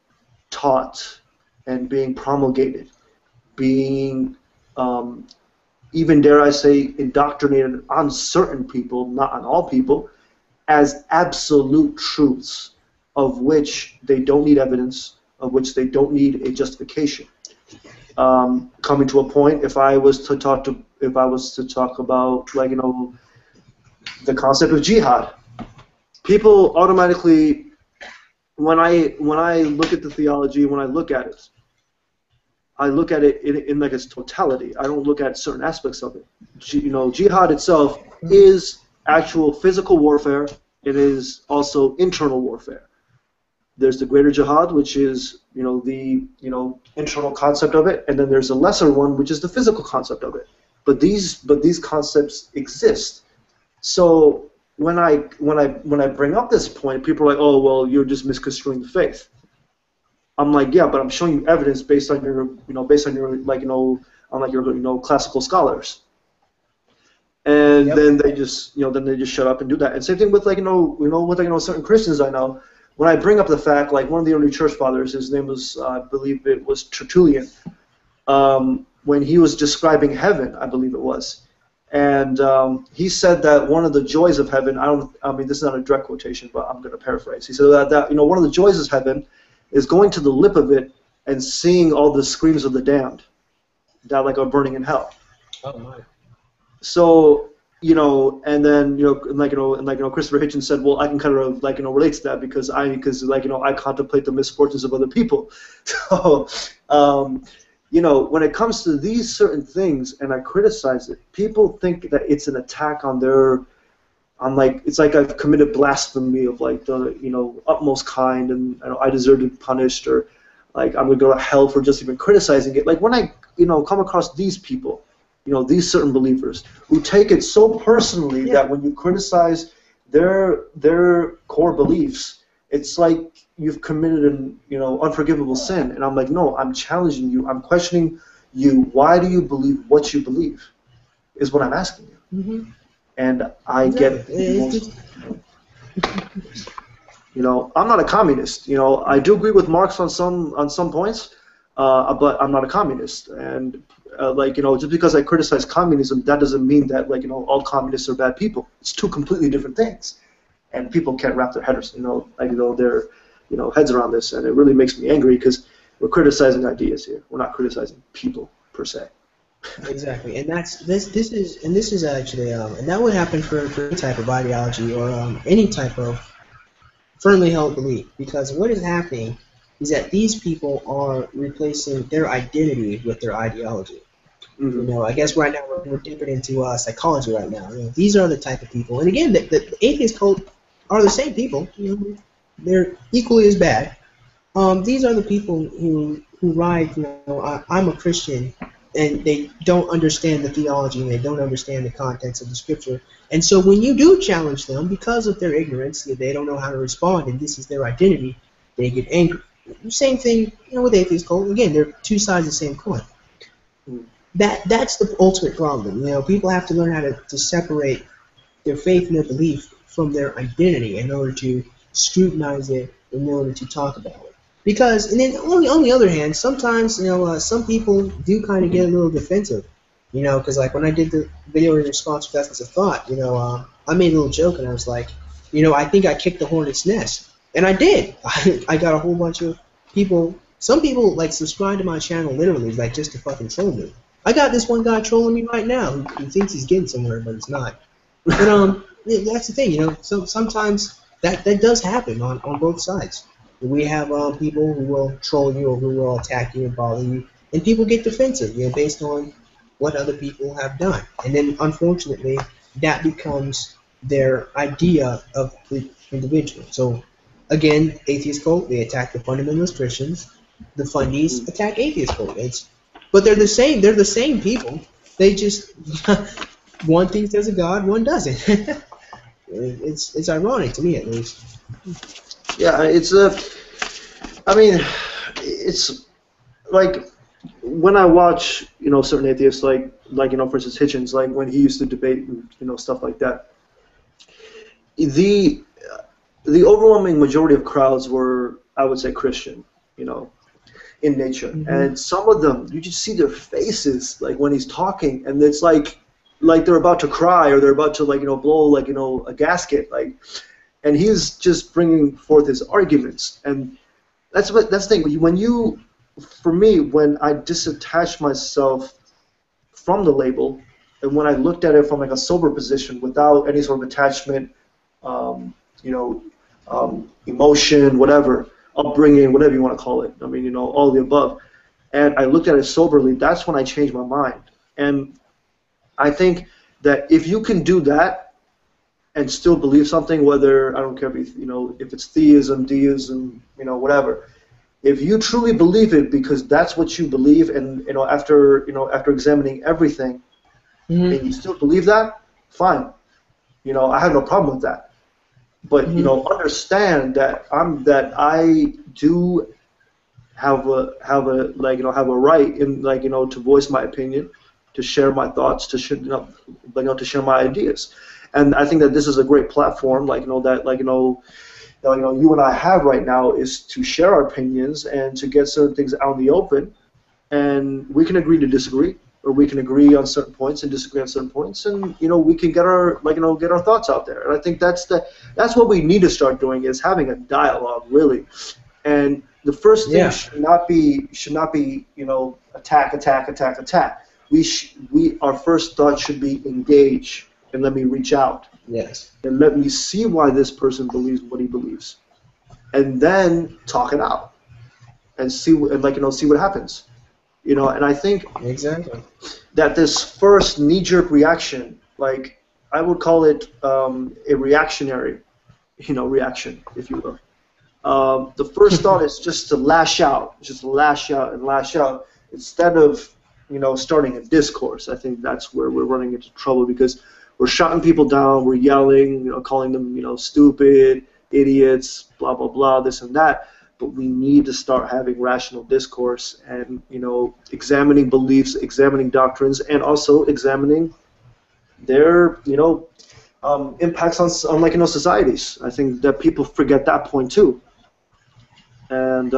taught and being promulgated, being even dare I say indoctrinated on certain people, not on all people, as absolute truths of which they don't need evidence, of which they don't need a justification. Coming to a point, if I was to talk about, like, the concept of jihad, people automatically, when I look at the theology, when I look at it in like its totality. I don't look at certain aspects of it. Jihad itself is actual physical warfare. It is also internal warfare. There's the greater jihad, which is the internal concept of it, and then there's a lesser one, which is the physical concept of it. But these concepts exist. So when I bring up this point, people are like, oh well, you're just misconstruing the faith. I'm like, yeah, but I'm showing you evidence based on your classical scholars. And then they just shut up and do that. And same thing with with certain Christians I know. When I bring up the fact, like one of the early church fathers, his name was I believe it was Tertullian, when he was describing heaven, I believe it was, and he said that one of the joys of heaven, this is not a direct quotation, but I'm going to paraphrase. He said that one of the joys of heaven is going to the lip of it and seeing all the screams of the damned that are burning in hell.
Oh my.
So and then Christopher Hitchens said, well, I can kind of relate to that because I contemplate the misfortunes of other people. So when it comes to these certain things and I criticize it, people think that it's an attack on their. It's like I've committed blasphemy of the utmost kind, and I deserve to be punished, or like I'm gonna go to hell for just even criticizing it. Like when I come across these people, these certain believers who take it so personally that when you criticize their core beliefs, it's like you've committed an unforgivable sin. And I'm like, no, I'm challenging you. I'm questioning you. Why do you believe what you believe? Is what I'm asking you. Mm-hmm. And I get, I'm not a communist. I do agree with Marx on some points, but I'm not a communist. And just because I criticize communism, that doesn't mean that all communists are bad people. It's two completely different things, and people can't wrap their heads, their heads around this, and it really makes me angry because we're criticizing ideas here. We're not criticizing people per se.
Exactly, and that's this. This is actually and that would happen for any type of ideology or any type of firmly held belief. Because what is happening is that these people are replacing their identity with their ideology. You
Hmm.
know, I guess right now we're dipping into psychology right now. You know, these are the type of people, and again, the atheist cult are the same people. You know, they're equally as bad. These are the people who ride. You know, I'm a Christian, and they don't understand the theology and they don't understand the context of the scripture. And so when you do challenge them because of their ignorance, they don't know how to respond, and this is their identity, they get angry. Same thing, you know, with atheist cult. Again, they're two sides of the same coin. That's the ultimate problem. You know, people have to learn how to separate their faith and their belief from their identity in order to scrutinize it, in order to talk about it. Because, and then on the other hand, sometimes, you know, some people do kind of get a little defensive. You know, because like when I did the video in response to Essence of Thought, you know, I made a little joke and I was like, you know, I think I kicked the hornet's nest. And I did. I got a whole bunch of people, some people like subscribe to my channel literally, like just to fucking troll me. I got this one guy trolling me right now who thinks he's getting somewhere, but he's not. But that's the thing, you know. So sometimes that does happen on both sides. We have people who will troll you or who will attack you and bother you, and people get defensive, you know, based on what other people have done. And then unfortunately, that becomes their idea of the individual. So again, atheist cult, they attack the fundamentalist Christians. The fundies attack atheist cult. But they're the same. They're the same people. They just one thinks there's a God, one doesn't. It's ironic to me, at least.
Yeah, it's a. I mean, it's like when I watch, you know, certain atheists, like you know, for instance, Hitchens, like when he used to debate, and, you know, stuff like that. The the overwhelming majority of crowds were, I would say, Christian, you know, in nature,
Mm-hmm.
and some of them, you just see their faces, like when he's talking, and it's like they're about to cry or they're about to, like, you know, blow, like, you know, a gasket, like, and he's just bringing forth his arguments, and that's the thing. When you, for me, when I disattached myself from the label, and when I looked at it from like a sober position without any sort of attachment, um, you know, emotion, whatever, upbringing, whatever you want to call it. I mean, you know, all the above. And I looked at it soberly. That's when I changed my mind. And I think that if you can do that and still believe something, whether, I don't care if you know, if it's theism, deism, you know, whatever. If you truly believe it because that's what you believe, and you know, after examining everything, and
Mm-hmm.
you still believe that, fine. You know, I have no problem with that. But, you
Mm-hmm.
know, understand that I do have a like, you know, have a right in, like, you know, to voice my opinion, to share my thoughts, to share, you know, like, you know, to share my ideas. And I think that this is a great platform, like, you know, that, like, you know, you and I have right now, is to share our opinions and to get certain things out in the open, and we can agree to disagree, or we can agree on certain points and disagree on certain points, and, you know, we can get our, like, you know, get our thoughts out there. And I think that's what we need to start doing, is having a dialogue, really. And the first thing
Yeah.
should not be, you know, attack, attack, attack, attack. Our first thought should be engage, and let me reach out,
Yes.
and let me see why this person believes what he believes, and then talk it out, and like, you know, see what happens. You know, and I think
Exactly.
that this first knee-jerk reaction, like, I would call it a reactionary, you know, reaction, if you will. The first thought is just to lash out, just lash out and lash out, instead of, you know, starting a discourse. I think that's where we're running into trouble, because we're shutting people down, we're yelling, you know, calling them, you know, stupid, idiots, blah blah blah, this and that. But we need to start having rational discourse, and, you know, examining beliefs, examining doctrines, and also examining their, you know, impacts on, like, you know, societies. I think that people forget that point too. And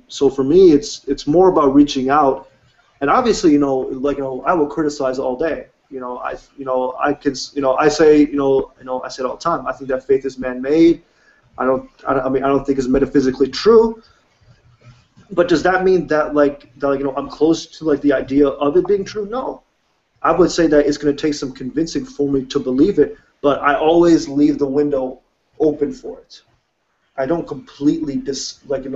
so for me, it's more about reaching out. And obviously, you know, like, you know, I will criticize all day. I say, I say it all the time. I think that faith is man-made. I mean, I don't think it's metaphysically true. But does that mean that, like, you know, I'm close to, like, the idea of it being true? No. I would say that it's going to take some convincing for me to believe it, but I always leave the window open for it. I don't completely wipe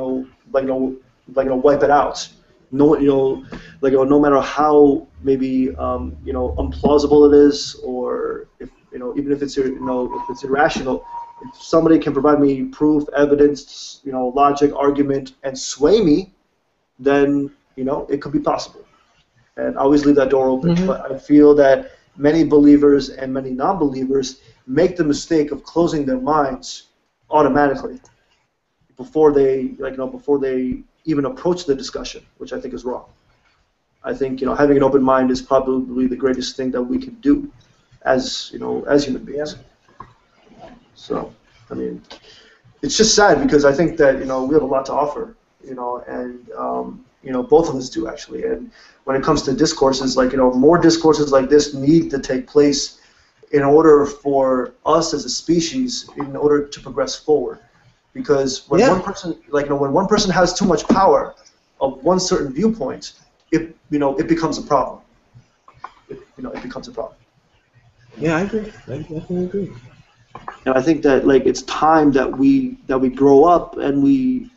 it out. No, no matter how maybe implausible it is, or if even if it's if it's irrational, if somebody can provide me proof, evidence, logic, argument, and sway me, then it could be possible. And I always leave that door open.
Mm-hmm.
But I feel that many believers and many non-believers make the mistake of closing their minds automatically before they before they even approach the discussion, which I think is wrong. I think having an open mind is probably the greatest thing that we can do as as human beings. So I mean, it's just sad because I think that we have a lot to offer, and both of us do actually. And when it comes to discourses, more discourses like this need to take place in order for us as a species, in order to progress forward. Because when one person, when one person has too much power of one certain viewpoint, it becomes a problem. It becomes a problem.
Yeah, I agree. I definitely agree.
And I think that it's time that we grow up and we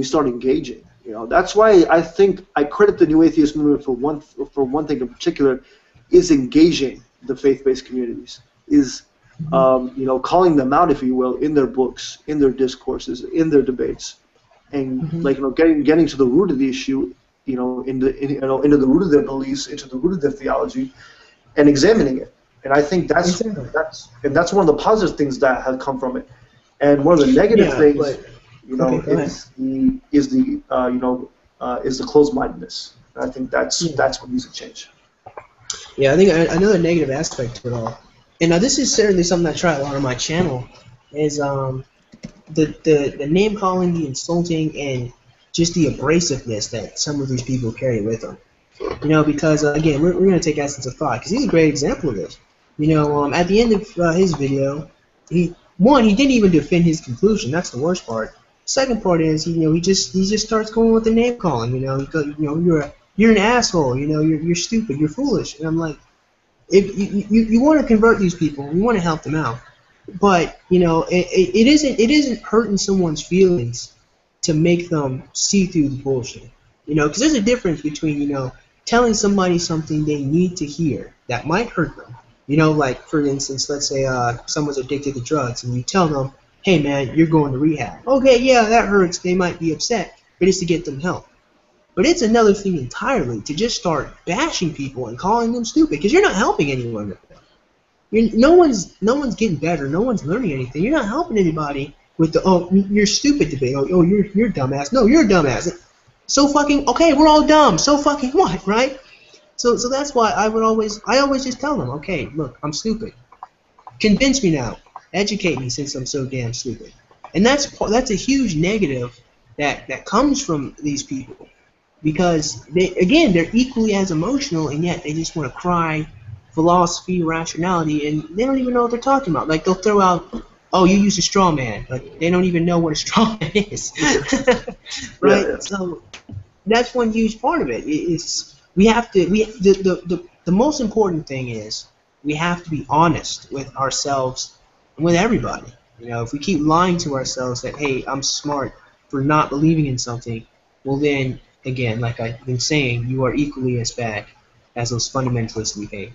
start engaging. That's why I think I credit the New Atheist movement for one thing in particular, is engaging the faith-based communities, is calling them out, if you will, in their books, in their discourses, in their debates, and getting to the root of the issue, into the root of their beliefs, into the root of their theology, and examining it. And I think that's one of the positive things that have come from it. And one of the negative things, is the closed-mindedness. And I think that's what needs to change.
Yeah, I think another negative aspect to it all, and now this is certainly something I try a lot on my channel, is the name calling, the insulting, and just the abrasiveness that some of these people carry with them. Because again, we're going to take Essence of Thought, because he's a great example of this. At the end of his video, he didn't even defend his conclusion. That's the worst part. Second part is, he just starts going with the name calling. You're an asshole. You're stupid. You're foolish. And I'm like, if you want to convert these people, you want to help them out, but it isn't hurting someone's feelings to make them see through the bullshit. Because there's a difference between telling somebody something they need to hear that might hurt them. Like for instance, let's say someone's addicted to drugs, and you tell them, hey man, you're going to rehab. Okay, yeah, that hurts. They might be upset, but it's to get them help. But it's another thing entirely to just start bashing people and calling them stupid, because you're not helping anyone with that. No one's getting better. No one's learning anything. You're not helping anybody with the you're stupid debate. You're dumbass. No, you're a dumbass. So fucking okay, we're all dumb. So fucking what, right? So that's why I always just tell them, okay, look, I'm stupid. Convince me now. Educate me, since I'm so damn stupid. And that's a huge negative that comes from these people, because they're equally as emotional, and yet they just want to cry philosophy, rationality, and they don't even know what they're talking about. Like they'll throw out, oh, you used a straw man, but they don't even know what a straw man is, right? Yeah. So that's one huge part of it. The most important thing is we have to be honest with ourselves and with everybody. If we keep lying to ourselves that, hey, I'm smart for not believing in something, well then, again, like I've been saying, you are equally as bad as those fundamentalists we hate.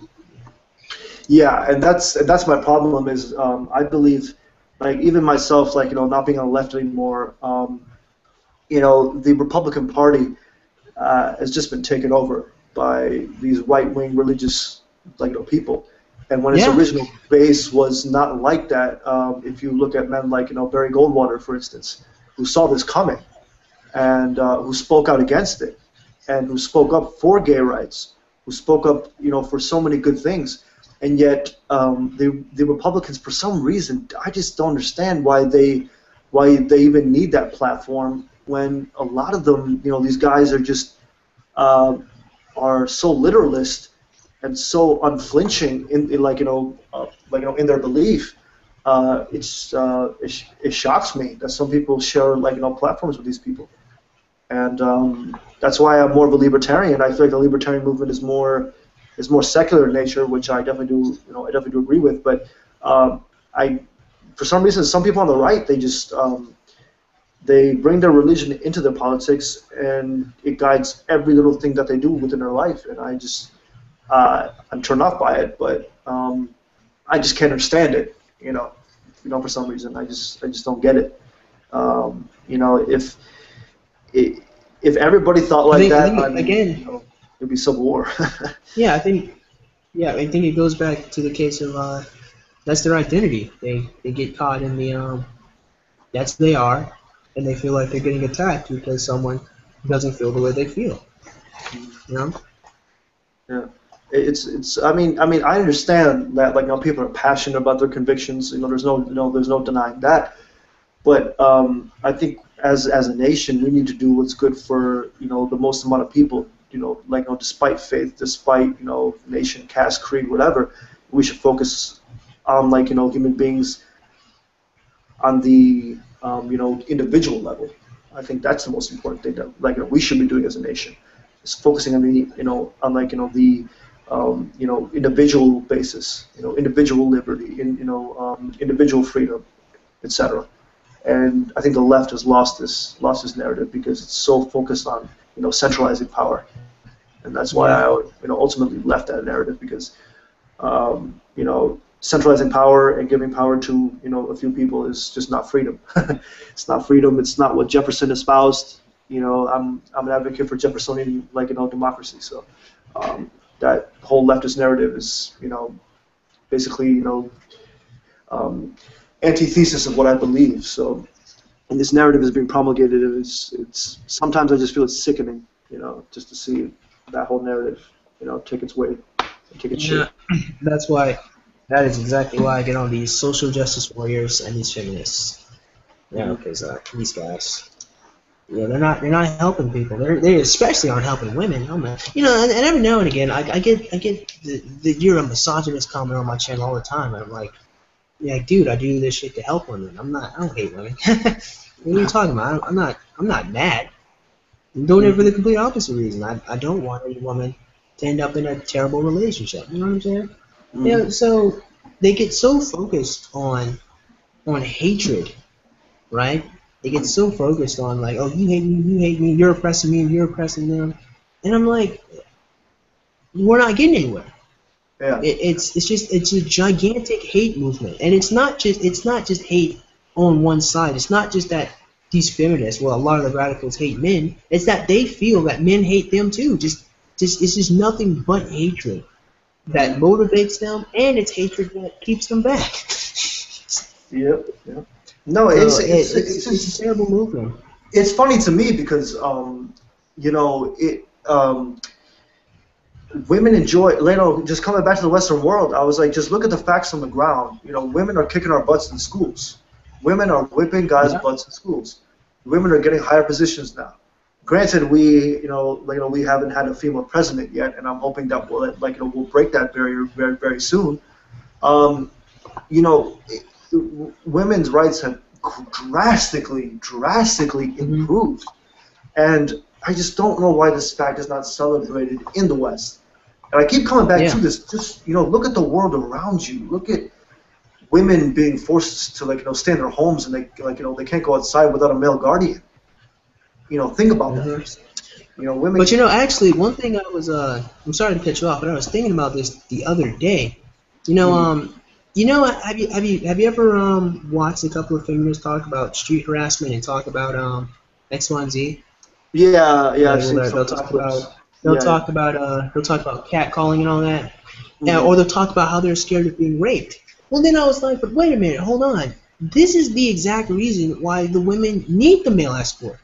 Yeah, and that's my problem is I believe, even myself, not being on the left anymore, the Republican Party has just been taken over by these right-wing religious people. And when its original base was not like that, if you look at men like Barry Goldwater, for instance, who saw this coming and who spoke out against it, and who spoke up for gay rights, who spoke up for so many good things, and yet the Republicans, for some reason, I just don't understand why they even need that platform when a lot of them, these guys are just are so literalist and so unflinching in in their belief. It shocks me that some people share platforms with these people, and that's why I'm more of a libertarian. I feel like the libertarian movement is more is more secular in nature, which I definitely do, I definitely do agree with. But I, for some reason, some people on the right, they bring their religion into their politics, and it guides every little thing that they do within their life. And I'm turned off by it, but I just can't understand it. For some reason, I just don't get it. If everybody thought like that,
again,
it'd be civil war.
yeah, I think it goes back to the case of that's their identity. They get caught in the that's who they are, and they feel like they're getting attacked because someone doesn't feel the way they feel.
Yeah. It's. I mean, I understand that people are passionate about their convictions. There's no denying that. But I think as a nation, we need to do what's good for the most amount of people. Despite faith, despite nation, caste, creed, whatever, we should focus on human beings on the individual level. I think that's the most important thing that we should be doing as a nation. Is focusing on the individual basis, individual liberty, individual freedom, etc. And I think the left has lost this narrative because it's so focused on centralizing power, and that's why I ultimately left that narrative, because centralizing power and giving power to a few people is just not freedom. It's not freedom. It's not what Jefferson espoused. I'm an advocate for Jeffersonian democracy. So that whole leftist narrative is basically antithesis of what I believe. So, and this narrative is being promulgated, and it's sometimes I just feel it's sickening, just to see that whole narrative, take its weight, take its shape.
That is exactly why I get on these social justice warriors and these feminists. Because these guys, they're not helping people. They especially aren't helping women. And every now and again, I get the you're a misogynist comment on my channel all the time, and I'm like, yeah, dude, I do this shit to help women. I don't hate women. What are you talking about? I'm not mad. I'm doing it for the complete opposite reason. I don't want any woman to end up in a terrible relationship. You know what I'm saying? So they get so focused on hatred, right? They get so focused on oh, you hate me, you're oppressing me, you're oppressing them, and I'm like, we're not getting anywhere.
Yeah.
It's a gigantic hate movement, and it's not just hate on one side. It's not just that these feminists, a lot of the radicals hate men. It's that they feel that men hate them too. It's just nothing but hatred that motivates them, and it's hatred that keeps them back.
Yep. No, it's
a terrible movement.
It's funny to me because women enjoy, just coming back to the Western world, I was like, just look at the facts on the ground. Women are kicking our butts in schools. Women are whipping guys' butts in schools. Women are getting higher positions now. Granted, we haven't had a female president yet, and I'm hoping that we'll break that barrier very, very soon. Women's rights have drastically improved, and I just don't know why this fact is not celebrated in the West. And I keep coming back to this. Just look at the world around you. Look at women being forced to stay in their homes, and they can't go outside without a male guardian. Think about that. Women.
But actually, one thing I was I'm sorry to cut you off, but I was thinking about this the other day. Have you ever watched a couple of feminists talk about street harassment and talk about X, Y, and Z?
Yeah.
They'll talk about catcalling and all that, or they'll talk about how they're scared of being raped. Well, then I was like, but wait a minute, hold on. This is the exact reason why the women need the male escort.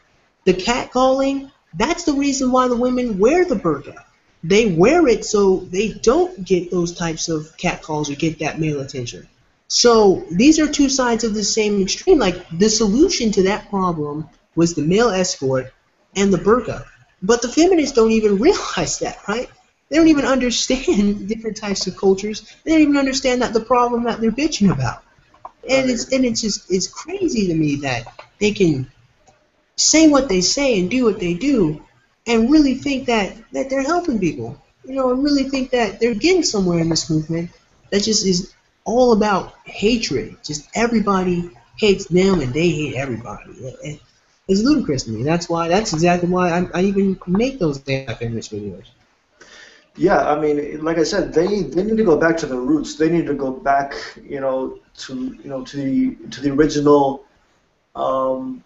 The catcalling, that's the reason why the women wear the burqa. They wear it so they don't get those types of catcalls or get that male attention. So these are two sides of the same extreme. The solution to that problem was the male escort and the burqa. But the feminists don't even realize that, right? They don't even understand different types of cultures. They don't even understand that the problem that they're bitching about. And it's crazy to me that they can say what they say and do what they do and really think that they're helping people. I really think that they're getting somewhere in this movement that just is all about hatred. Just everybody hates them and they hate everybody. It's ludicrous to me. That's exactly why I even make those anti-feminist videos.
Yeah, I mean, like I said, they need to go back to their roots. They need to go back, to the original, um,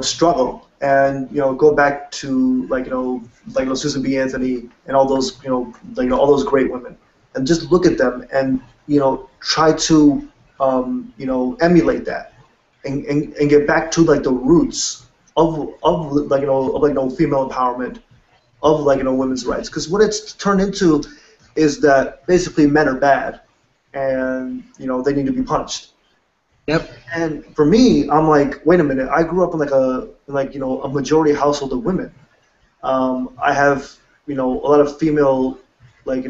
struggle, and go back to Susan B. Anthony and all those, all those great women, and just look at them and try to emulate that, and get back to like the roots of female empowerment, of women's rights, because what it's turned into is that basically men are bad, and they need to be punished.
Yep.
And for me, I'm like, wait a minute. I grew up in a majority household of women. I have a lot of female, I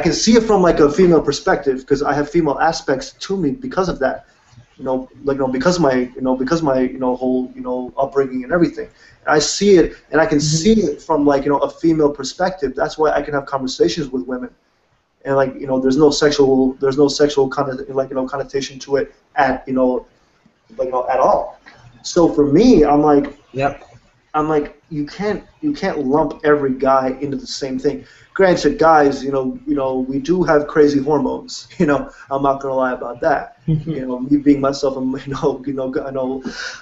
can see it from like a female perspective because I have female aspects to me because of that. Because my whole upbringing and everything. And I see it, and I can see it from a female perspective. That's why I can have conversations with women, and there's no sexual connotation to it at at all. So for me, I'm like,
Yep.
you can't lump every guy into the same thing. Granted, guys, we do have crazy hormones. I'm not gonna lie about that. Me being myself, I'm I know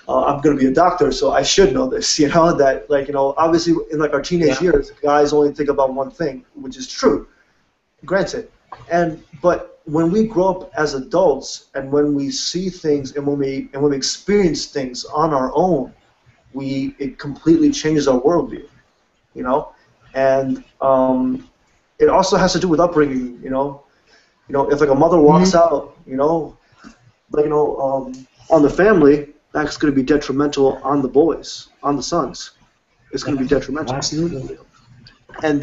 I'm gonna be a doctor, so I should know this. That obviously in our teenage years, guys only think about one thing, which is true. Granted, but when we grow up as adults, and when we see things, and when we experience things on our own, it completely changes our worldview, and it also has to do with upbringing, if a mother walks out, on the family, that's going to be detrimental on the boys, on the sons. It's going to be detrimental.
Absolutely.
And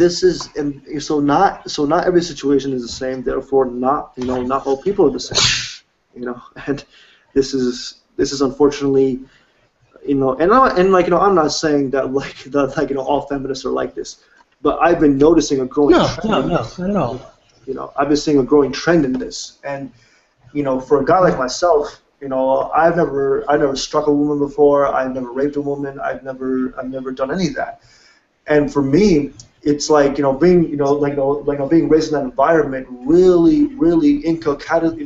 so not every situation is the same. Therefore, not all people are the same. And this is unfortunately. I'm not saying that all feminists are like this, but I've been noticing a growing trend.
No, not at all.
I've been seeing a growing trend in this, and for a guy like myself, I've never struck a woman before. I've never raped a woman. I've never done any of that, and for me, it's being being raised in that environment really inculcated,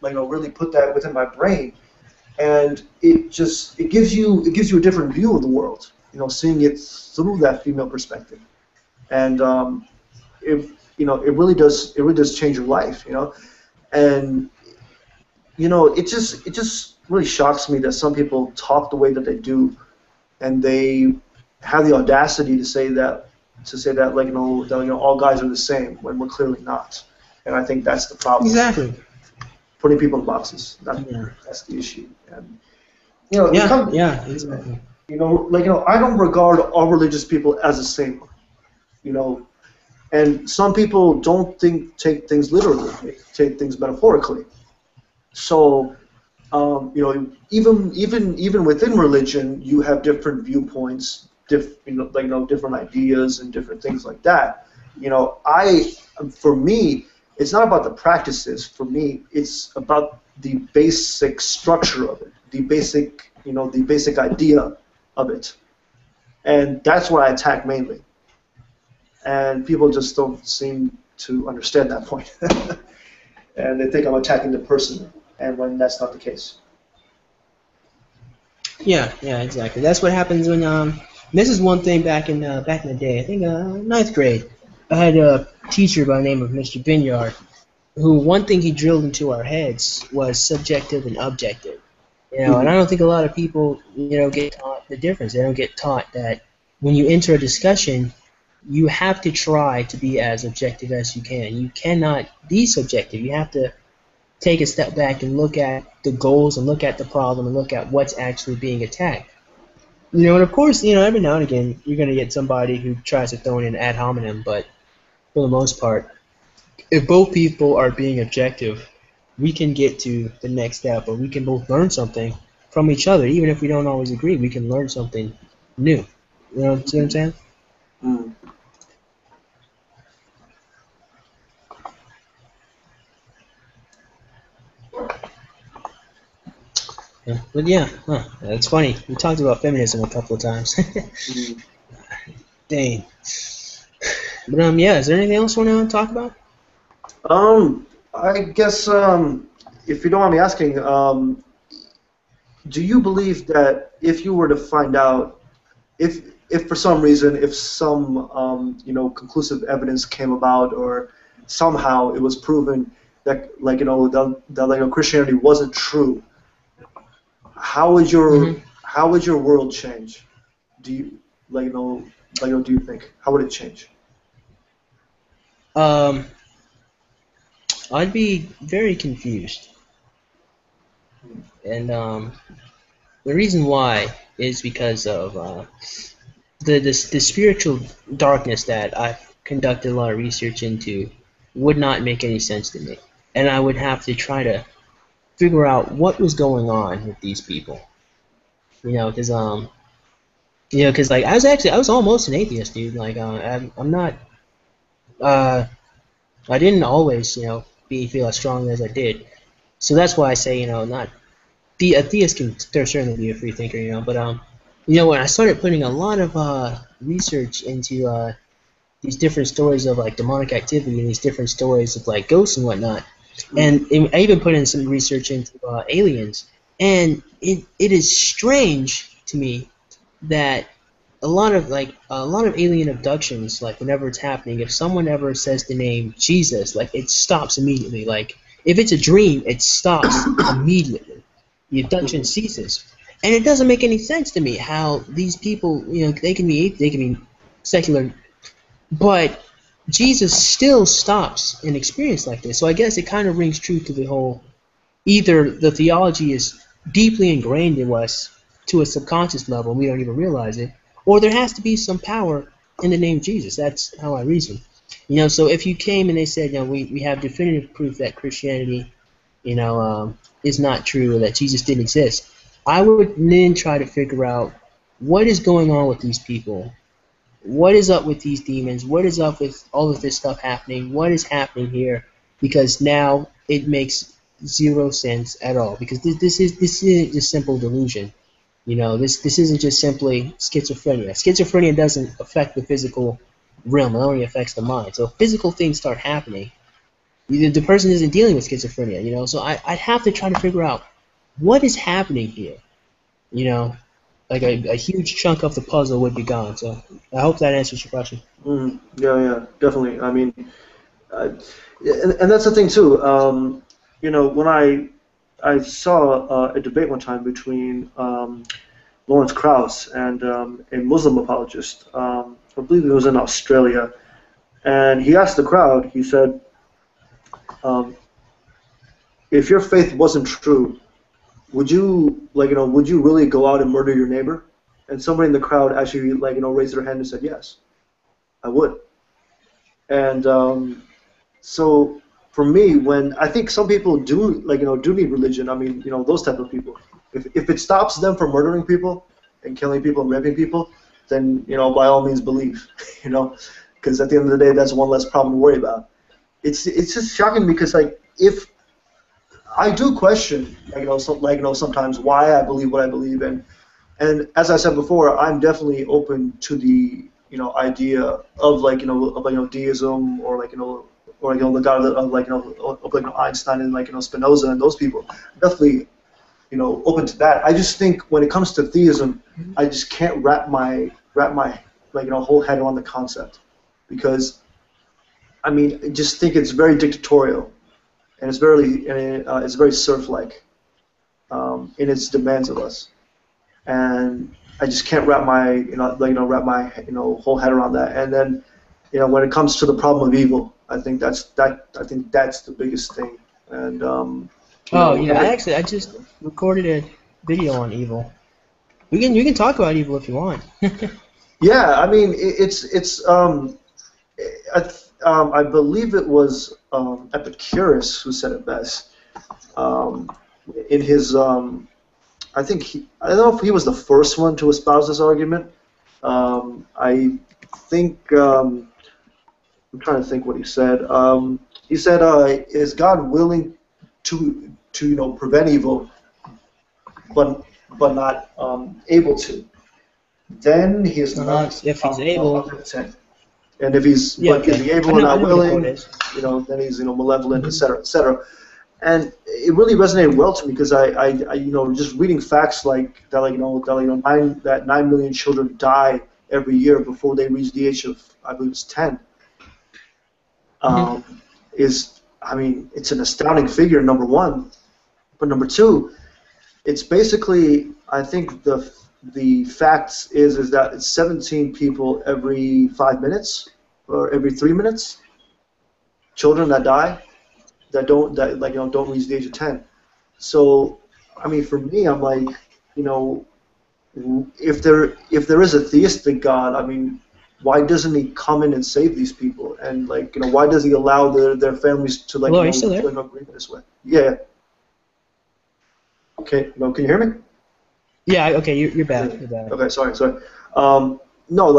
really put that within my brain. And it gives you a different view of the world, seeing it through that female perspective, and it really does change your life, and it just really shocks me that some people talk the way that they do, and they have the audacity to say that all guys are the same when we're clearly not, and I think that's the problem.
Exactly.
Putting people in boxes. That's the issue. And
exactly.
I don't regard all religious people as the same. And some people don't take things literally. They take things metaphorically. So, even within religion, you have different viewpoints, different ideas and different things like that. For me, it's not about the practices. For me, it's about the basic structure of it, the basic idea of it, and that's what I attack mainly. And people just don't seem to understand that point, and they think I'm attacking the person, and when that's not the case.
Yeah, exactly. That's what happens when This is one thing back in the day. I think ninth grade. I had a teacher by the name of Mr. Binyard, who one thing he drilled into our heads was subjective and objective. And I don't think a lot of people, get taught the difference. They don't get taught that when you enter a discussion, you have to try to be as objective as you can. You cannot be subjective. You have to take a step back and look at the goals and look at the problem and look at what's actually being attacked. And of course, every now and again, you're going to get somebody who tries to throw in an ad hominem, but for the most part, if both people are being objective, we can get to the next step, or we can both learn something from each other. Even if we don't always agree, we can learn something new. See what I'm saying?
Mm.
But yeah, it's funny. We talked about feminism a couple of times.
Mm.
Dang. But yeah. Is there anything else you want to talk about?
I guess if you don't mind me asking, do you believe that if you were to find out, if for some reason, if some conclusive evidence came about, or somehow it was proven that Christianity wasn't true, how would
Hmm.
your world change? Do you do you think how would it change?
Um, I'd be very confused, and the reason why is because of the spiritual darkness that I've conducted a lot of research into would not make any sense to me, and I would have to try to figure out what was going on with these people. Because like I was almost an atheist, dude. Like I'm not. Uh, I didn't always feel as strongly as I did. So that's why I say not the atheist can certainly be a free thinker, but when I started putting a lot of research into these different stories of like demonic activity and these different stories of like ghosts and whatnot,
Mm.
and I even put in some research into aliens, and it is strange to me that a lot of alien abductions, like whenever it's happening, if someone ever says the name Jesus, like it stops immediately. Like if it's a dream, it stops immediately. The abduction
Mhm.
ceases, and it doesn't make any sense to me how these people, they can be secular, but Jesus still stops an experience like this. So I guess it kind of rings true to the whole, either the theology is deeply ingrained in us to a subconscious level and we don't even realize it, or there has to be some power in the name of Jesus. That's how I reason. So if you came and they said, we have definitive proof that Christianity, is not true or that Jesus didn't exist, I would then try to figure out what is going on with these people. What is up with these demons? What is up with all of this stuff happening? What is happening here? Because now it makes zero sense at all. Because this isn't just simple delusion. This isn't just simply schizophrenia. Schizophrenia doesn't affect the physical realm; it only affects the mind. So if physical things start happening, the person isn't dealing with schizophrenia. So I'd have to try to figure out what is happening here. You know, like a huge chunk of the puzzle would be gone. So I hope that answers your question.
Mm. Yeah, yeah, definitely. I mean, uh, and that's the thing too. When I saw a debate one time between Lawrence Krauss and a Muslim apologist. I believe it was in Australia, and he asked the crowd. He said, um, "If your faith wasn't true, would you really go out and murder your neighbor?" And somebody in the crowd actually raised their hand and said, "Yes, I would." And so for me, when I think some people do do need religion. I mean, those type of people. If it stops them from murdering people and killing people and raping people, then by all means believe. you know, because at the end of the day, that's one less problem to worry about. It's just shocking because if I do question sometimes why I believe what I believe, and as I said before, I'm definitely open to the idea of deism, or the God of Einstein and Spinoza and those people. Definitely open to that. I just think when it comes to theism, I just can't wrap my whole head around the concept, because I mean I just think it's very dictatorial, and it's very serf-like in its demands of us, and I just can't wrap my whole head around that. And then when it comes to the problem of evil, I think that's the biggest thing. And
Oh yeah,
every
I just recorded a video on evil. We can talk about evil if you want.
yeah, I mean I believe it was Epicurus who said it best um, in his I don't know if he was the first one to espouse this argument. I think I'm trying to think what he said. He said, "Is God willing to prevent evil but not able to, then he is not
If he's able,
omnipotent. And if he's
yeah,
but is
okay.
he able and
I
not
know what the quote
willing,
is.
then he's malevolent,
Mhm.
etc., etc. And it really resonated well to me because I just reading facts like that, that 9 million children die every year before they reach the age of, I believe it's 10.
Mhm.
Is I mean, it's an astounding figure, number one, but number two, it's basically, I think the facts is that it's 17 people every 5 minutes or every 3 minutes, children that die don't reach the age of 10. So, I mean, for me, I'm like, you know, if there is a theistic God, I mean, why doesn't he come in and save these people? And why does he allow their families to
Hello, are you still there?
grieve this way? Yeah. Okay. No, can you hear me?
Yeah, okay, you're
Yeah.
back. You're back.
Okay. Sorry. No,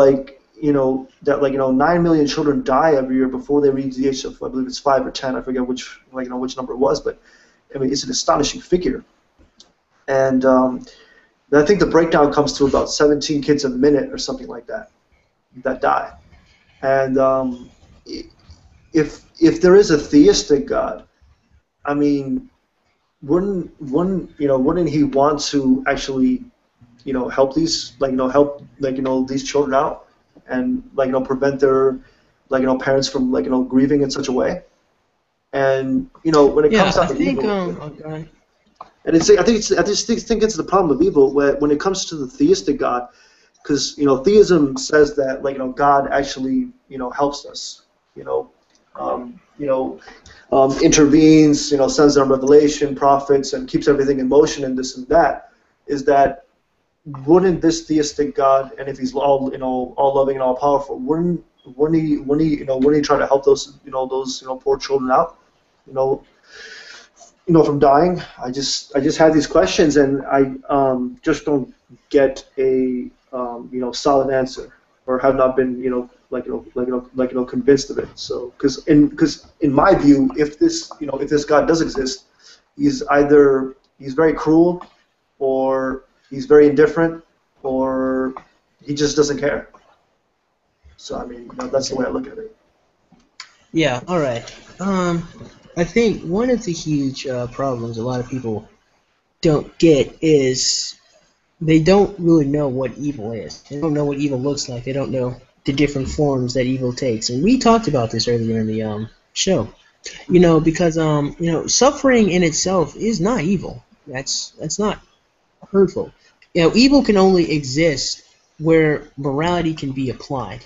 9 million children die every year before they reach the age of, I believe it's 5 or 10. I forget which number it was, but I mean, it's an astonishing figure. And I think the breakdown comes to about 17 kids a minute or something like that die. And if there is a theistic God, I mean, wouldn't he want to actually help these these children out and prevent their parents from grieving in such a way? And when it
Yeah,
comes
I
down to
think
evil,
okay.
and I just think it's the problem with evil when it comes to the theistic God, because theism says that God actually helps us, you know, intervenes, sends down revelation, prophets, and keeps everything in motion and this and that. Is that wouldn't this theistic God, and if he's all loving and all powerful, wouldn't he try to help those poor children out, you know from dying? I just had these questions, and I just don't get a solid answer, or have not been convinced of it. So because in my view, if this God does exist, he's very cruel, or he's very indifferent, or he just doesn't care. So I mean, that's the way I look at it.
Yeah, all right. I think one of the huge problems a lot of people don't get is they don't really know what evil is. They don't know what evil looks like. They don't know the different forms that evil takes. And we talked about this earlier in the show. Because suffering in itself is not evil. That's not hurtful. Evil can only exist where morality can be applied.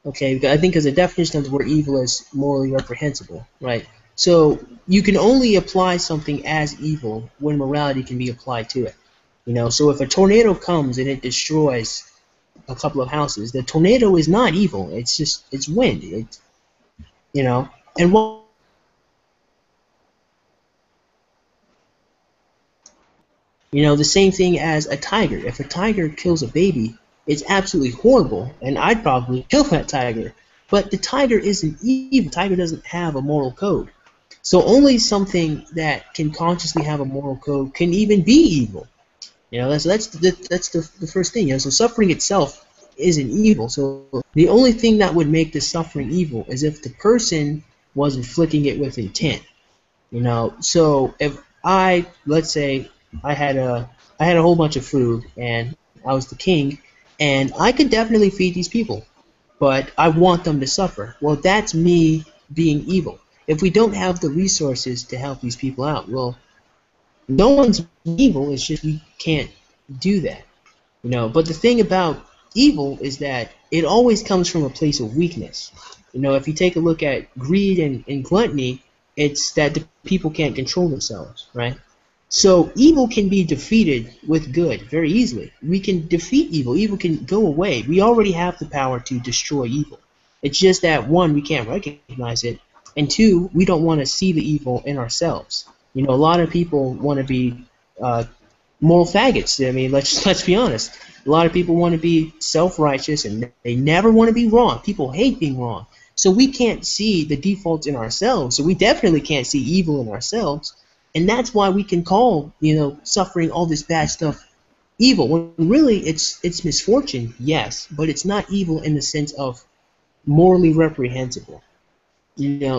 Okay, because I think as a definition of the word evil is morally reprehensible, right? So you can only apply something as evil when morality can be applied to it. So if a tornado comes and it destroys a couple of houses, the tornado is not evil. It's wind. You know, and what the same thing as a tiger. If a tiger kills a baby, it's absolutely horrible, and I'd probably kill that tiger. But the tiger isn't evil. The tiger doesn't have a moral code. So only something that can consciously have a moral code can even be evil. That's the first thing. So suffering itself isn't evil. So the only thing that would make the suffering evil is if the person was inflicting it with intent. So if let's say I had a whole bunch of food and I was the king, and I could definitely feed these people, but I want them to suffer. Well, that's me being evil. If we don't have the resources to help these people out, well, no one's evil. It's just we can't do that. But the thing about evil is that it always comes from a place of weakness. If you take a look at greed and gluttony, it's that the people can't control themselves, right? So evil can be defeated with good very easily. We can defeat evil. Evil can go away. We already have the power to destroy evil. It's just that, one, we can't recognize it, and two, we don't want to see the evil in ourselves. A lot of people want to be moral faggots. I mean, let's be honest. A lot of people want to be self-righteous, and they never want to be wrong. People hate being wrong. So we can't see the defaults in ourselves. So we definitely can't see evil in ourselves. And that's why we can call, suffering, all this bad stuff, evil. When really it's misfortune, yes, but it's not evil in the sense of morally reprehensible.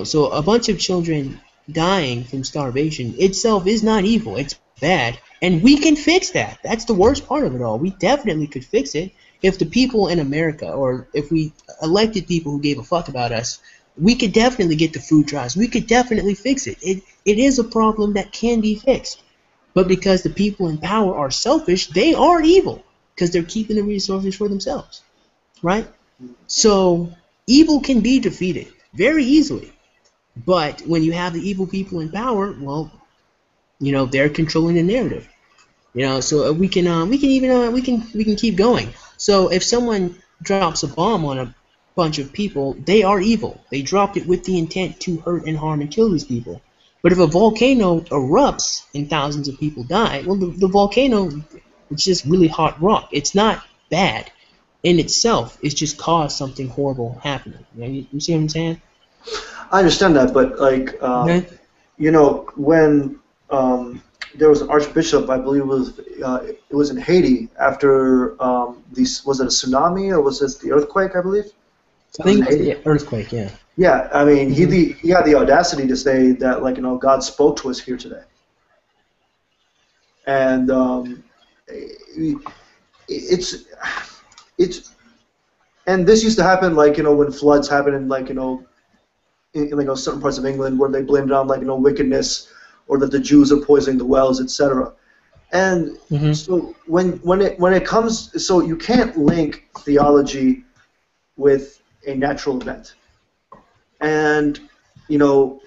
So a bunch of children dying from starvation itself is not evil. It's bad, and we can fix that. That's the worst part of it all. We definitely could fix it if the people in America, or if we elected people who gave a fuck about us, we could definitely get the food drives. We could definitely fix it. It is a problem that can be fixed. But because the people in power are selfish, they are evil because they're keeping the resources for themselves, right? So evil can be defeated very easily. But when you have the evil people in power, well, they're controlling the narrative. So we can keep going. So if someone drops a bomb on a bunch of people, they are evil. They dropped it with the intent to hurt and harm and kill these people. But if a volcano erupts and thousands of people die, well, the volcano, it's just really hot rock. It's not bad in itself. It's just caused something horrible happening. You see what I'm saying?
I understand that, but like,
Okay.
when there was an archbishop, I believe it was in Haiti after was it a tsunami or was it the earthquake? I believe
I
it was in
think it's
Haiti.
the earthquake, yeah.
Yeah, I mean, he had the audacity to say that, like, God spoke to us here today, and it's it's and this used to happen, like, when floods happen in, like, in like certain parts of England, where they blamed it on, like, wickedness, or that the Jews are poisoning the wells, etc. And
Hmm.
so when it comes, so you can't link theology with a natural event. And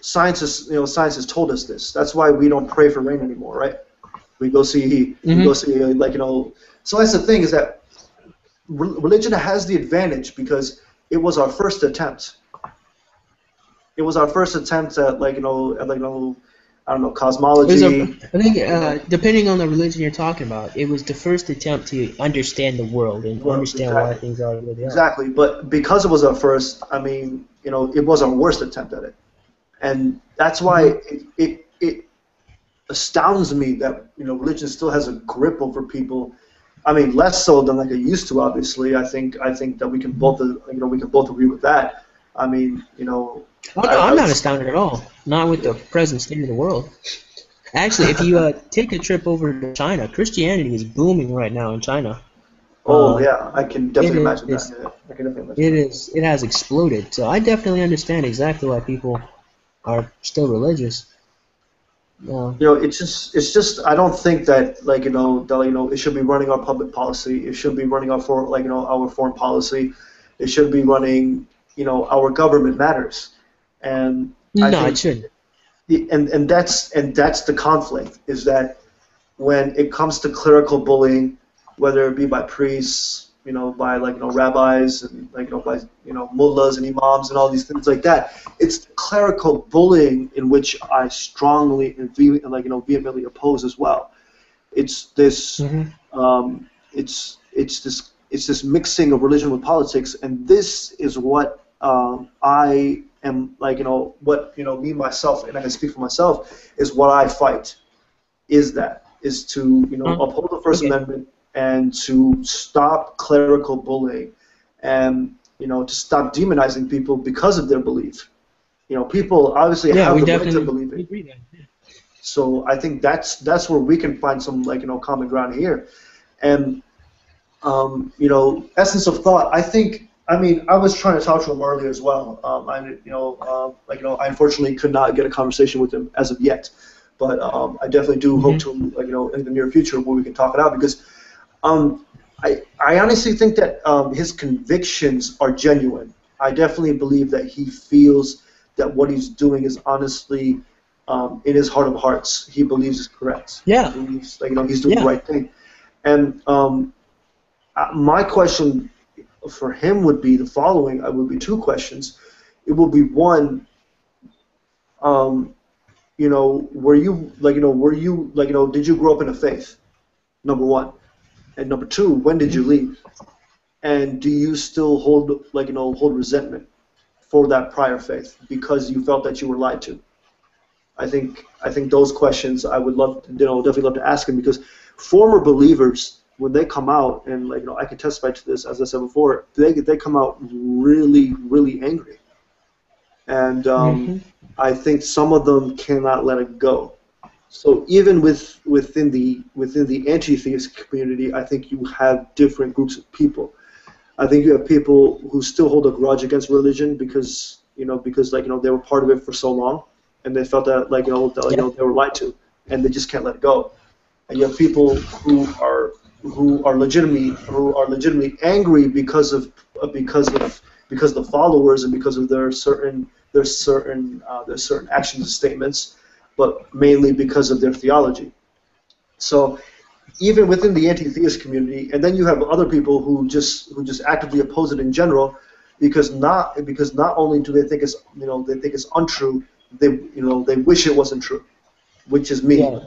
science has told us this. That's why we don't pray for rain anymore, right? We go see like, so that's the thing, is that religion has the advantage because it was our first attempt. It was our first attempt at, like, I don't know, cosmology.
I think, depending on the religion you're talking about, it was the first attempt to understand the world and
Well,
understand why
exactly.
things are the way they are.
Exactly, but because it was our first, I mean, it was our worst attempt at it, and that's why
Hmm.
it astounds me that religion still has a grip over people. I mean, less so than like it used to. Obviously, I think that we can both agree with that. I mean,
Oh
I,
no,
I
I'm not
was,
astounded at all. Not with the present state of the world. Actually, if you take a trip over to China, Christianity is booming right now in China.
oh
Uh,
yeah, I can
it
definitely imagine that.
is
Yeah, I can definitely imagine
it
that.
is it has exploded. So I definitely understand exactly why people are still religious. Uh,
It's just I don't think that, like, it should be running our public policy. It should be running our foreign policy. It should be running our government matters. And I
no, it
think
shouldn't.
and that's the conflict, is that when it comes to clerical bullying, whether it be by priests, by, like, rabbis, and, like, by mullahs and imams and all these things like that, it's clerical bullying in which I strongly and vehemently oppose as well. It's this
Hmm.
it's this mixing of religion with politics, and this is what I am, like, what me myself, and I can speak for myself, is what I fight, is to uphold the First
Okay.
Amendment, and to stop clerical bullying, and to stop demonizing people because of their belief. People obviously
Yeah,
have
we
the right to
definitely
believe
we
it.
agree there.
So I think that's where we can find some, like, common ground here. And essence of thought. I think. I mean, I was trying to talk to him earlier as well. I unfortunately could not get a conversation with him as of yet, but I definitely do hope
Hmm.
to, like, in the near future, where we can talk it out, because um, I honestly think that his convictions are genuine. I definitely believe that he feels that what he's doing is honestly, in his heart of hearts, he believes is correct. He
Yeah,
believes, like, he's doing the
yeah.
right thing. And my question for him would be the following. Would be two questions. It will be one. Um, were you, like, did you grow up in a faith? Number one. And number two, when did you
Mhm.
leave? And do you still hold resentment for that prior faith because you felt that you were lied to? I think those questions I would love, definitely love to ask him, because former believers, when they come out, and like, I can testify to this, as I said before, they come out really, really angry, and
Hmm.
I think some of them cannot let it go. So even within the anti-theist community, I think you have different groups of people. I think you have people who still hold a grudge against religion because like they were part of it for so long, and they felt that like
Yep.
they were lied to, and they just can't let it go. And you have people who are legitimately angry because of the followers and because of their certain actions and statements, but mainly because of their theology. So even within the anti-theist community, and then you have other people who just actively oppose it in general, because not only do they think it's untrue, they wish it wasn't true, which is me.
Yeah.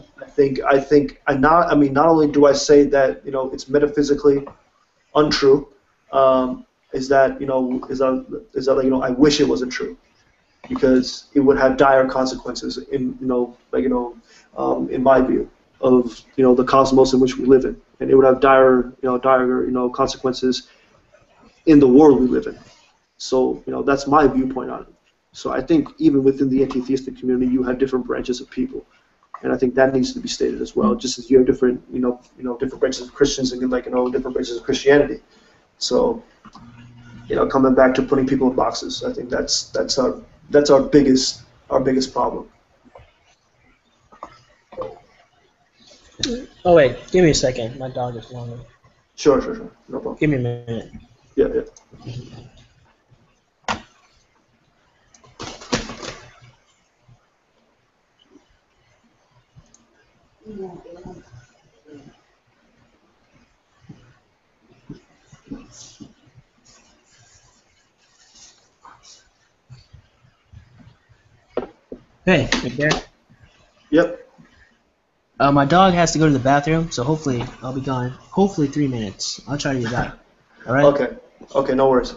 Not only do I say that it's metaphysically untrue, is that like I wish it wasn't true, because it would have dire consequences in my view of the cosmos in which we live in, and it would have dire consequences in the world we live in. So that's my viewpoint on it. So I think even within the anti-theistic community, you have different branches of people, and I think that needs to be stated as well. Just as you have different branches of Christians and different branches of Christianity. So coming back to putting people in boxes, I think that's our biggest problem.
Oh wait, give me a second. My dog is yawning.
Sure, sure, sure. No problem.
Give me a minute.
Yeah, yeah.
Hey, you there?
Yep.
My dog has to go to the bathroom, so hopefully I'll be gone. Hopefully 3 minutes. I'll try to be back. All right.
Okay. Okay, no worries.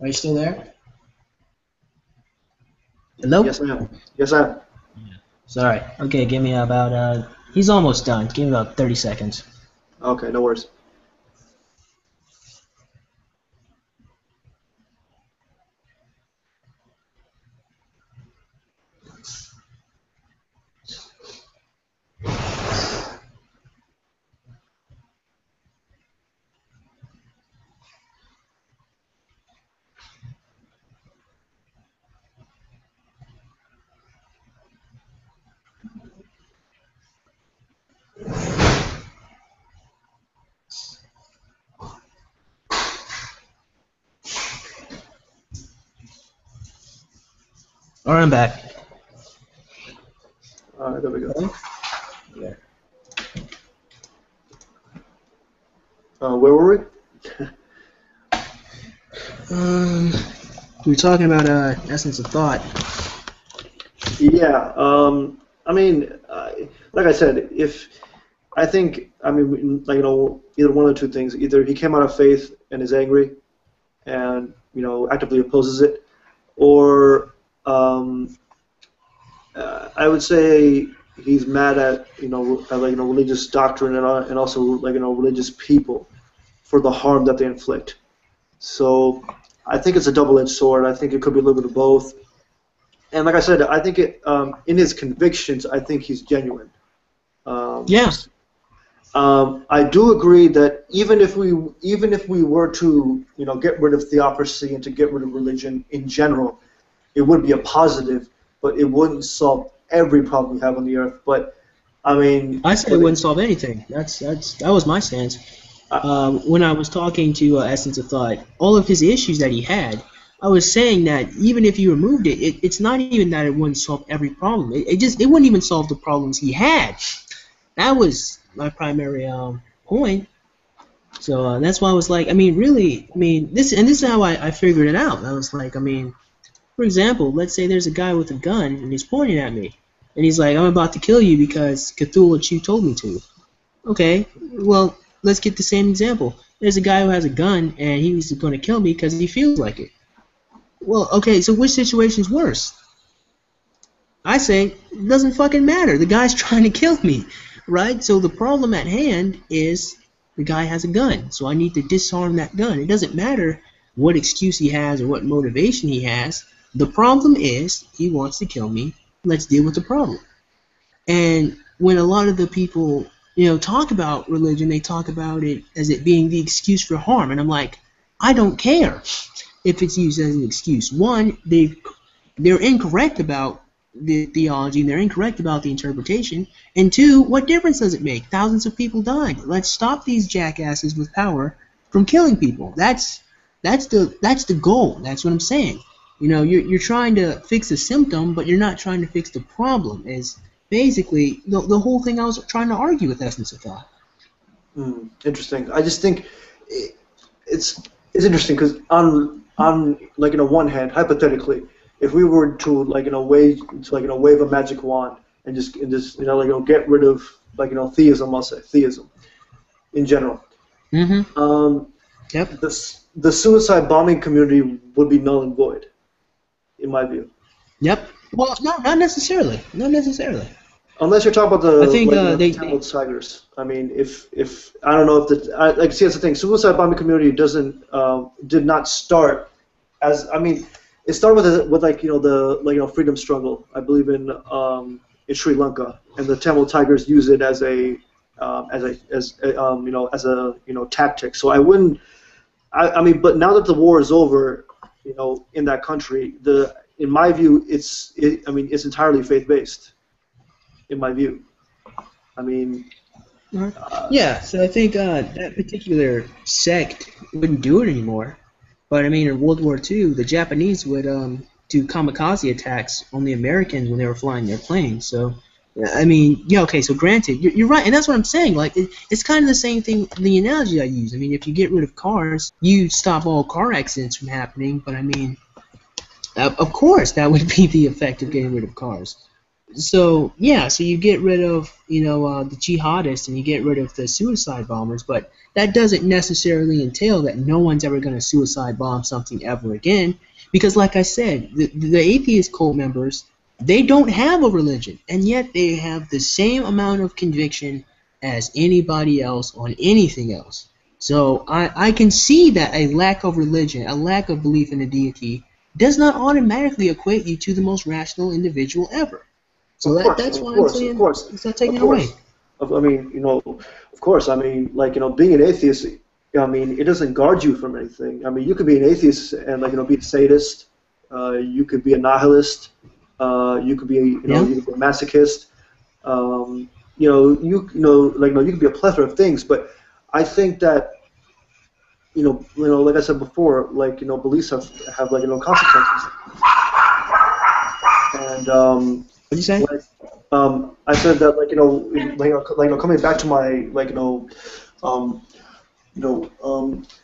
Are you still there? Hello?
Yes, I am. Yes, I am.
Sorry. Okay, give me about, he's almost done. Give me about 30 seconds.
Okay, no worries.
Alright, I'm back.
All right, there we go.
Yeah.
Where were we?
We were talking about, essence of thought.
Yeah. I mean, like I said, I mean, like either one of two things. Either he came out of faith and is angry, and actively opposes it, or I would say he's mad at religious doctrine and also religious people for the harm that they inflict. So I think it's a double-edged sword. I think it could be a little bit of both. And like I said, I think in his convictions, I think he's genuine.
Yeah.
I do agree that even if we were to get rid of theocracy and to get rid of religion in general, it would be a positive, but it wouldn't solve every problem we have on the earth. But I mean,
I said it wouldn't solve anything. That was my stance. When I was talking to Essence of Thought, all of his issues that he had, I was saying that even if you removed it, it's not even that it wouldn't solve every problem. It wouldn't even solve the problems he had. That was my primary point. So that's why I was like, I mean, really, I mean, this is how I figured it out. I was like, I mean, for example, let's say there's a guy with a gun and he's pointing at me, and he's like, I'm about to kill you because Cthulhu Chew told me to. Okay, well, let's get the same example. There's a guy who has a gun and he's going to kill me because he feels like it. Well, okay, so which situation's worse? I say, it doesn't fucking matter. The guy's trying to kill me, right? So the problem at hand is the guy has a gun, so I need to disarm that gun. It doesn't matter what excuse he has or what motivation he has. The problem is he wants to kill me. Let's deal with the problem. And when a lot of the people, talk about religion, they talk about it as it being the excuse for harm. And I'm like, I don't care if it's used as an excuse. One, they're incorrect about the theology, and they're incorrect about the interpretation. And two, what difference does it make? Thousands of people died. Let's stop these jackasses with power from killing people. That's the goal. That's what I'm saying. You're trying to fix a symptom, but you're not trying to fix the problem. Is basically the whole thing I was trying to argue with Essence of Thought.
Interesting. I just think it's interesting because on one hand, hypothetically, if we were to wave a magic wand and just get rid of theism, I'll say theism in general.
Mm-hmm. Yep.
The suicide bombing community would be null and void, in my view.
Yep. Well, no, not necessarily. Not necessarily.
Unless you're talking about the
I think
Tamil Tigers. I mean, if I don't know if that's the thing. Suicide bombing community did not start as it started with freedom struggle. I believe in Sri Lanka, and the Tamil Tigers use it as a tactic. So I wouldn't. I mean, but now that the war is over, in that country, in my view, it's entirely faith-based. In my view, I mean.
Yeah, so I think that particular sect wouldn't do it anymore. But I mean, in World War II, the Japanese would do kamikaze attacks on the Americans when they were flying their planes. So, I mean, yeah, okay. So granted, you're right, and that's what I'm saying. Like, it's kind of the same thing. The analogy I use. I mean, if you get rid of cars, you stop all car accidents from happening. But I mean, of course, that would be the effect of getting rid of cars. So yeah, so you get rid of the jihadists and you get rid of the suicide bombers, but that doesn't necessarily entail that no one's ever going to suicide bomb something ever again, because like I said, the atheist cult members, they don't have a religion, and yet they have the same amount of conviction as anybody else on anything else. So I can see that a lack of religion, a lack of belief in a deity, does not automatically equate you to the most rational individual ever. So
Of course,
that's
of
why I'm
course, of
saying
course,
it's not
of
taking it away.
course. I mean, of course. I mean, like, being an atheist, I mean, it doesn't guard you from anything. I mean, you could be an atheist and, like, be a sadist. You could be a nihilist. You could be,
Yeah.
you could be a masochist. Like, you could be a plethora of things. But I think that, like I said before, like, beliefs have like, consequences. And
What'd you say?
like, I said that, like, coming back to my, like, um,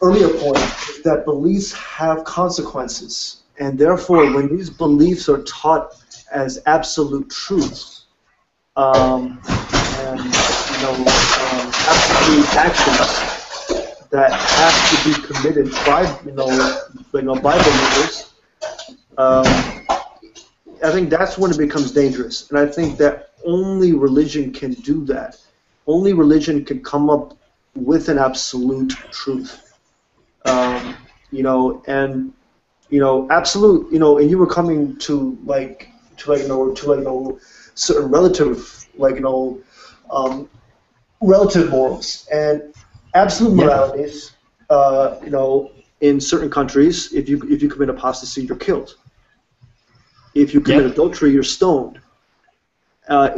earlier point, is that beliefs have consequences, and therefore, when these beliefs are taught as absolute truths, and absolute actions that have to be committed by by believers, I think that's when it becomes dangerous, and I think that only religion can do that. Only religion can come up with an absolute truth. Um, and absolute. And you were coming to certain relative relative morals and absolute
Yeah.
moralities. In certain countries, if you commit apostasy, you're killed. If you commit
Yep.
adultery, you're stoned.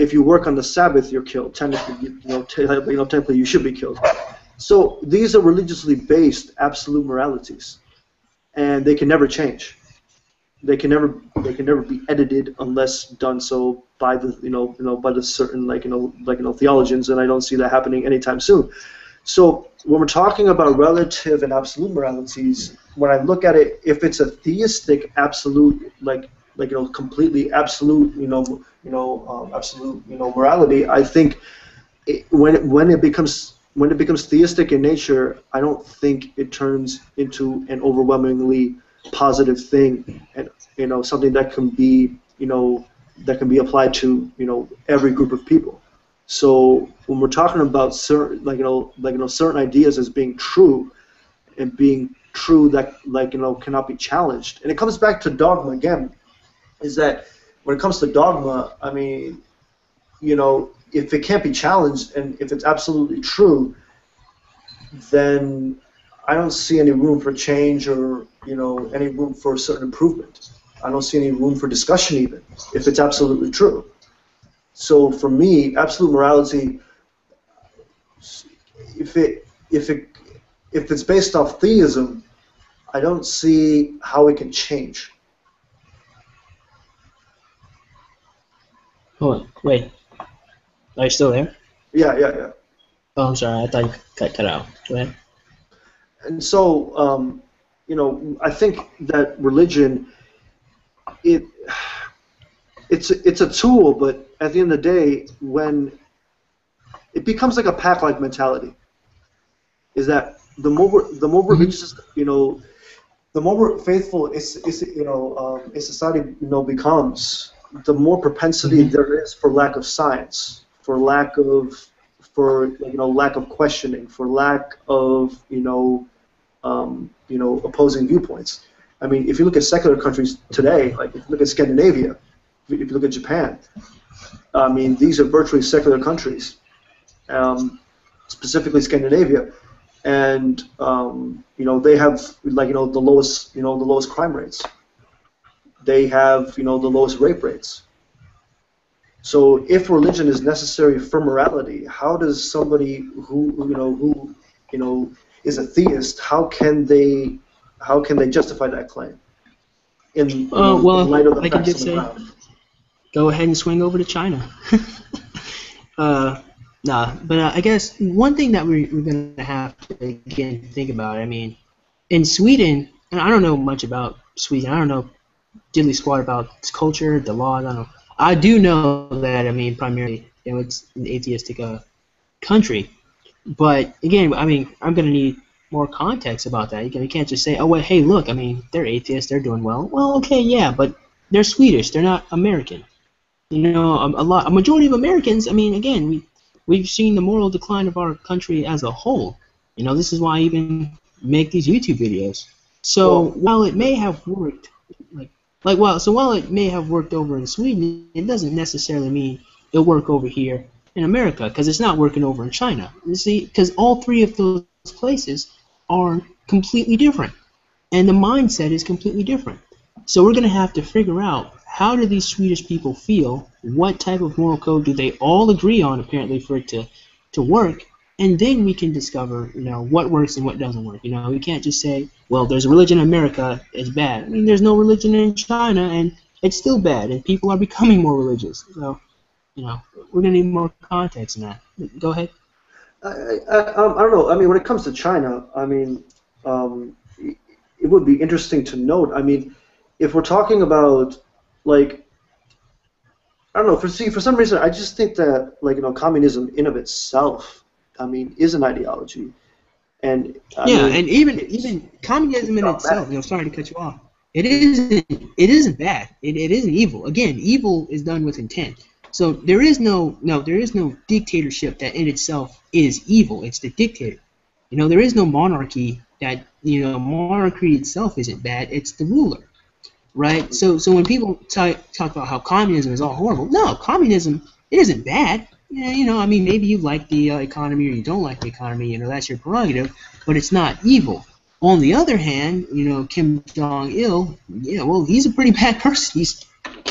If you work on the Sabbath, you're killed. Technically, technically you should be killed. So these are religiously based absolute moralities, and they can never change. They can never be edited unless done so by the by the certain theologians, and I don't see that happening anytime soon. So when we're talking about relative and absolute moralities, when I look at it, if it's a theistic absolute, completely absolute, absolute, morality, I think when it becomes theistic in nature, I don't think it turns into an overwhelmingly positive thing, and something that can be applied to every group of people. So when we're talking about certain certain ideas as being true and being true that cannot be challenged, and it comes back to dogma again, is that when it comes to dogma, I mean, if it can't be challenged and if it's absolutely true, then I don't see any room for change or any room for a certain improvement. I don't see any room for discussion even if it's absolutely true. So for me, absolute morality, if it's based off theism, I don't see how it can change.
Hold on. Wait. Are you still there?
Yeah, yeah, yeah.
Oh, I'm sorry. I thought you cut out. Go ahead.
And so, I think that religion, it it's a tool, but at the end of the day, when it becomes like a pack-like mentality, is that the more
Hmm.
religious, the more faithful a society becomes, the more propensity
Hmm.
there is for lack of science, for lack of questioning, for lack of opposing viewpoints. I mean, if you look at secular countries today, like if you look at Scandinavia, if you look at Japan, I mean, these are virtually secular countries, specifically Scandinavia, and they have the lowest crime rates. They have the lowest rape rates. So if religion is necessary for morality, how does somebody who is a theist, how can they justify that claim in
Well,
light of the
I can
facts
just
on the
say,
ground?
go ahead and swing over to China. uh, nah, but I guess one thing that we're going to have to again think about. I mean, in Sweden, and I don't know much about Sweden. I don't know diddly squat about its culture, the laws. I don't know. I do know that, I mean, primarily, it's an atheistic country. But again, I mean, I'm going to need more context about that. You can't just say, oh, well, hey, look, I mean, they're atheists, they're doing well. Well, okay, yeah, but they're Swedish, they're not American. A majority of Americans, I mean, again, we've seen the moral decline of our country as a whole. This is why I even make these YouTube videos. So
Well,
while it may have worked, while it may have worked over in Sweden, it doesn't necessarily mean it'll work over here in America, because it's not working over in China. You see, because all three of those places are completely different, and the mindset is completely different. So we're going to have to figure out, how do these Swedish people feel? What type of moral code do they all agree on, apparently, for it to work? And then we can discover, what works and what doesn't work. We can't just say, well, there's a religion in America, it's bad. I mean, there's no religion in China, and it's still bad, and people are becoming more religious. So, we're going to need more context in that. Go ahead.
I don't know. I mean, when it comes to China, I mean, it would be interesting to note. I mean, if we're talking about, like, I don't know. For some reason, I just think that, like, communism in of itself, I mean, is an ideology, and I
Yeah,
mean,
and even communism
it's
in
not
itself,
bad.
sorry to cut you off, it isn't bad. It isn't evil. Again, evil is done with intent. So there is no dictatorship that in itself is evil. It's the dictator. There is no monarchy that monarchy itself isn't bad. It's the ruler, right? So when people talk about how communism is all horrible, no, communism, it isn't bad. Yeah, I mean, maybe you like the economy or you don't like the economy. That's your prerogative, but it's not evil. On the other hand, Kim Jong Il, yeah, well, he's a pretty bad person. He's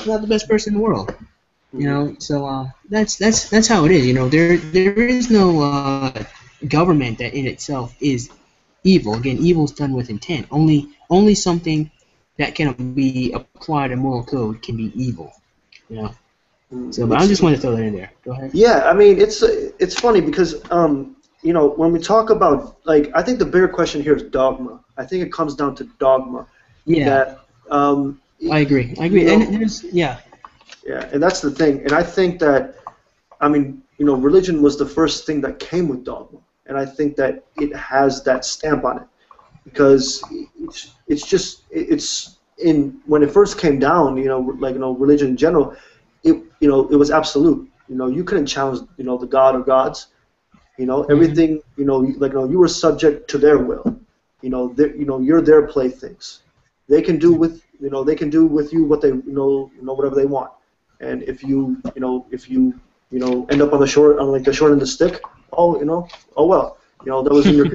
not the best person in the world.
Hmm.
So that's how it is. There is no government that in itself is evil. Again, evil is done with intent. Only something that can be applied to moral code can be evil. You know. So, but I
It's
just wanted to throw that in there. Go ahead.
Yeah, I mean, it's funny because when we talk about, like, I think the bigger question here is dogma. I think it comes down to dogma
Yeah,
that
I agree. I
you
agree. And
know
yeah,
yeah, and that's the thing. And I think that, I mean, religion was the first thing that came with dogma, and I think that it has that stamp on it because it's in when it first came down, like, religion in general, it was absolute. You couldn't challenge, the god or gods.
hmm
Everything, like, you were subject to their will. You're their playthings. They can do with you what they, whatever they want. And if you end up on the short, on, like, the short end of the stick, oh well, that was in your.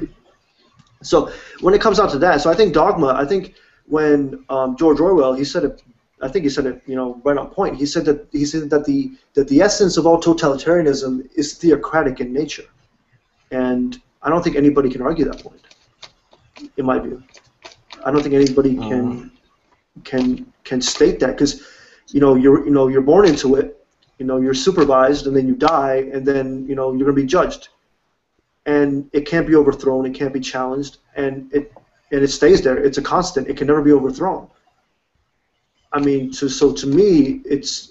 So when it comes down to that, so I think dogma. I think when George Orwell, he said it. I think he said it, right on point. He said that the essence of all totalitarianism is theocratic in nature, and I don't think anybody can argue that point, in my view. I don't think anybody
uh,
can state that because, you're born into it, you're supervised, and then you die, and then you're going to be judged, and it can't be overthrown, it can't be challenged, and it stays there. It's a constant. It can never be overthrown. I mean, so to me, it's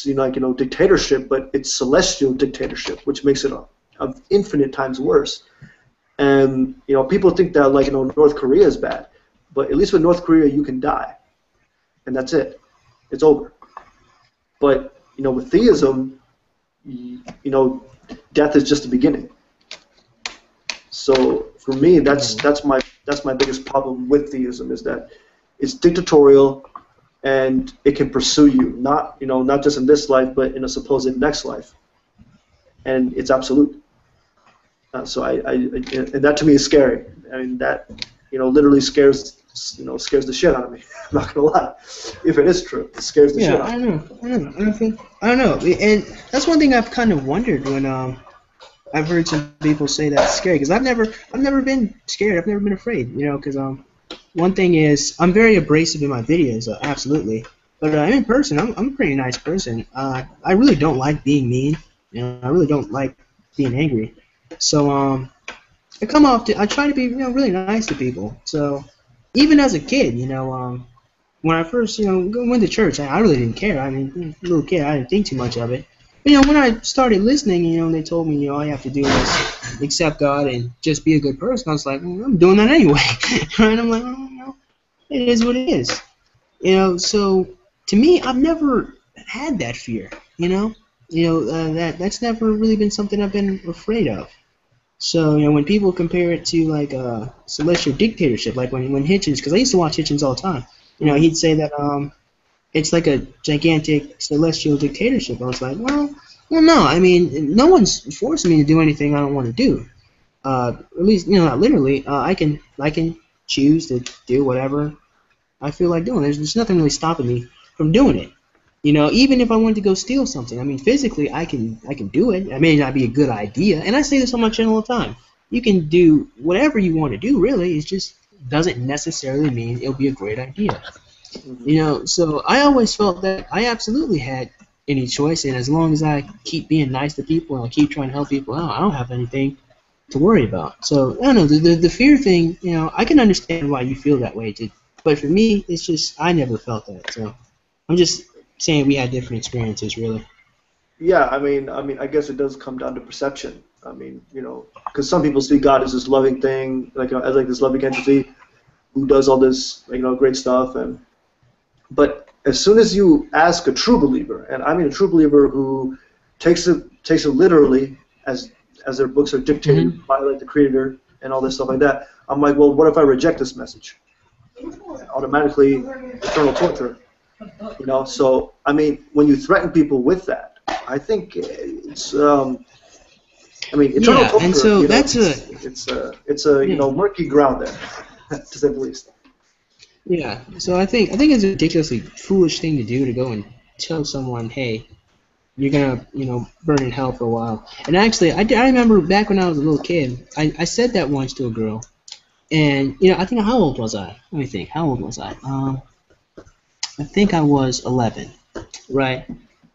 like, dictatorship, but it's celestial dictatorship, which makes it of infinite times worse. And people think that, like, North Korea is bad, but at least with North Korea you can die, and that's it. It's over. But with theism, death is just the beginning. So for me, that's my biggest problem with theism is that it's dictatorial and it can pursue you, not just in this life, but in a supposed next life, and it's absolute. And that to me is scary. I mean, that literally scares the shit out of me. I'm not gonna lie. If it is true, it scares the shit
yeah.
out of
I
me.
don't know. I don't know. I don't know. And that's one thing I've kind of wondered when I've heard some people say that's scary, because I've never been scared. I've never been afraid. Because one thing is, I'm very abrasive in my videos, absolutely. But in person, I'm a pretty nice person. I really don't like being mean. I really don't like being angry. So I try to be really nice to people. So even as a kid, when I first, went to church, I really didn't care. I mean, little kid, I didn't think too much of it. But, when I started listening, they told me, all you have to do is accept God and just be a good person. I was like, well, I'm doing that anyway. Right? I'm like, oh, it is what it is. So to me, I've never had that fear. That's never really been something I've been afraid of. So, when people compare it to like a celestial dictatorship, like when Hitchens, because I used to watch Hitchens all the time, he'd say that it's like a gigantic celestial dictatorship. I was like, well, no. I mean, no one's forcing me to do anything I don't want to do. At least, not literally. I can choose to do whatever I feel like doing. There's nothing really stopping me from doing it. Even if I wanted to go steal something, I mean, physically, I can do it. It may not be a good idea, and I say this on my channel all the time. You can do whatever you want to do, really. It just doesn't necessarily mean it'll be a great idea. So I always felt that I absolutely had any choice, and as long as I keep being nice to people and I keep trying to help people out, I don't have anything to worry about. So, I don't know, the fear thing, I can understand why you feel that way, too. But for me, it's just, I never felt that. So I'm just saying we had different experiences, really.
Yeah, I mean, I guess it does come down to perception. I mean, because some people see God as this loving thing, as this loving entity who does all this, great stuff, but as soon as you ask a true believer, and I mean a true believer who takes it literally as their books are dictated by the Creator and all this stuff like that, I'm like, well, what if I reject this message? Automatically, eternal torture. So I mean, when you threaten people with that, I think it's eternal torture.
And so
it's a murky ground there, to say the least.
Yeah, so I think it's a ridiculously foolish thing to do, to go and tell someone, hey, you're gonna burn in hell for a while. And actually, I remember back when I was a little kid, I said that once to a girl, and I think, how old was I? Let me think. How old was I? I think I was 11, right?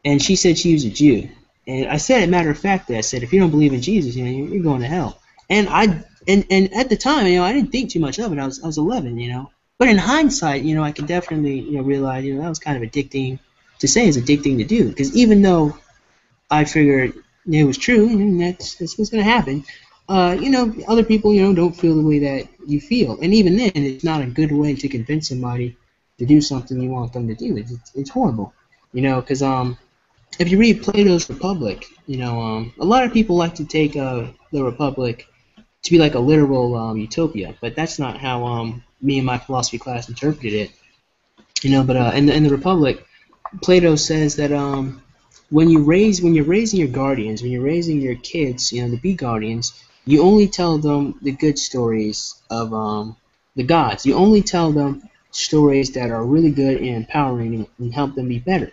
And she said she was a Jew, and I said, matter of fact, I said, if you don't believe in Jesus, you're going to hell. And and at the time, I didn't think too much of it. I was 11, But in hindsight, I could definitely, realize, that was kind of addicting to say, it's addicting to do. Because even though I figured it was true, and that's what's going to happen, other people, don't feel the way that you feel. And even then, it's not a good way to convince somebody to do something you want them to do. It's horrible, because if you read Plato's Republic, a lot of people like to take the Republic to be like a literal utopia, but that's not how me and my philosophy class interpreted it. But in the Republic, Plato says that when you're raising your guardians, when you're raising your kids, to be guardians, you only tell them the good stories of the gods. You only tell them stories that are really good and empowering and help them be better.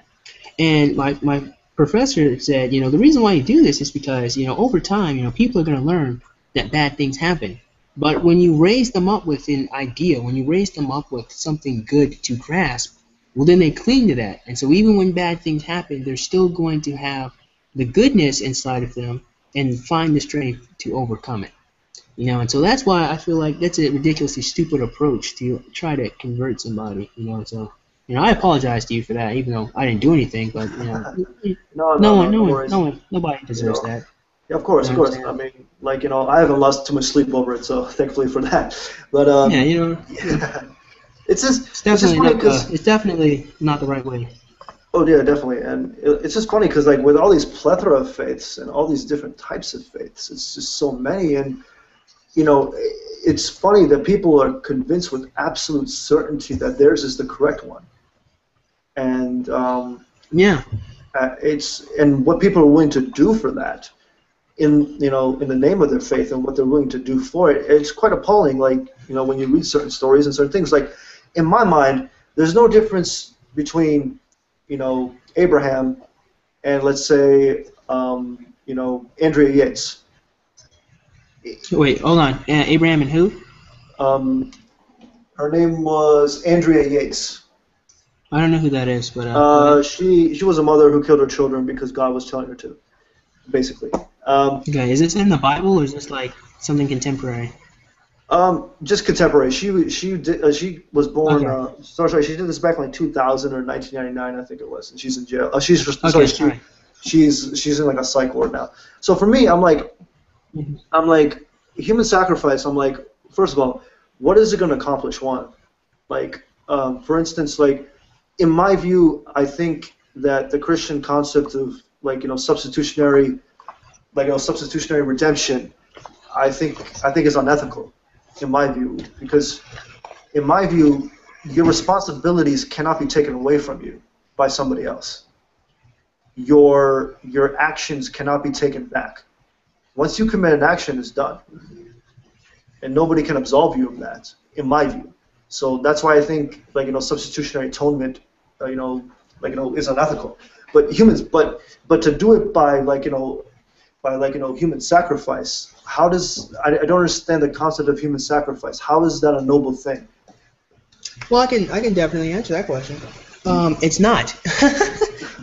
And my professor said, the reason why you do this is because, over time, people are going to learn that bad things happen. But when you raise them up with an idea, when you raise them up with something good to grasp, well, then they cling to that. And so even when bad things happen, they're still going to have the goodness inside of them and find the strength to overcome it. And so that's why I feel like that's a ridiculously stupid approach to try to convert somebody. So I apologize to you for that, even though I didn't do anything. But nobody deserves that.
Yeah, of course. I mean, I haven't lost too much sleep over it, so thankfully for that. But it's
definitely not the right way.
Oh yeah, definitely, and it's just funny because with all these plethora of faiths and all these different types of faiths, it's just so many, and it's funny that people are convinced with absolute certainty that theirs is the correct one, and and what people are willing to do for that, in the name of their faith and what they're willing to do for it, it's quite appalling. When you read certain stories and certain things, in my mind, there's no difference between Abraham and, let's say, Andrea Yates.
Wait, hold on. Abraham and who?
Her name was Andrea Yates.
I don't know who that is, but
she was a mother who killed her children because God was telling her to, basically.
Okay, is this in the Bible or is this like something contemporary?
Just contemporary. She was born.
Okay.
Sorry, she did this back in like 2000 or 1999, I think it was, and she's in jail.
Okay. All right.
She's in like a psych ward now. So for me,
Mhm.
I'm like human sacrifice. I'm like, first of all, what is it going to accomplish? One, like, for instance, like in my view, I think that the Christian concept of like substitutionary redemption, I think is unethical, in my view, because in my view, your responsibilities cannot be taken away from you by somebody else. Your actions cannot be taken back. Once you commit an action, it's done, and nobody can absolve you of that, in my view. So that's why I think substitutionary atonement, is unethical. But to do it by human sacrifice, I don't understand the concept of human sacrifice. How is that a noble thing?
Well, I can definitely answer that question. It's not.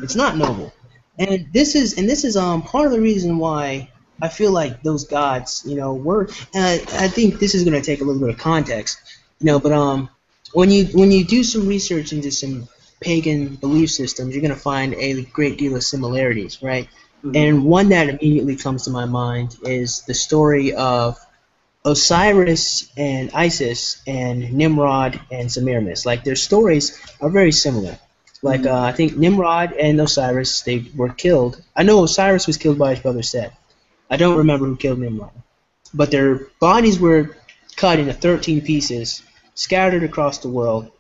It's not noble, and this is part of the reason why I feel like those gods, were. And I think this is going to take a little bit of context, but when you do some research into some pagan belief systems, you're going to find a great deal of similarities, right?
Mm-hmm.
And one that immediately comes to my mind is the story of Osiris and Isis and Nimrod and Semiramis. Like their stories are very similar. Like I think Nimrod and Osiris, they were killed. I know Osiris was killed by his brother Seth. I don't remember who killed Nimrod, but their bodies were cut into 13 pieces, scattered across the world,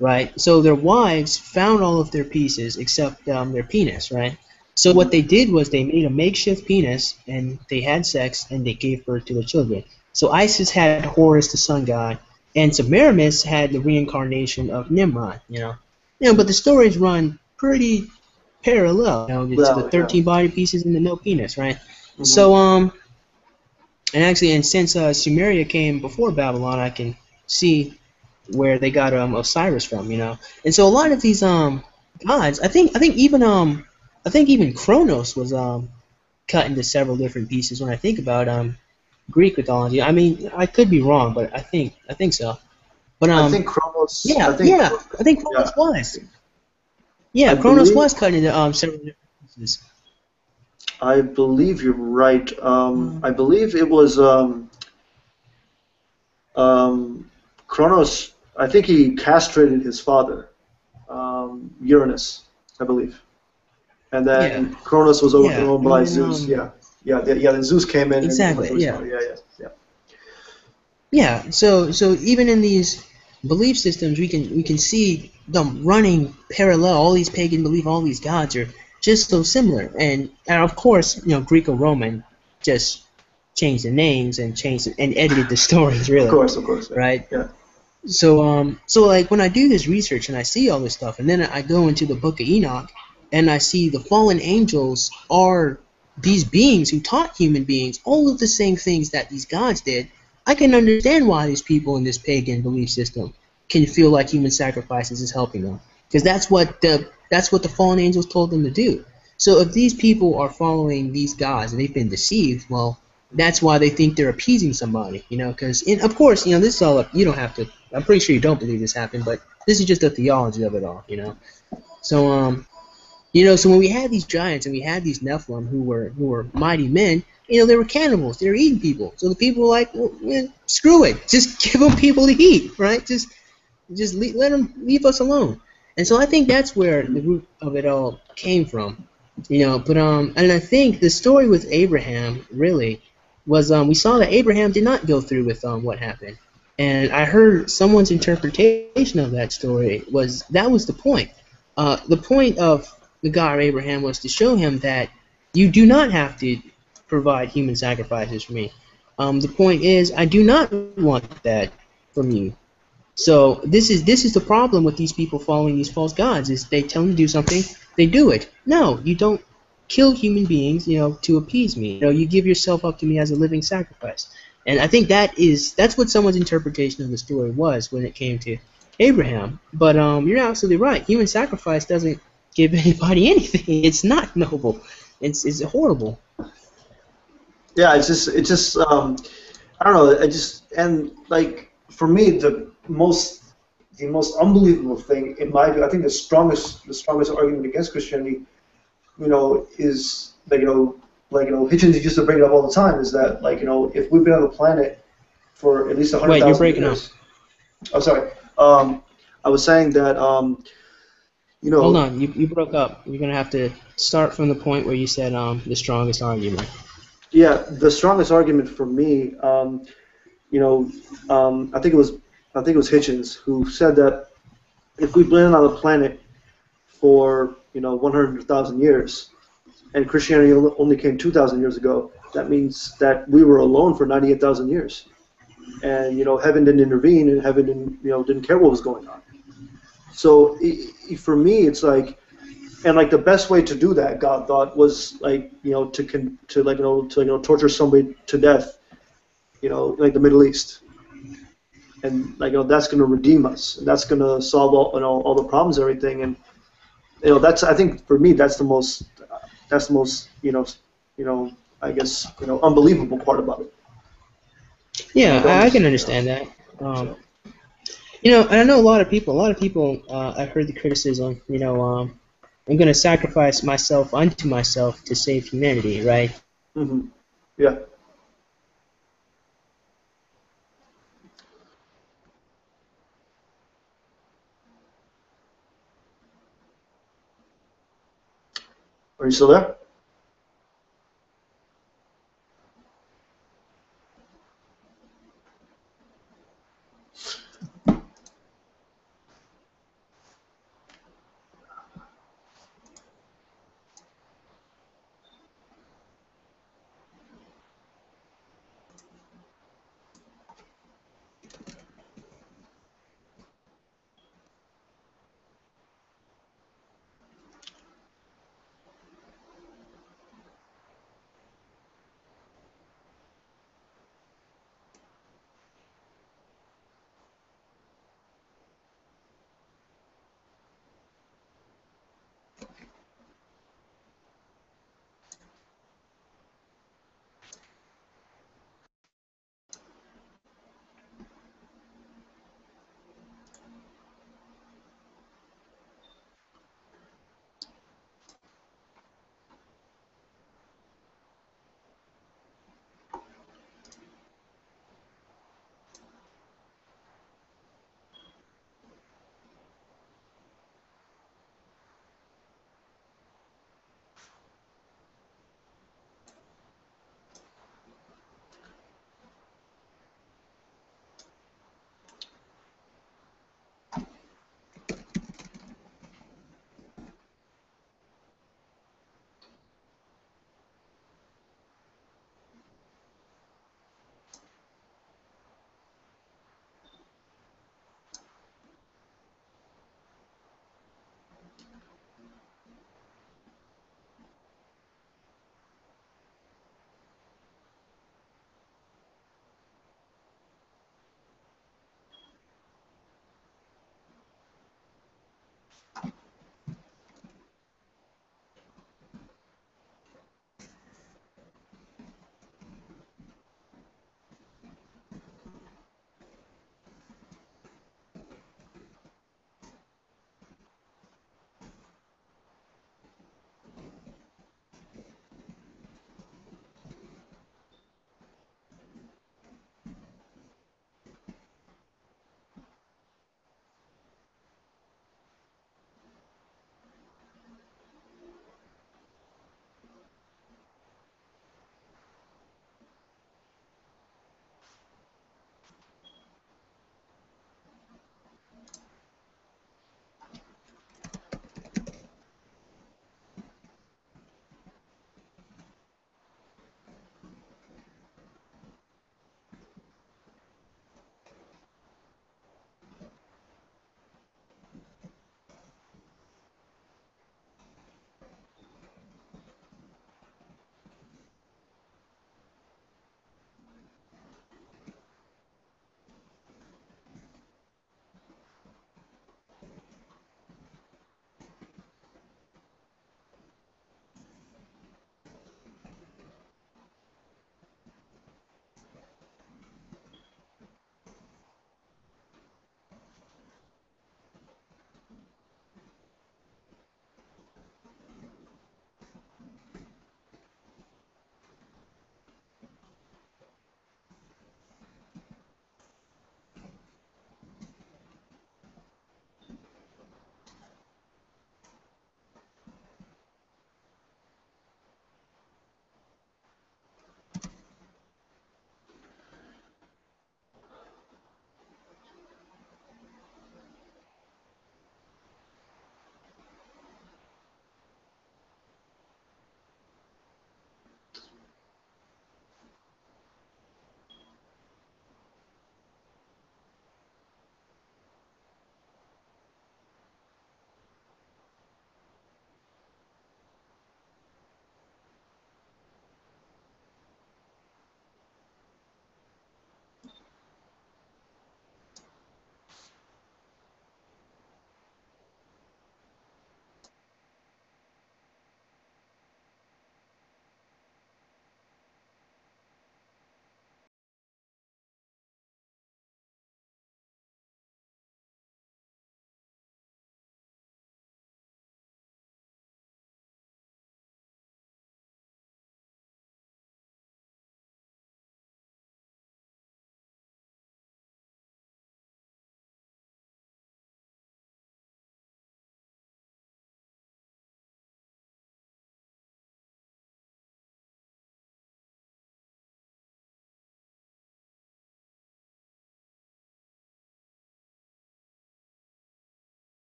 right? So their wives found all of their pieces except their penis, right? So what they did was they made a makeshift penis and they had sex and they gave birth to their children. So Isis had Horus, the sun god, and Semiramis had the reincarnation of Nimrod. But the stories run pretty parallel, to the
Well, yeah.
13 body pieces and the no penis, right?
Mm-hmm.
So and since Sumeria came before Babylon, I can see where they got Osiris from. And so a lot of these gods, I think even Kronos was cut into several different pieces. When I think about Greek mythology, I mean I could be wrong, but I think so. But
I think Kronos.
yeah,
I think.
yeah, I think
Yeah.
Kronos was.
I
Yeah, Kronos
believe.
was cut into several different pieces.
I believe you're right.
Um,
I believe it was Kronos. I think he castrated his father, Uranus, I believe, and
yeah,
then Kronos was
yeah,
overthrown
and
by
then
Zeus. Yeah, yeah, yeah. Then Zeus came in and
exactly,
overthrew his
yeah.
father. Yeah, yeah, yeah.
Yeah, so even in these belief systems, we can see them running parallel. All these pagan belief, all these gods are just so similar. And of course, Greco-Roman just changed the names and changed and edited the stories, really,
Of course. Yeah,
right?
yeah.
So like when I do this research and I see all this stuff, and then I go into the Book of Enoch, and I see the fallen angels are these beings who taught human beings all of the same things that these gods did. I can understand why these people in this pagan belief system can feel like human sacrifices is helping them, because that's what the fallen angels told them to do. So if these people are following these gods and they've been deceived, well, that's why they think they're appeasing somebody, because of course, this is all up. You don't have to. I'm pretty sure you don't believe this happened, but this is just the theology of it all. So so when we had these giants and we had these Nephilim who were mighty men, they were cannibals. They were eating people. So the people were like, well, man, screw it, just give them people to eat, right? Just let them leave us alone. And so I think that's where the root of it all came from. But and I think the story with Abraham really was we saw that Abraham did not go through with what happened. And I heard someone's interpretation of that story was that was the point. The point of the God of Abraham was to show him that you do not have to provide human sacrifices for me. The point is, I do not want that from you. So this is the problem with these people following these false gods is they tell them to do something, they do it. No, you don't kill human beings, to appease me. You give yourself up to me as a living sacrifice. And I think that's what someone's interpretation of the story was when it came to Abraham. But you're absolutely right. Human sacrifice doesn't give anybody anything. It's not noble. It's horrible.
Yeah, it's just I don't know. I just and like for me, the most unbelievable thing in my view, I think the strongest argument against Christianity, is Hitchens used to bring it up all the time. Is that if we've been on the planet for at least a hundred
Wait, you're
thousand
breaking up.
years. Oh, sorry. I was saying that you
Hold
know,
on, you broke up. You're gonna have to start from the point where you said the strongest argument.
yeah, the strongest argument for me, you know, I think it was Hitchens who said that if we've been on the planet for 100,000 years, and Christianity only came 2,000 years ago, that means that we were alone for 98,000 years, and heaven didn't intervene, and heaven didn't care what was going on. So for me, it's like, and like the best way to do that, God thought, was like to torture somebody to death, like the Middle East, and that's going to redeem us, and that's going to solve all the problems, and everything, and that's, I think, for me, that's the most I guess unbelievable part about it. And I
Yeah,
don't
I can
just
understand that. Um,
so
and I know a lot of people. A lot of people. I've heard the criticism. I'm gonna sacrifice myself unto myself to save humanity, right?
hmm yeah. Are you still there?